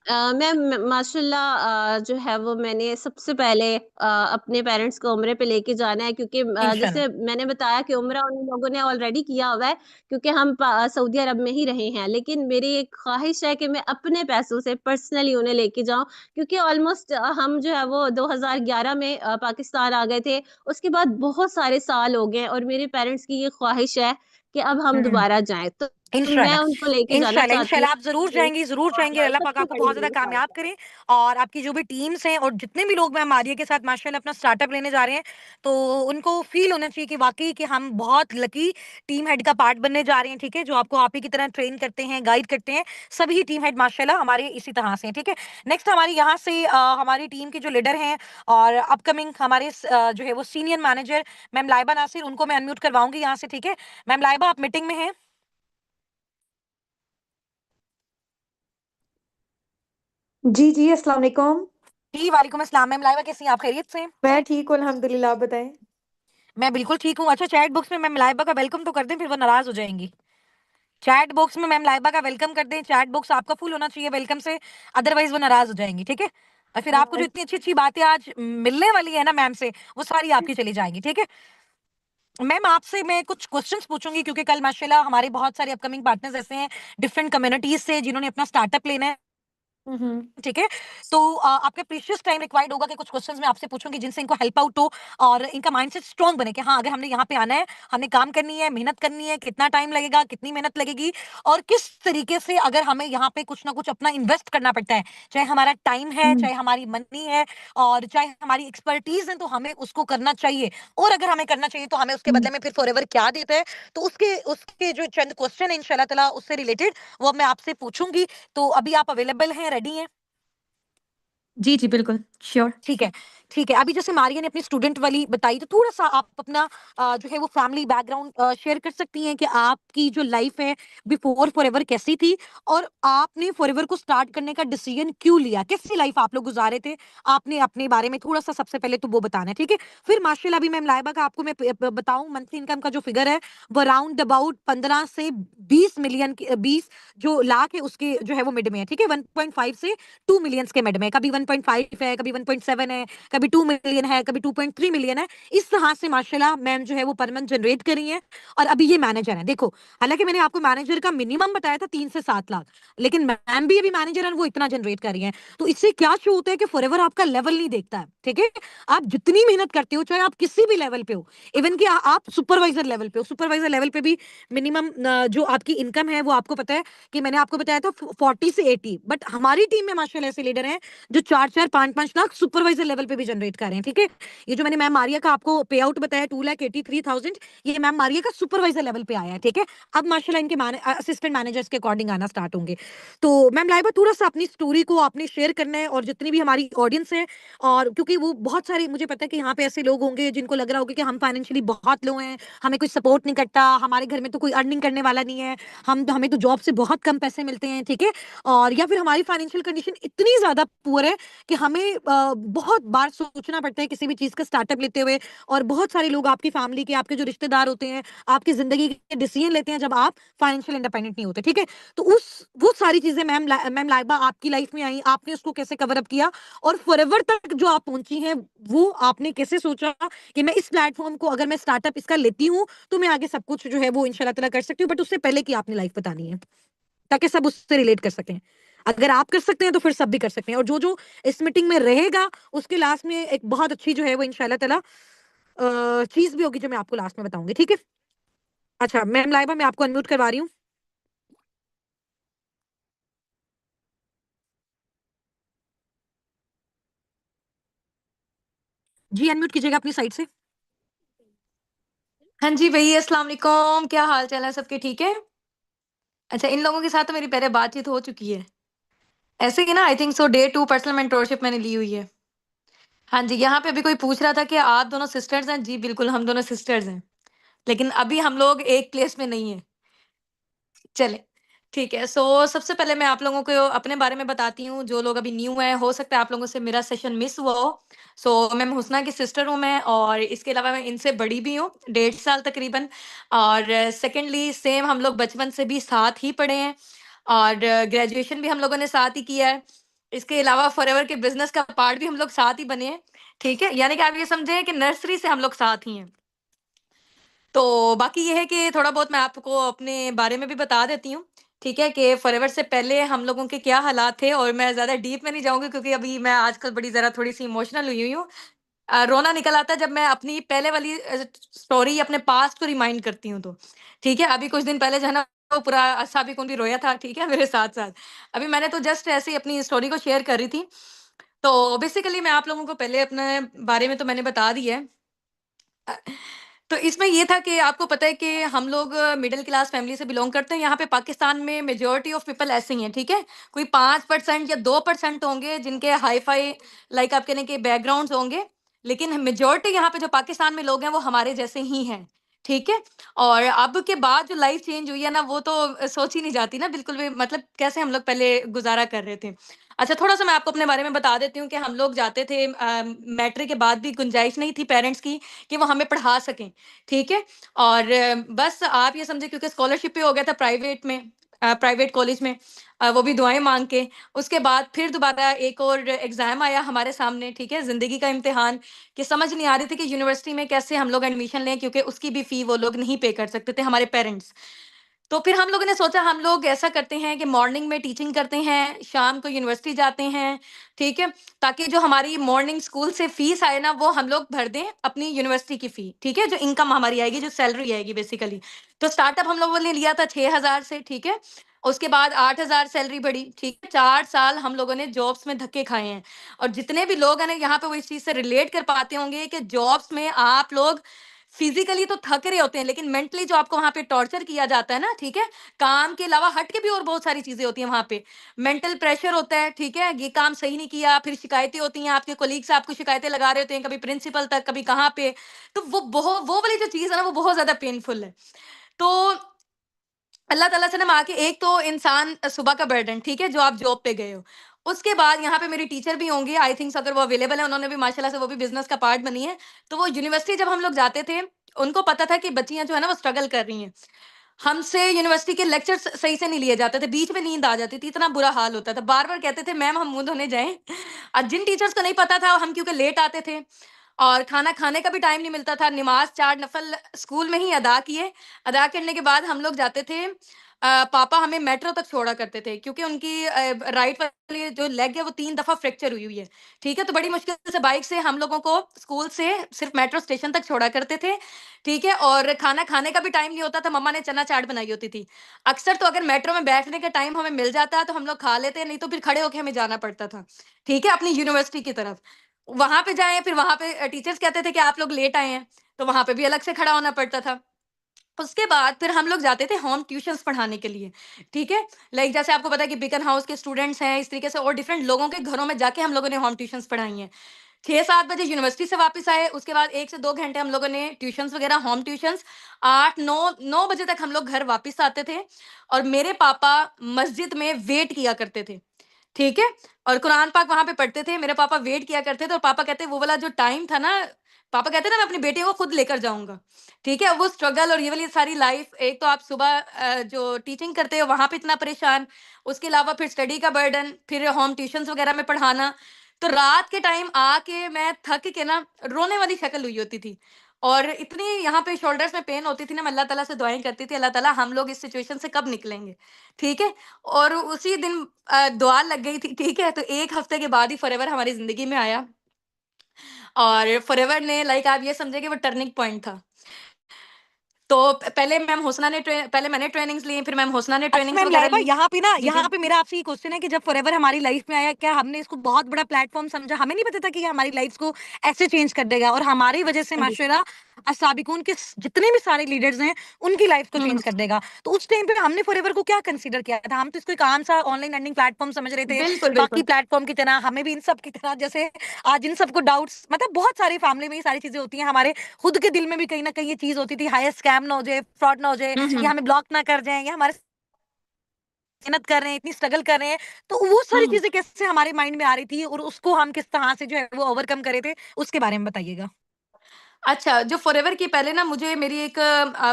मैं माशाल्लाह जो है वो मैंने सबसे पहले अपने पेरेंट्स को उम्रे पे लेके जाना है, क्योंकि इंशाल्लाह। जैसे मैंने बताया कि उम्रा उन लोगों ने ऑलरेडी किया हुआ है, क्योंकि हम सऊदी अरब में ही रहे हैं, लेकिन मेरी एक ख्वाहिश है कि मैं अपने पैसों से पर्सनली उन्हें लेके जाऊं, क्योंकि ऑलमोस्ट हम जो है वो 2011 में पाकिस्तान आ गए थे। उसके बाद बहुत सारे साल हो गए और मेरे पेरेंट्स की ये ख्वाहिश है कि अब हम हुँ। दोबारा जाएं, तो मैं इंशाल्लाह, उनको लेके जाना चाहती हूँ। इंशाल्लाह आप ज़रूर जाएँगी, अल्लाह पाक सबसे आपको बड़ी बहुत ज़्यादा मेरी ख्वाहिश कामयाब है। करे। और आपकी जो भी टीम्स हैं और जितने भी लोग मैं मारिया के साथ माशाल्लाह अपना स्टार्टअप लेने जा रहे हैं, तो उनको फ़ील होना चाहिए कि वाक़ई कि हम बहुत लकी टीम हेड का पार्ट बनने जा रहे हैं, ठीक है? जो आपको आप ही की तरह ट्रेन करते हैं, गाइड करते हैं, सभी टीम हेड माशाल्लाह हमारे इसी तरह से हैं, ठीक है? नेक्स्ट हमारी यहाँ से हमारी टीम के जो लीडर हैं और अपकमिंग हमारे जो है वो senior manager ma'am Laiba Nasir, उनको मैं अनम्यूट करवाऊँगी यहाँ से, ठीक है? मैम लाइबा, आप मीटिंग में हैं? जी, जी, अस्सलाम वालेकुम। जी, वालेकुम अस्सलाम। मैम लाइबा कैसी हैं आप, खैरियत से? मैं ठीक हूँ अल्हम्दुलिल्लाह, आप बताएँ? मैं बिल्कुल ठीक हूँ। अच्छा, चैट बॉक्स में मैम लाइबा का वेलकम तो कर दें, फिर वो नाराज़ हो जाएँगी। चैट बॉक्स में मैम लाइबा का वेलकम कर दें, चैट बॉक्स आपका फुल होना चाहिए वेलकम से, अदरवाइज़ वो नाराज़ हो जाएँगी, ठीक है? और फिर आपको जो इतनी अच्छी-अच्छी बातें आज मिलने वाली है ना मैम से, वो सारी आपकी चली जाएँगी, ठीक है? मैम आपसे मैं कुछ क्वेश्चंस पूछूँगी, क्योंकि कल माशाल्लाह हमारे बहुत सारे अपकमिंग पार्टनर्स ऐसे हैं, डिफरेंट कम्युनिटीज़ से, जिन्होंने अपना स्टार्टअप लेना है। हुँ, हुँ। ठीक है? तो आपका प्रीशियस टाइम रिक्वायर्ड होगा कि कुछ क्वेश्चंस मैं आपसे पूछूँगी जिनसे इनको हेल्प आउट हो और इनका माइंडसेट स्ट्रॉन्ग बने कि हाँ, अगर हमने यहाँ पे आना है, हमने काम करनी है, मेहनत करनी है, कितना टाइम लगेगा, कितनी मेहनत लगेगी और किस तरीके से अगर हमें यहाँ पे कुछ ना कुछ अपना इन्वेस्ट करना पड़ता है, चाहे हमारा टाइम है, हुँ, चाहे हमारी मनी है और चाहे हमारी एक्सपर्टीज़ है, तो हमें उसको करना चाहिए। और अगर हमें करना चाहिए, तो हमें उसके हुँ। बदले में फिर फॉरएवर क्या देता है? तो उसके उसके जो चंद क्वेश्चन हैं इंशाल्लाह ताला उससे रिलेटेड, वो अब मैं आपसे पूछूँगी। तो अभी आप अवेलेबल हैं, रेडी हैं? जी, जी, बिल्कुल, श्योर। ठीक है, ठीक है। अभी जैसे मारिया ने अपनी स्टूडेंट वाली बताई, तो थोड़ा-सा आप अपना जो है वो फैमिली बैकग्राउंड शेयर कर सकती हैं कि आपकी जो लाइफ़ है बिफोर फॉरएवर कैसी थी? और आपने फॉरएवर को स्टार्ट करने का डिसीजन क्यों लिया? कैसी लाइफ़ आप लोग गुज़ारे थे? आपने अपने बारे में थोड़ा-सा सबसे पहले तो वो बताना है, ठीक है? फिर माशाल्लाह अभी मैम लाइबा का आपको मैं प ब बताऊँ मंथली इनकम का जो फिगर है, वो अराउंड अबाउट 15 से 20 मिलियन की 20 जो लाख है उसके जो है वो मिड में है, ठीक है? 1.5 से 2 मिलियंस के मिड में है, कभी 1.5 है, कभी 1.7 है, कभी 2 मिलियन है, कभी 2.3 मिलियन है। इस तरह से माशाल्लाह मैम जो है वो पर मंथ जनरेट कर रही हैं और अभी ये मैनेजर हैं। देखो, हालाँकि मैंने आपको मैनेजर का मिनिमम बताया था 3 से 7 लाख, लेकिन मैम भी अभी मैनेजर हैं, वो इतना जनरेट कर रही हैं। तो इससे क्या शो होता है कि फॉरएवर आपका लेवल नहीं देखता है, ठीक है? आप जितनी मेहनत करते हो, चाहे आप किसी भी लेवल पे हो, इवन कि आप सुपरवाइज़र लेवल पे हो, सुपरवाइज़र लेवल पे भी मिनिमम जो आपकी इनकम है, वो आपको पता है कि मैंने आपको बताया था 40 से 80, बट हमारी टीम में माशाल्लाह ऐसे लीडर हैं जो 4-4 5-5 लाख सुपरवाइजर लेवल पे भी जनरेट कर रहे हैं, ठीक है। ये जो मैंने मैम मारिया का आपको पे आउट बताया 2,83,000, ये मैम मारिया का सुपरवाइजर लेवल पे आया है, ठीक है। अब माशाल्लाह इनके असिस्टेंट मैनेजर्स के अकॉर्डिंग आना स्टार्ट होंगे। तो मैम लाइबा थोड़ा सा अपनी स्टोरी को आपने शेयर करना है, और जितनी भी हमारी ऑडियंस है, और क्योंकि वो बहुत सारे, मुझे पता है कि यहाँ पे ऐसे लोग होंगे जिनको लग रहा होगा कि हम फाइनेंशियली बहुत लो हैं, हमें कोई सपोर्ट नहीं करता, हमारे घर में तो कोई अर्निंग करने वाला नहीं है, हमें तो जॉब से बहुत कम पैसे मिलते हैं, ठीक है। और या फिर हमारी फाइनेंशियल कंडीशन इतनी ज्यादा पुअर है कि हमें बहुत बार सोचना पड़ता है किसी भी चीज का स्टार्टअप लेते हुए। और बहुत सारे लोग आपकी फैमिली के, आपके जो रिश्तेदार होते हैं, आपकी जिंदगी के डिसीजन लेते हैं जब आप फाइनेंशियल इंडिपेंडेंट नहीं होते, ठीक है। तो वो सारी चीजें मैम लाइबा आपकी लाइफ में आई, आपने उसको कैसे कवर अप किया, और फॉरएवर तक जो आप पहुंची हैं, वो आपने कैसे सोचा कि मैं इस प्लेटफॉर्म को, अगर मैं स्टार्टअप इसका लेती हूँ तो मैं आगे सब कुछ जो है वो इंशाल्लाह ताला कर सकती हूँ। बट उससे पहले की आपने लाइफ बतानी है, ताकि सब उससे रिलेट कर सकें। अगर आप कर सकते हैं तो फिर सब भी कर सकते हैं, और जो जो इस मीटिंग में रहेगा उसके लास्ट में एक बहुत अच्छी जो है वो इंशाल्लाह ताला चीज भी होगी जो मैं आपको लास्ट में बताऊंगी, ठीक है। अच्छा मैम लाइबा, मैं आपको अनम्यूट करवा रही हूँ। जी अनम्यूट कीजिएगा अपनी साइड से। हाँ जी भैया, अस्सलाम वालेकुम, क्या हाल चाल है सबके, ठीक है? अच्छा, इन लोगों के साथ तो मेरी पहले बातचीत हो चुकी है। ऐसे ही ना, I think so, day 2 personal mentorship मैंने ली हुई है। हाँ जी, यहाँ पे अभी कोई पूछ रहा था कि आप दोनों सिस्टर्स हैं? जी बिल्कुल, हम दोनों सिस्टर्स हैं। लेकिन अभी हम लोग एक प्लेस में नहीं हैं। चलें, ठीक है। सो सबसे पहले मैं आप लोगों को अपने बारे में बताती हूँ, जो लोग अभी न्यू हैं, हो सकता है आप लोगों से मेरा सेशन मिस हुआ हो। सो मैं हुस्ना की सिस्टर हूँ मैं, और इसके अलावा मैं इनसे बड़ी भी हूँ, 1.5 साल तकरीबन। और सेकंडली सेम हम लोग बचपन से भी साथ ही पढ़े हैं, और ग्रेजुएशन भी हम लोगों ने साथ ही किया है। इसके अलावा फॉरएवर के बिज़नेस का पार्ट भी हम लोग साथ ही बने हैं, ठीक है? यानी कि आप ये समझें कि नर्सरी से हम लोग साथ ही हैं। तो बाकी ये है कि थोड़ा बहुत मैं आपको अपने बारे में भी बता देती हूँ, ठीक है? कि फॉरएवर से पहले हम लोगों के क्या हालात थे, और मैं ज़्यादा डीप में नहीं जाऊँगी क्योंकि अभी मैं आजकल बड़ी ज़रा थोड़ी-सी इमोशनल हुई हुई हूँ। रोना निकल आता है जब मैं अपनी पहले वाली स्टोरी, अपने पास्ट को रिमाइंड करती हूँ तो, ठीक है? अभी कुछ दिन पहले जो है ना, वो पूरा साबिक भी रोया था, ठीक है? मेरे साथ-साथ। अभी मैंने तो जस्ट ऐसे ही अपनी स्टोरी को शेयर कर रही थी। तो बेसिकली मैं आप लोगों को पहले अपने बारे में तो मैंने बता दिया है। अ, तो इसमें ये था कि आपको पता है कि हम लोग मिडिल क्लास फैमिली से बिलोंग करते हैं। यहाँ पे पाकिस्तान में मेजॉरिटी ऑफ पीपल ऐसे ही हैं, ठीक है? कोई 5% या 2% होंगे जिनके हाई-फाई, लाइक आप कह लें कि बैकग्राउंड्स होंगे, लेकिन मेजॉरिटी यहाँ पे जो पाकिस्तान में लोग हैं, वो हमारे जैसे ही हैं, ठीक है? और अब के बाद जो लाइफ़ चेंज हुई है ना, वो तो सोची नहीं जाती ना बिल्कुल भी, मतलब कैसे हम लोग पहले गुज़ारा कर रहे थे। अच्छा, थोड़ा-सा मैं आपको अपने बारे में बता देती हूँ कि हम लोग जाते थे, मैट्रिक के बाद भी गुंजाइश नहीं थी पेरेंट्स की कि वो हमें पढ़ा सकें, ठीक है? और बस आप ये समझिए, क्योंकि स्कॉलरशिप पे हो गया था प्राइवेट में, प्राइवेट कॉलेज में, वो भी दुआएँ माँग के। उसके बाद फिर दोबारा एक और एग्ज़ाम आया हमारे सामने, ठीक है? ज़िंदगी का इम्तिहान, कि समझ नहीं आ रही थी कि यूनिवर्सिटी में कैसे हम लोग एडमिशन लें, क्योंकि उसकी भी फ़ी वो लोग नहीं पे कर सकते थे, हमारे पेरेंट्स। तो फिर हम लोगों ने सोचा हम लोग ऐसा करते हैं कि मॉर्निंग में टीचिंग करते हैं, शाम को यूनिवर्सिटी जाते हैं, ठीक है? ताकि जो हमारी मॉर्निंग स्कूल से फीस आए ना, वो हम लोग भर दें अपनी यूनिवर्सिटी की फ़ी, ठीक है? जो इनकम हमारी आएगी, जो सैलरी आएगी बेसिकली। तो स्टार्टअप हम लोगों ने लिया था 6,000 से, ठीक है? उसके बाद 8,000 सैलरी बढ़ी, ठीक है? 4 साल हम लोगों ने जॉब्स में धक्के खाए हैं, और जितने भी लोग हैं ना यहाँ पे, वो इस चीज़ से रिलेट कर पाते होंगे कि जॉब्स में आप लोग फिजिकली तो थक रहे होते हैं, लेकिन मेंटली जो आपको वहाँ पे टॉर्चर किया जाता है ना, ठीक है? काम के अलावा हट के भी और बहुत सारी चीज़ें होती हैं वहाँ पे। मेंटल प्रेशर होता है, ठीक है? ये काम सही नहीं किया, फिर शिकायतें होती हैं, आपके कलीग्स आपको शिकायतें लगा रहे होते हैं, कभी प्रिंसिपल तक, कभी कहाँ पे। तो वो वाली जो चीज़ है ना, वो बहुत ज़्यादा पेनफुल है। तो अल्लाह ताला से ना माँग के, एक तो इंसान सुबह का बर्डन, ठीक है? जो आप जॉब पे गए हो। उसके बाद यहाँ पे मेरी टीचर भी होंगी, आई थिंक्स, अगर वो अवेलेबल है, उन्होंने भी माशाल्लाह से, वो भी बिज़नेस का पार्ट बनी है। तो वो यूनिवर्सिटी जब हम लोग जाते थे, उनको पता था कि बच्चियाँ जो है ना, वो स्ट्रगल कर रही हैं। हमसे यूनिवर्सिटी के लेक्चर्स सही से नहीं लिए जाते थे, बीच में नींद आ जाती थी, इतना बुरा हाल होता था। बार-बार कहते थे, मैम हम मुँह धोने जाएँ। जिन टीचर्स को नहीं पता था, हम क्योंकि लेट आते थे, और खाना खाने का भी टाइम नहीं मिलता था, नमाज़ 4 नफ़ल स्कूल में ही अदा किए। अदा करने के बाद हम लोग जाते थे, पापा हमें मेट्रो तक छोड़ा करते थे, क्योंकि उनकी राइट वाली जो लेग है, वो 3 दफ़ा फ्रैक्चर हुई हुई है, ठीक है? तो बड़ी मुश्किल से बाइक से हम लोगों को स्कूल से सिर्फ़ मेट्रो स्टेशन तक छोड़ा करते थे, ठीक है? और खाना खाने का भी टाइम नहीं होता था, मम्मा ने चना चाट बनाई होती थी। अक्सर तो अगर मेट्रो में बैठने का टाइम हमें मिल जाता, तो हम लोग खा लेते, नहीं तो फिर खड़े होके हमें जाना पड़ता था, ठीक है? अपनी यूनिवर्सिटी की तरफ। वहां पे जाएं, फिर वहां पे टीचर्स कहते थे कि आप लोग लेट आए हैं, तो वहां पे भी अलग से खड़ा होना पड़ता था। उसके बाद फिर हम लोग जाते थे होम ट्यूशंस पढ़ाने के लिए, ठीक है? लाइक जैसे आपको पता है कि बीकन हाउस के स्टूडेंट्स हैं, इस तरीके से और डिफरेंट लोगों के घरों में जाके हम लोगों ने होम ट्यूशंस पढ़ाई हैं। 6-7 बजे यूनिवर्सिटी से वापस आए, उसके बाद 1 से 2 घंटे हम लोगों ने ट्यूशंस वगैरह होम ट्यूशंस, 8-9 बजे तक हम लोग घर वापस आते थे और मेरे पापा मस्जिद में वेट किया करते थे, ठीक है? और कुरान पाक वहाँ पे पढ़ते थे, मेरे पापा वेट किया करते थे और पापा कहते वो वाला जो टाइम था ना, पापा कहते ना मैं अपनी बेटी को खुद लेकर जाऊँगा, ठीक है? वो स्ट्रगल और ये वाली सारी लाइफ़, एक तो आप सुबह जो टीचिंग करते हो वहाँ पे इतना परेशान, उसके अलावा फिर स्टडी का बर्डन, फिर होम ट्यूशन्स वगैरह में पढ़ाना, तो रात के टाइम आके मैं थक के ना रोने वाली शक्ल हुई होती थी और इतनी यहाँ पे शोल्डर्स में पेन होती थी ना, मैं अल्लाह ताला से दुआएँ करती थी, अल्लाह ताला हम लोग इस सिचुएशन से कब निकलेंगे, ठीक है? और उसी दिन दुआ लग गई थी, ठीक है? तो 1 हफ्ते के बाद ही फॉरएवर हमारी ज़िंदगी में आया और फॉरएवर ने लाइक आप ये समझिए कि वो टर्निंग पॉइंट था। तो पहले मैंने ट्रेनिंग्स ली, फिर मैम होसना ने अच्छा ट्रेनिंग्स मैम वगैरह लाइबा, ली। यहाँ पे ना जी, यहाँ जी। पे मेरा आपसे ये क्वेश्चन है कि जब फॉरएवर हमारी लाइफ में आया, क्या हमने इसको बहुत बड़ा प्लेटफॉर्म समझा? हमें नहीं पता था कि ये हमारी लाइफ को ऐसे चेंज कर देगा और हमारी वजह से हाँ जी। माशाल्लाह असाबिकून के जितने भी सारे लीडर्स हैं उनकी लाइफ को हुँ, चेंज कर देगा। तो उस टाइम पे हमने फॉरएवर को क्या कंसीडर किया था? हम तो इसको एक आम सा ऑनलाइन अर्निंग प्लेटफॉर्म समझ रहे थे, बिल्कुल, बाकी बिल्कुल। प्लेटफॉर्म की तरह हमें भी इन सब की तरह, जैसे आज इन सबको डाउट्स, मतलब बहुत सारी फैमिली में ये सारी चीजें होती हैं, हमारे खुद के दिल में भी कहीं ना कहीं ये चीज होती थी, हाय स्कैम ना हो जाए, फ्रॉड ना हो जाए, हुँ, या हुँ। हमें ब्लॉक ना कर जाए, या हमारे मेहनत कर रहे हैं, इतनी स्ट्रगल कर रहे हैं, तो वो सारी हुँ। चीज़ें कैसे हमारे माइंड में आ रही थी और उसको हम किस तरह से जो है वो ओवरकम करे थे, उसके बारे में बताइएगा? अच्छा, जो फॉरएवर की पहले ना मुझे मेरी एक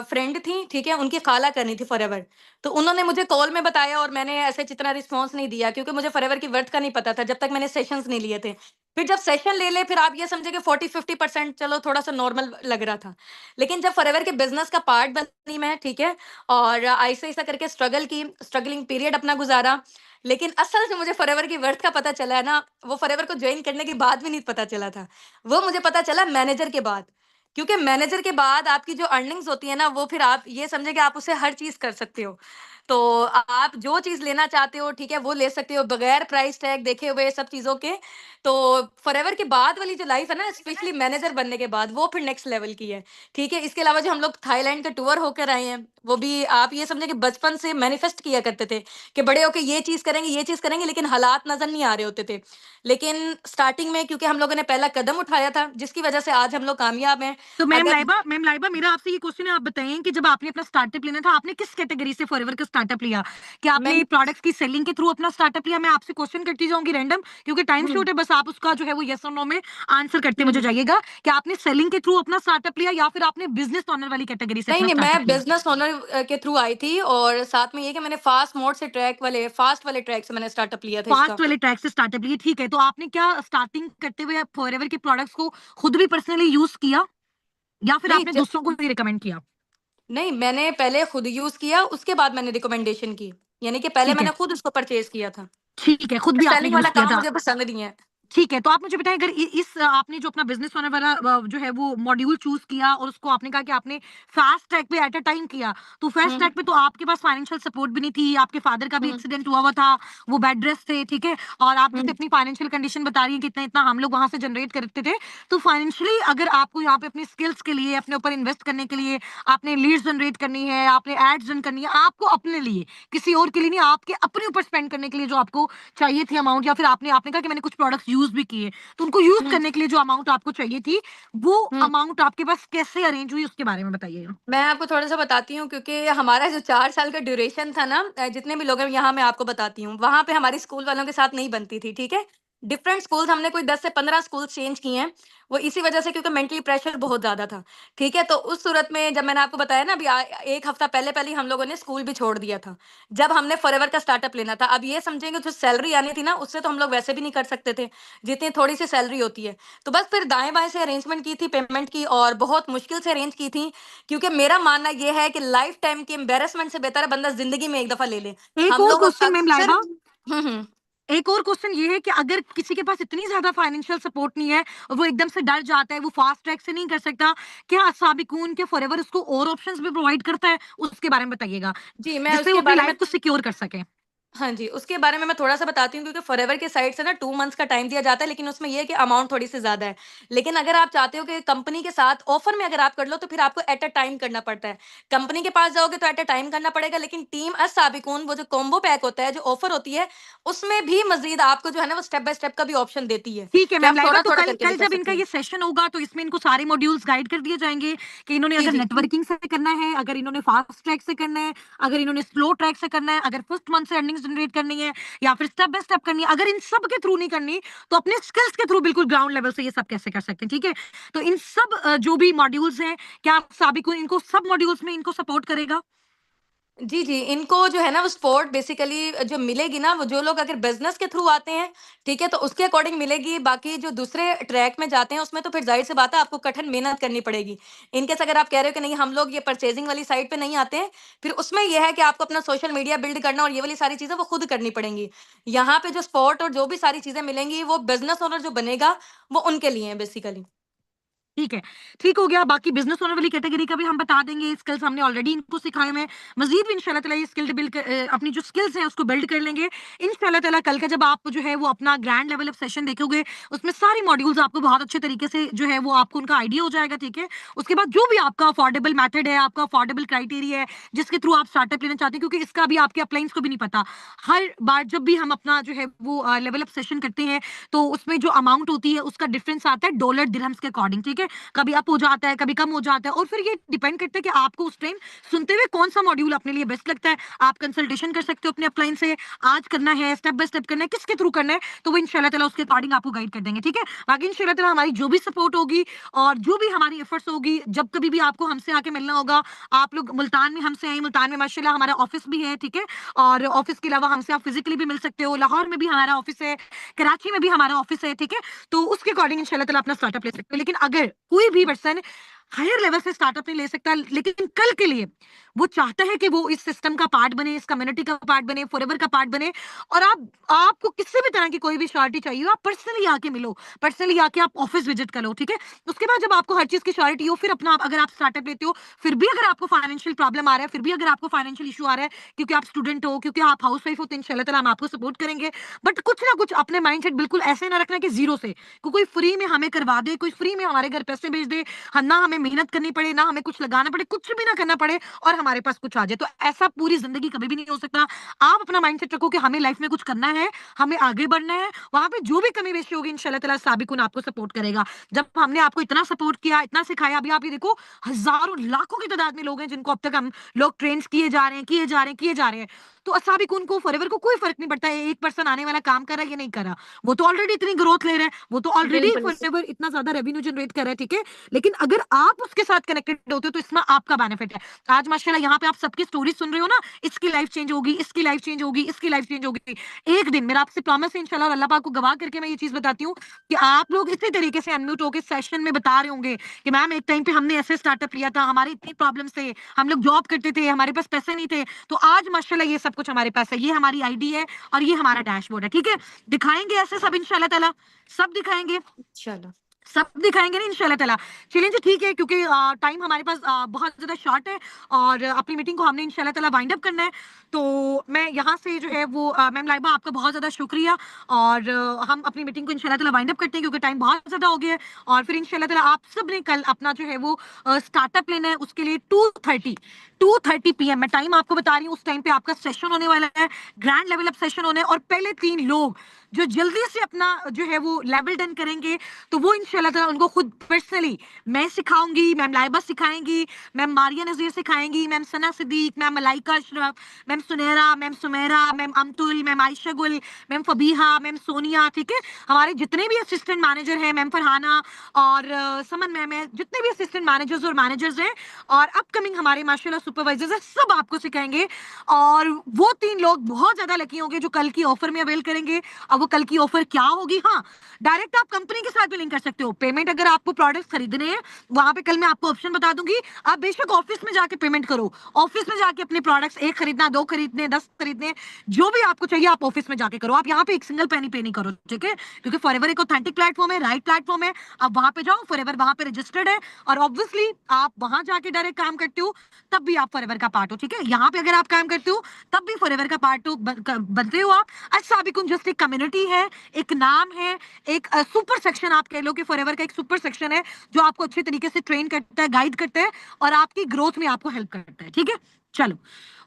फ्रेंड थी, ठीक है? उनकी खाला करनी थी फॉरएवर। तो उन्होंने मुझे कॉल में बताया और मैंने ऐसे जितना रिस्पॉन्स नहीं दिया क्योंकि मुझे फॉरएवर की वर्थ का नहीं पता था जब तक मैंने सेशंस नहीं लिए थे। फिर जब सेशन ले ले फिर आप ये समझिए कि 40-50% चलो थोड़ा-सा नॉर्मल लग रहा था। लेकिन जब फॉरएवर के बिज़नेस का पार्ट बनी मैं, ठीक है? और ऐसे-ऐसे करके स्ट्रगल की, स्ट्रगलिंग पीरियड अपना गुज़ारा। लेकिन असल में मुझे फॉरएवर की वर्थ का पता चला है ना, वो फॉरएवर को जॉइन करने के बाद भी नहीं पता चला था। वो मुझे पता चला मैनेजर के बाद। क्योंकि मैनेजर के बाद आपकी जो अर्निंग्स होती है ना, वो फिर आप ये समझिए कि आप उससे हर चीज़ कर सकते हो। तो आप जो चीज़ लेना चाहते हो, ठीक है, वो ले सकते हो बगैर प्राइस टैग देखे हुए सब चीज़ों के। तो फॉरएवर के बाद वाली जो लाइफ़ है ना, स्पेशली मैनेजर बनने के बाद, वो फिर नेक्स्ट लेवल की है, ठीक है? इसके अलावा जो हम लोग थाईलैंड का टूर होकर आए हैं, वो भी आप ये समझिए कि बचपन से मैनिफेस्ट किया करते थे कि बड़े होके ये चीज़ करेंगे, लेकिन हालात नज़र नहीं आ रहे होते थे। लेकिन स्टार्टिंग में क्योंकि हम लोगों ने पहला कदम उठाया था, जिसकी वजह से आज हम लोग कामयाब हैं। तो अगर मैम लाइबा मेरा आपसे ये क्वेश्चन है, आप बताइए कि जब आपने अपना स्टार्टअप लेना था, आपने किस कैटेगरी से फॉरएवर का स्टार्टअप लिया? क्या मैं आपने प्रोडक्ट्स की सेलिंग के थ्रू अपना स्टार्टअप लिया? मैं आपसे क्वेश्चन करती जाऊँगी रैंडम, क्योंकि टाइम हुँ, शॉर्ट है, बस आप उसका जो है वो येस और नो में आंसर करते हुँ, मुझे हुँ। जाइएगा कि आपने सेलिंग के थ्रू अपना स्टार्टअप लिया या फिर आपने बिज़नेस ओनर वाली कैटेगरी से नहीं, अपना नहीं, स्टार्टअप मैं लिया? बिज़नेस ओनर के थ्रू आई थी और साथ में ये कि मैंने फास्ट वाले ट्रैक से मैंने स्टार्टअप लिया था इसका। फास्ट वाले ट्रैक से स्टार्टअप लिए, ठीक है। तो आपने क्या स्टार्टिंग करते हुए फॉरएवर के प्रोडक्ट्स को खुद भी पर्सनली यूज़ किया या फिर नहीं आपने ज दूसरों को भी रिकमेंड किया? नहीं, मैंने पहले खुद यूज़ किया, उसके बाद मैंने रिकमेंडेशन की। यानी कि पहले ठीक है, मैंने खुद उसको परचेज़ किया था। ठीक है, खुद भी आपने सेलिंग वाला यूज़ किया काम था। मुझे पसंद नहीं है। ठीक है, तो आप मुझे बताएँ, अगर इस आपने जो अपना बिज़नेस ओनर वाला जो है वो मॉड्यूल चूज़ किया और उसको आपने कहा कि आपने फास्ट ट्रैक पे एट अ टाइम किया, तो फास्ट हुँ, ट्रैक पे तो आपके पास फाइनेंशियल सपोर्ट भी नहीं थी, आपके फादर का भी हुँ, एक्सीडेंट हुआ था, वो बेड रेस्ट थे, ठीक है? और आप हुँ, जैसे अपनी फाइनेंशियल कंडीशन बता रही हैं कि इतना-इतना हम लोग वहाँ से जनरेट करते थे, तो फाइनेंशियली अगर आपको यहाँ पे अपनी स्किल्स के लिए, अपने ऊपर इन्वेस्ट करने के लिए, आपने लीड्स जनरेट करनी है, आपने एड्स रन करनी है, आपको अपने लिए, किसी और के लिए नहीं, आपके अपने ऊपर स्पेंड करने के लिए जो आपको चाहिए थी अमाउंट, या फिर आपने आपने कहा कि मैंने कुछ प्रोडक्ट्स यूज़ भी किए। तो उनको यूज़ हुँ, करने के लिए जो अमाउंट आपको चाहिए थी, वो हुँ। अमाउंट आपके पास कैसे अरेंज हुई, उसके बारे में बताइएगा? मैं आपको थोड़ा-सा बताती हूँ क्योंकि हमारा जो 4 साल का ड्यूरेशन था ना, जितने भी लोग हैं यहाँ मैं आपको बताती हूँ, वहाँ पे हमारी स्कूल वालों के साथ नहीं बनती थी, ठीक है? डिफरेंट स्कूल्स हमने कोई 10 से 15 स्कूल्स चेंज किए हैं, वो इसी वजह से क्योंकि मेंटली प्रेशर बहुत ज़्यादा था, ठीक है? तो उस सूरत में जब मैंने आपको बताया ना अभी 1 हफ्ता पहले-पहले ही हम लोगों ने स्कूल भी छोड़ दिया था, जब हमने फॉरएवर का स्टार्टअप लेना था। अब ये समझेंगे जो सैलरी आनी थी ना, उससे तो हम लोग वैसे भी नहीं कर सकते थे, जितनी थोड़ी-सी सैलरी होती है। तो बस फिर दाएँ-बाएँ से अरेंजमेंट की थी पेमेंट की और बहुत मुश्किल से अरेंज की थी क्योंकि मेरा मानना ये है कि लाइफ टाइम की एम्बैरेसमेंट से बेहतर है बंदा ज़िंदगी में एक दफ़ा ले ले। एक हम और लोग क्वेश्चन मैम अक्सर लाइबा, हुँ, हुँ। एक और क्वेश्चन ये है कि अगर किसी के पास इतनी ज़्यादा फाइनेंशियल सपोर्ट नहीं है और वो एकदम से डर जाता है, वो फास्ट ट्रैक से नहीं कर सकता, क्या साबिकून के फॉरएवर उसको और ऑप्शंस भी प्रोवाइड करता है? उसके बारे में बताइएगा, जी, मैं जिससे वो उसके अपनी बारे में लाइफ को सिक्योर कर सके? हाँ जी, उसके बारे में मैं थोड़ा-सा बताती हूँ क्योंकि फॉरएवर के साइड से ना 2 मंथ्स का टाइम दिया जाता है, लेकिन उसमें ये है कि अमाउंट थोड़ी-सी ज़्यादा है। लेकिन अगर आप चाहते हो कि कंपनी के साथ ऑफ़र में अगर आप कर लो तो फिर आपको एट अ टाइम करना पड़ता है। कंपनी के पास जाओगे तो एट अ टाइम करना पड़ेगा, लेकिन टीम अस-साबिकून वो जो कॉम्बो पैक होता है, जो ऑफ़र होती है, उसमें भी मज़ीद आपको जो है ना वो स्टेप बाय स्टेप का भी ऑप्शन देती है, ठीक है कि मैम आप लाइबा, तो थोड़ा-थोड़ा कल करके भी कल कर जब इनका सकते ये हैं। सेशन होगा तो इसमें इनको सारे मॉड्यूल्स गाइड कर दिए जाएंगे कि इन्होंने जी, अगर जी। नेटवर्किंग से करना है, अगर इन्होंने फास्ट ट्रैक से करना है, अगर इन्होंने स्लो ट्रैक से करना है, अगर फर्स्ट मंथ से अर्निंग्स जनरेट करनी है या फिर स्टेप बाय स्टेप करनी है, अगर इन सब के थ्रू नहीं करनी तो अपने स्किल्स के थ्रू बिल्कुल ग्राउंड लेवल से ये सब कैसे कर सकते हैं। ठीक है, तो इन सब जो भी मॉड्यूल्स हैं, क्या साबिक इनको सब मॉड्यूल्स में इनको सपोर्ट करेगा? जी, जी। इनको जो है ना वो सपोर्ट बेसिकली जो मिलेगी ना, वो जो लोग अगर बिज़नेस के थ्रू आते हैं, ठीक है? तो उसके अकॉर्डिंग मिलेगी। बाकी जो दूसरे ट्रैक में जाते हैं, उसमें तो फिर ज़ाहिर-सी बात है आपको कठिन मेहनत करनी पड़ेगी। इन केस अगर आप कह रहे हो कि नहीं हम लोग ये परचेज़िंग वाली साइड पे नहीं आते हैं, फिर उसमें ये है कि आपको अपना सोशल मीडिया बिल्ड करना और ये वाली सारी चीज़ें वो खुद करनी पड़ेंगी। यहाँ पे जो सपोर्ट और जो भी सारी चीज़ें मिलेंगी, वो बिज़नेस ओनर जो बनेगा, वो उनके लिए हैं बेसिकली। ठीक है, ठीक हो गया। बाकी बिज़नेस ओनर वाली कैटेगरी का भी हम बता देंगे, स्किल्स हमने ऑलरेडी इनको सिखाए हुए हैं। मज़ीद भी इंशाल्लाह ताला ये स्किल बिल्ड अपनी जो स्किल्स हैं उसको बिल्ड कर लेंगे। इंशाल्लाह ताला कल का जब आप जो है वो अपना ग्रैंड लेवल ऑफ सेशन देखोगे, उसमें सारे मॉड्यूल्स आपको बहुत अच्छे तरीके से जो है वो आपको उनका आइडिया हो जाएगा, ठीक है? उसके बाद जो भी आपका अफोर्डेबल मेथड है, आपका अफोर्डेबल क्राइटेरिया है, जिसके थ्रू आप स्टार्टअप लेना चाहते हैं, क्योंकि इसका भी आपके अपलाइंस को भी नहीं पता। हर बार जब भी हम अपना जो है वो लेवल अप सेशन करते हैं, तो उसमें जो अमाउंट होती है उसका डिफरेंस आता है डॉलर दिरहम्स के अकॉर्डिंग, ठीक है? कभी अप हो जाता है, कभी कम हो जाता है, और फिर ये डिपेंड करता है कि आपको उस टाइम सुनते हुए कौन सा मॉड्यूल अपने लिए बेस्ट लगता है। आप कंसल्टेशन कर सकते हो अपने अपलाइन से, आज करना है, स्टेप बाय स्टेप करना है, किसके थ्रू करना है, तो वो इंशाल्लाह ताला उसके अकॉर्डिंग आपको गाइड कर देंगे, ठीक है? बाकी इंशाल्लाह ताला हमारी जो भी सपोर्ट होगी और जो भी हमारी एफर्ट्स होगी, जब कभी भी आपको हमसे आके मिलना होगा, आप लोग मुल्तान में हमसे आए, मुल्तान में माशाल्लाह हमारा ऑफिस भी है, ठीक है? और ऑफिस के अलावा हमसे आप फिजिकली भी मिल सकते हो, लाहौर में भी हमारा ऑफिस है, कराची में भी हमारा ऑफिस है, ठीक है? तो उसके अकॉर्डिंग इंशाल्लाह ताला अपना स्टार्टअप ले सकते हो। लेकिन अगर कोई भी पर्सन हायर लेवल से स्टार्टअप नहीं ले सकता, लेकिन कल के लिए वो चाहता है कि वो इस सिस्टम का पार्ट बने, इस कम्युनिटी का पार्ट बने, फॉरएवर का पार्ट बने, और आपको किसी भी तरह की कोई भी श्योरिटी चाहिए हो, आप पर्सनली आके मिलो, पर्सनली आके आप ऑफिस विजिट करो, ठीक है? उसके बाद जब आपको हर चीज की श्योरिटी हो, फिर अपना अगर आप स्टार्टअप लेते हो, फिर भी अगर आपको फाइनेंशियल प्रॉब्लम आ रहा है, फिर भी अगर आपको फाइनेंशियल इशू आ रहा है, क्योंकि आप स्टूडेंट हो, क्योंकि आप हाउस वाइफ हो, तो इंशाल्लाह ताला हम आपको सपोर्ट करेंगे। बट कुछ ना कुछ अपने माइंडसेट बिल्कुल ऐसे ना रखना कि जीरो से कोई फ्री में हमें करवा दे, कोई फ्री में हमारे घर पैसे भेज दे, हम ना हमें मेहनत करनी पड़े, ना हमें कुछ लगाना पड़े, कुछ भी ना करना पड़े और हमारे पास कुछ आ जाए। तो ऐसा पूरी जिंदगी कभी भी नहीं हो सकता। आप अपना माइंडसेट रखो कि हमें लाइफ में कुछ करना है, हमें आगे बढ़ना है, वहां पे जो भी कमी बेशी होगी इंशाल्लाह ताला साबिकुन आपको सपोर्ट करेगा। जब हमने आपको इतना सपोर्ट किया, इतना सिखाया, अभी आप ये देखो हजारों लाखों की तादाद में लोग हैं जिनको अब तक हम लोग ट्रेन किए जा रहे हैं, किए जा रहे हैं, किए जा रहे हैं। तो असाबिकुन को, फॉरएवर को कोई फर्क नहीं पड़ता है एक पर्सन आने वाला काम कर रहा है या नहीं कर रहा। वो तो ऑलरेडी इतनी ग्रोथ ले रहे हैं, वो तो ऑलरेडी बिल्कुल। फॉरएवर इतना ज्यादा रेवेन्यू जनरेट कर रहा है, ठीक है? लेकिन अगर आप उसके साथ कनेक्टेड होते हो तो इसमें आपका बेनिफिट है। आज माशाल्लाह यहाँ पे आप सबकी स्टोरी सुन रहे हो ना, इसकी लाइफ चेंज होगी, इसकी लाइफ चेंज होगी, इसकी लाइफ चेंज होगी। एक दिन मेरा आपसे प्रॉमिस है इंशाल्लाह, और अल्लाह पाक को गवाह करके मैं ये चीज बताती हूँ कि आप लोग इसी तरीके से अनम्यूट होकर सेशन में बता रहे होंगे कि मैम एक टाइम पे हमने ऐसे स्टार्टअप लिया था, हमारी इतनी प्रॉब्लम थे, हम लोग जॉब करते थे, हमारे पास पैसे नहीं थे, तो आज माशाल्लाह ये सब कुछ हमारे पास है, ये हमारी आईडी है और ये हमारा डैशबोर्ड है, ठीक है? दिखाएंगे ऐसे सब इंशाल्लाह ताला, सब दिखाएंगे, चलो। सब दिखाएंगे ना इंशाल्लाह ताला। चलिए जी, ठीक है, क्योंकि टाइम हमारे पास बहुत ज़्यादा शॉर्ट है और अपनी मीटिंग को हमने इंशाल्लाह ताला वाइंड अप करना है। तो मैं यहाँ से जो है वो मैम लाइबा आपका बहुत ज़्यादा शुक्रिया, और हम अपनी मीटिंग को इंशाल्लाह ताला वाइंड अप करते हैं क्योंकि टाइम बहुत ज़्यादा हो गया है। और फिर इंशाल्लाह ताला आप सब ने कल अपना जो है वो स्टार्टअप लेना है, उसके लिए 2:30 PM मैं टाइम आपको बता रही हूँ, उस टाइम पे आपका सेशन होने वाला है, ग्रैंड लेवल अप सेशन होने, और पहले 3 लोग जो जल्दी से अपना जो है वो लेवल डन करेंगे, तो वो इंशाल्लाह ताला उनको खुद पर्सनली मैं सिखाऊंगी, मैम लाइबा सिखाएंगी, मैम मारिया नज़ीर सिखाएंगी, ma'am Sana Siddiq, ma'am Malaika Ashraf, ma'am Sunaira, ma'am Sumera, ma'am Amtul, ma'am Ayesha Gul, ma'am Fabiha, ma'am Sonia, ठीक है? हमारे जितने भी असिस्टेंट मैनेजर हैं, मैम फरहाना और समन मैम है, जितने भी असिस्टेंट मैनेजर्स और मैनेजर्स हैं और अपकमिंग हमारे माशाल्लाह सुपरवाइजर्स हैं, सब आपको सिखाएंगे। और वो 3 लोग बहुत ज्यादा लकी होंगे जो कल की ऑफर में अवेल करेंगे। अब वो कल की ऑफर क्या होगी? हाँ, डायरेक्ट आप कंपनी के साथ भी लिंक कर सकते हो। पेमेंट अगर आपको प्रोडक्ट्स खरीदने हैं, वहां पे कल मैं आपको ऑप्शन बता दूंगी, आप बेशक ऑफिस में जाके पेमेंट करो, ऑफिस में जाके अपने प्रोडक्ट्स 1 खरीदना, 2 खरीदने, 10 खरीदने, जो भी आपको चाहिए आप ऑफिस में जाके करो। आप यहाँ पे एक सिंगल पेनी पे नहीं करो, ठीक है? क्योंकि फॉरएवर एक ऑथेंटिक प्लेटफॉर्म है, राइट प्लेटफॉर्म है। आप वहां पे जाओ, फॉरएवर वहां पे रजिस्टर्ड है, और ऑब्वियसली आप वहां जाके डायरेक्ट काम करते हो, तब भी आप फॉरएवर का पार्ट हो, ठीक है। यहाँ पे अगर आप काम करते हो तब भी फॉरएवर का पार्ट बनते हो आप। अस्साबिकुन जस्ट एक कम्युनिटी है, एक नाम है, एक सुपर सेक्शन आप कह लो कि फॉरएवर का एक सुपर सेक्शन है जो आपको अच्छे तरीके से ट्रेन करता है, गाइड करता है और आपकी ग्रोथ में आपको हेल्प करता है, ठीक है। चलो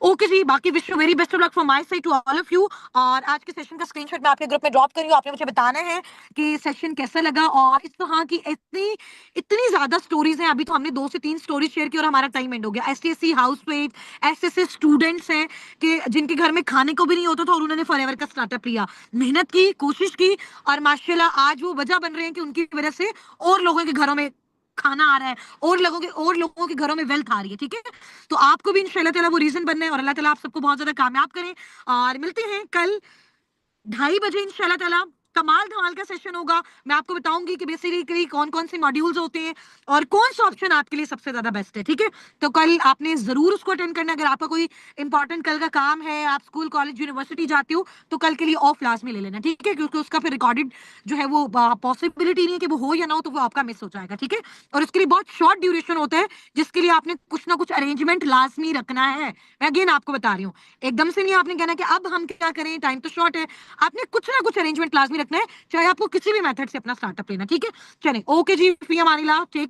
ओके जी, बाकी wish you very best of luck from my side to all of you. और आज के सेशन का स्क्रीनशॉट मैं आपके ग्रुप में ड्रॉप कर रही हूँ। आपने मुझे बताना है कि सेशन कैसा लगा। और इस तरह की इतनी ज्यादा स्टोरीज हैं, अभी तो हमने 2 से 3 स्टोरीज शेयर की और हमारा टाइम एंड हो गया। एसटीएससी हाउसवाइफ, ऐसे स्टूडेंट्स हैं कि जिनके घर में खाने को भी नहीं होता था और उन्होंने फॉरएवर का स्टार्टअप लिया, मेहनत की, कोशिश की और माशाल्लाह आज वो वजह बन रहे हैं कि उनकी वजह से और लोगों के घरों में खाना आ रहा है और लोगों के घरों में वेल्थ आ रही है, ठीक है। तो आपको भी इंशाल्लाह ताला वो रीजन बनना है और अल्लाह ताला आप सबको बहुत ज्यादा कामयाब करें। और मिलते हैं कल 2:30 बजे इंशाल्लाह ताला। कमाल धमाल का सेशन होगा। मैं आपको बताऊंगी कि बेसिकली कौन कौन से मॉड्यूल्स होते हैं और कौन सा ऑप्शन आपके लिए सबसे ज्यादा बेस्ट है, ठीक है। तो कल आपने जरूर उसको अटेंड करना। अगर आपका कोई इंपॉर्टेंट कल का काम है, आप स्कूल कॉलेज यूनिवर्सिटी जाते हो तो कल के लिए ऑफ लाजमी ले लेना, ठीक है, क्योंकि उसका फिर रिकॉर्डेड जो है वो पॉसिबिलिटी नहीं है कि वो हो या ना हो, तो वो आपका मिस हो जाएगा, ठीक है। और उसके लिए बहुत शॉर्ट ड्यूरेशन होता है जिसके लिए आपने कुछ ना कुछ अरेंजमेंट लाजमी रखना है। मैं अगेन आपको बता रही हूँ, एकदम से नहीं आपने कहना कि अब हम क्या करें, टाइम तो शॉर्ट है। आपने कुछ ना कुछ अरेंजमेंट लाजमी रखना है, चाहे आपको किसी भी मेथड से अपना स्टार्टअप लेना, ठीक है। चलें ओके जी, फी अमानिल्लाह, टेक केयर।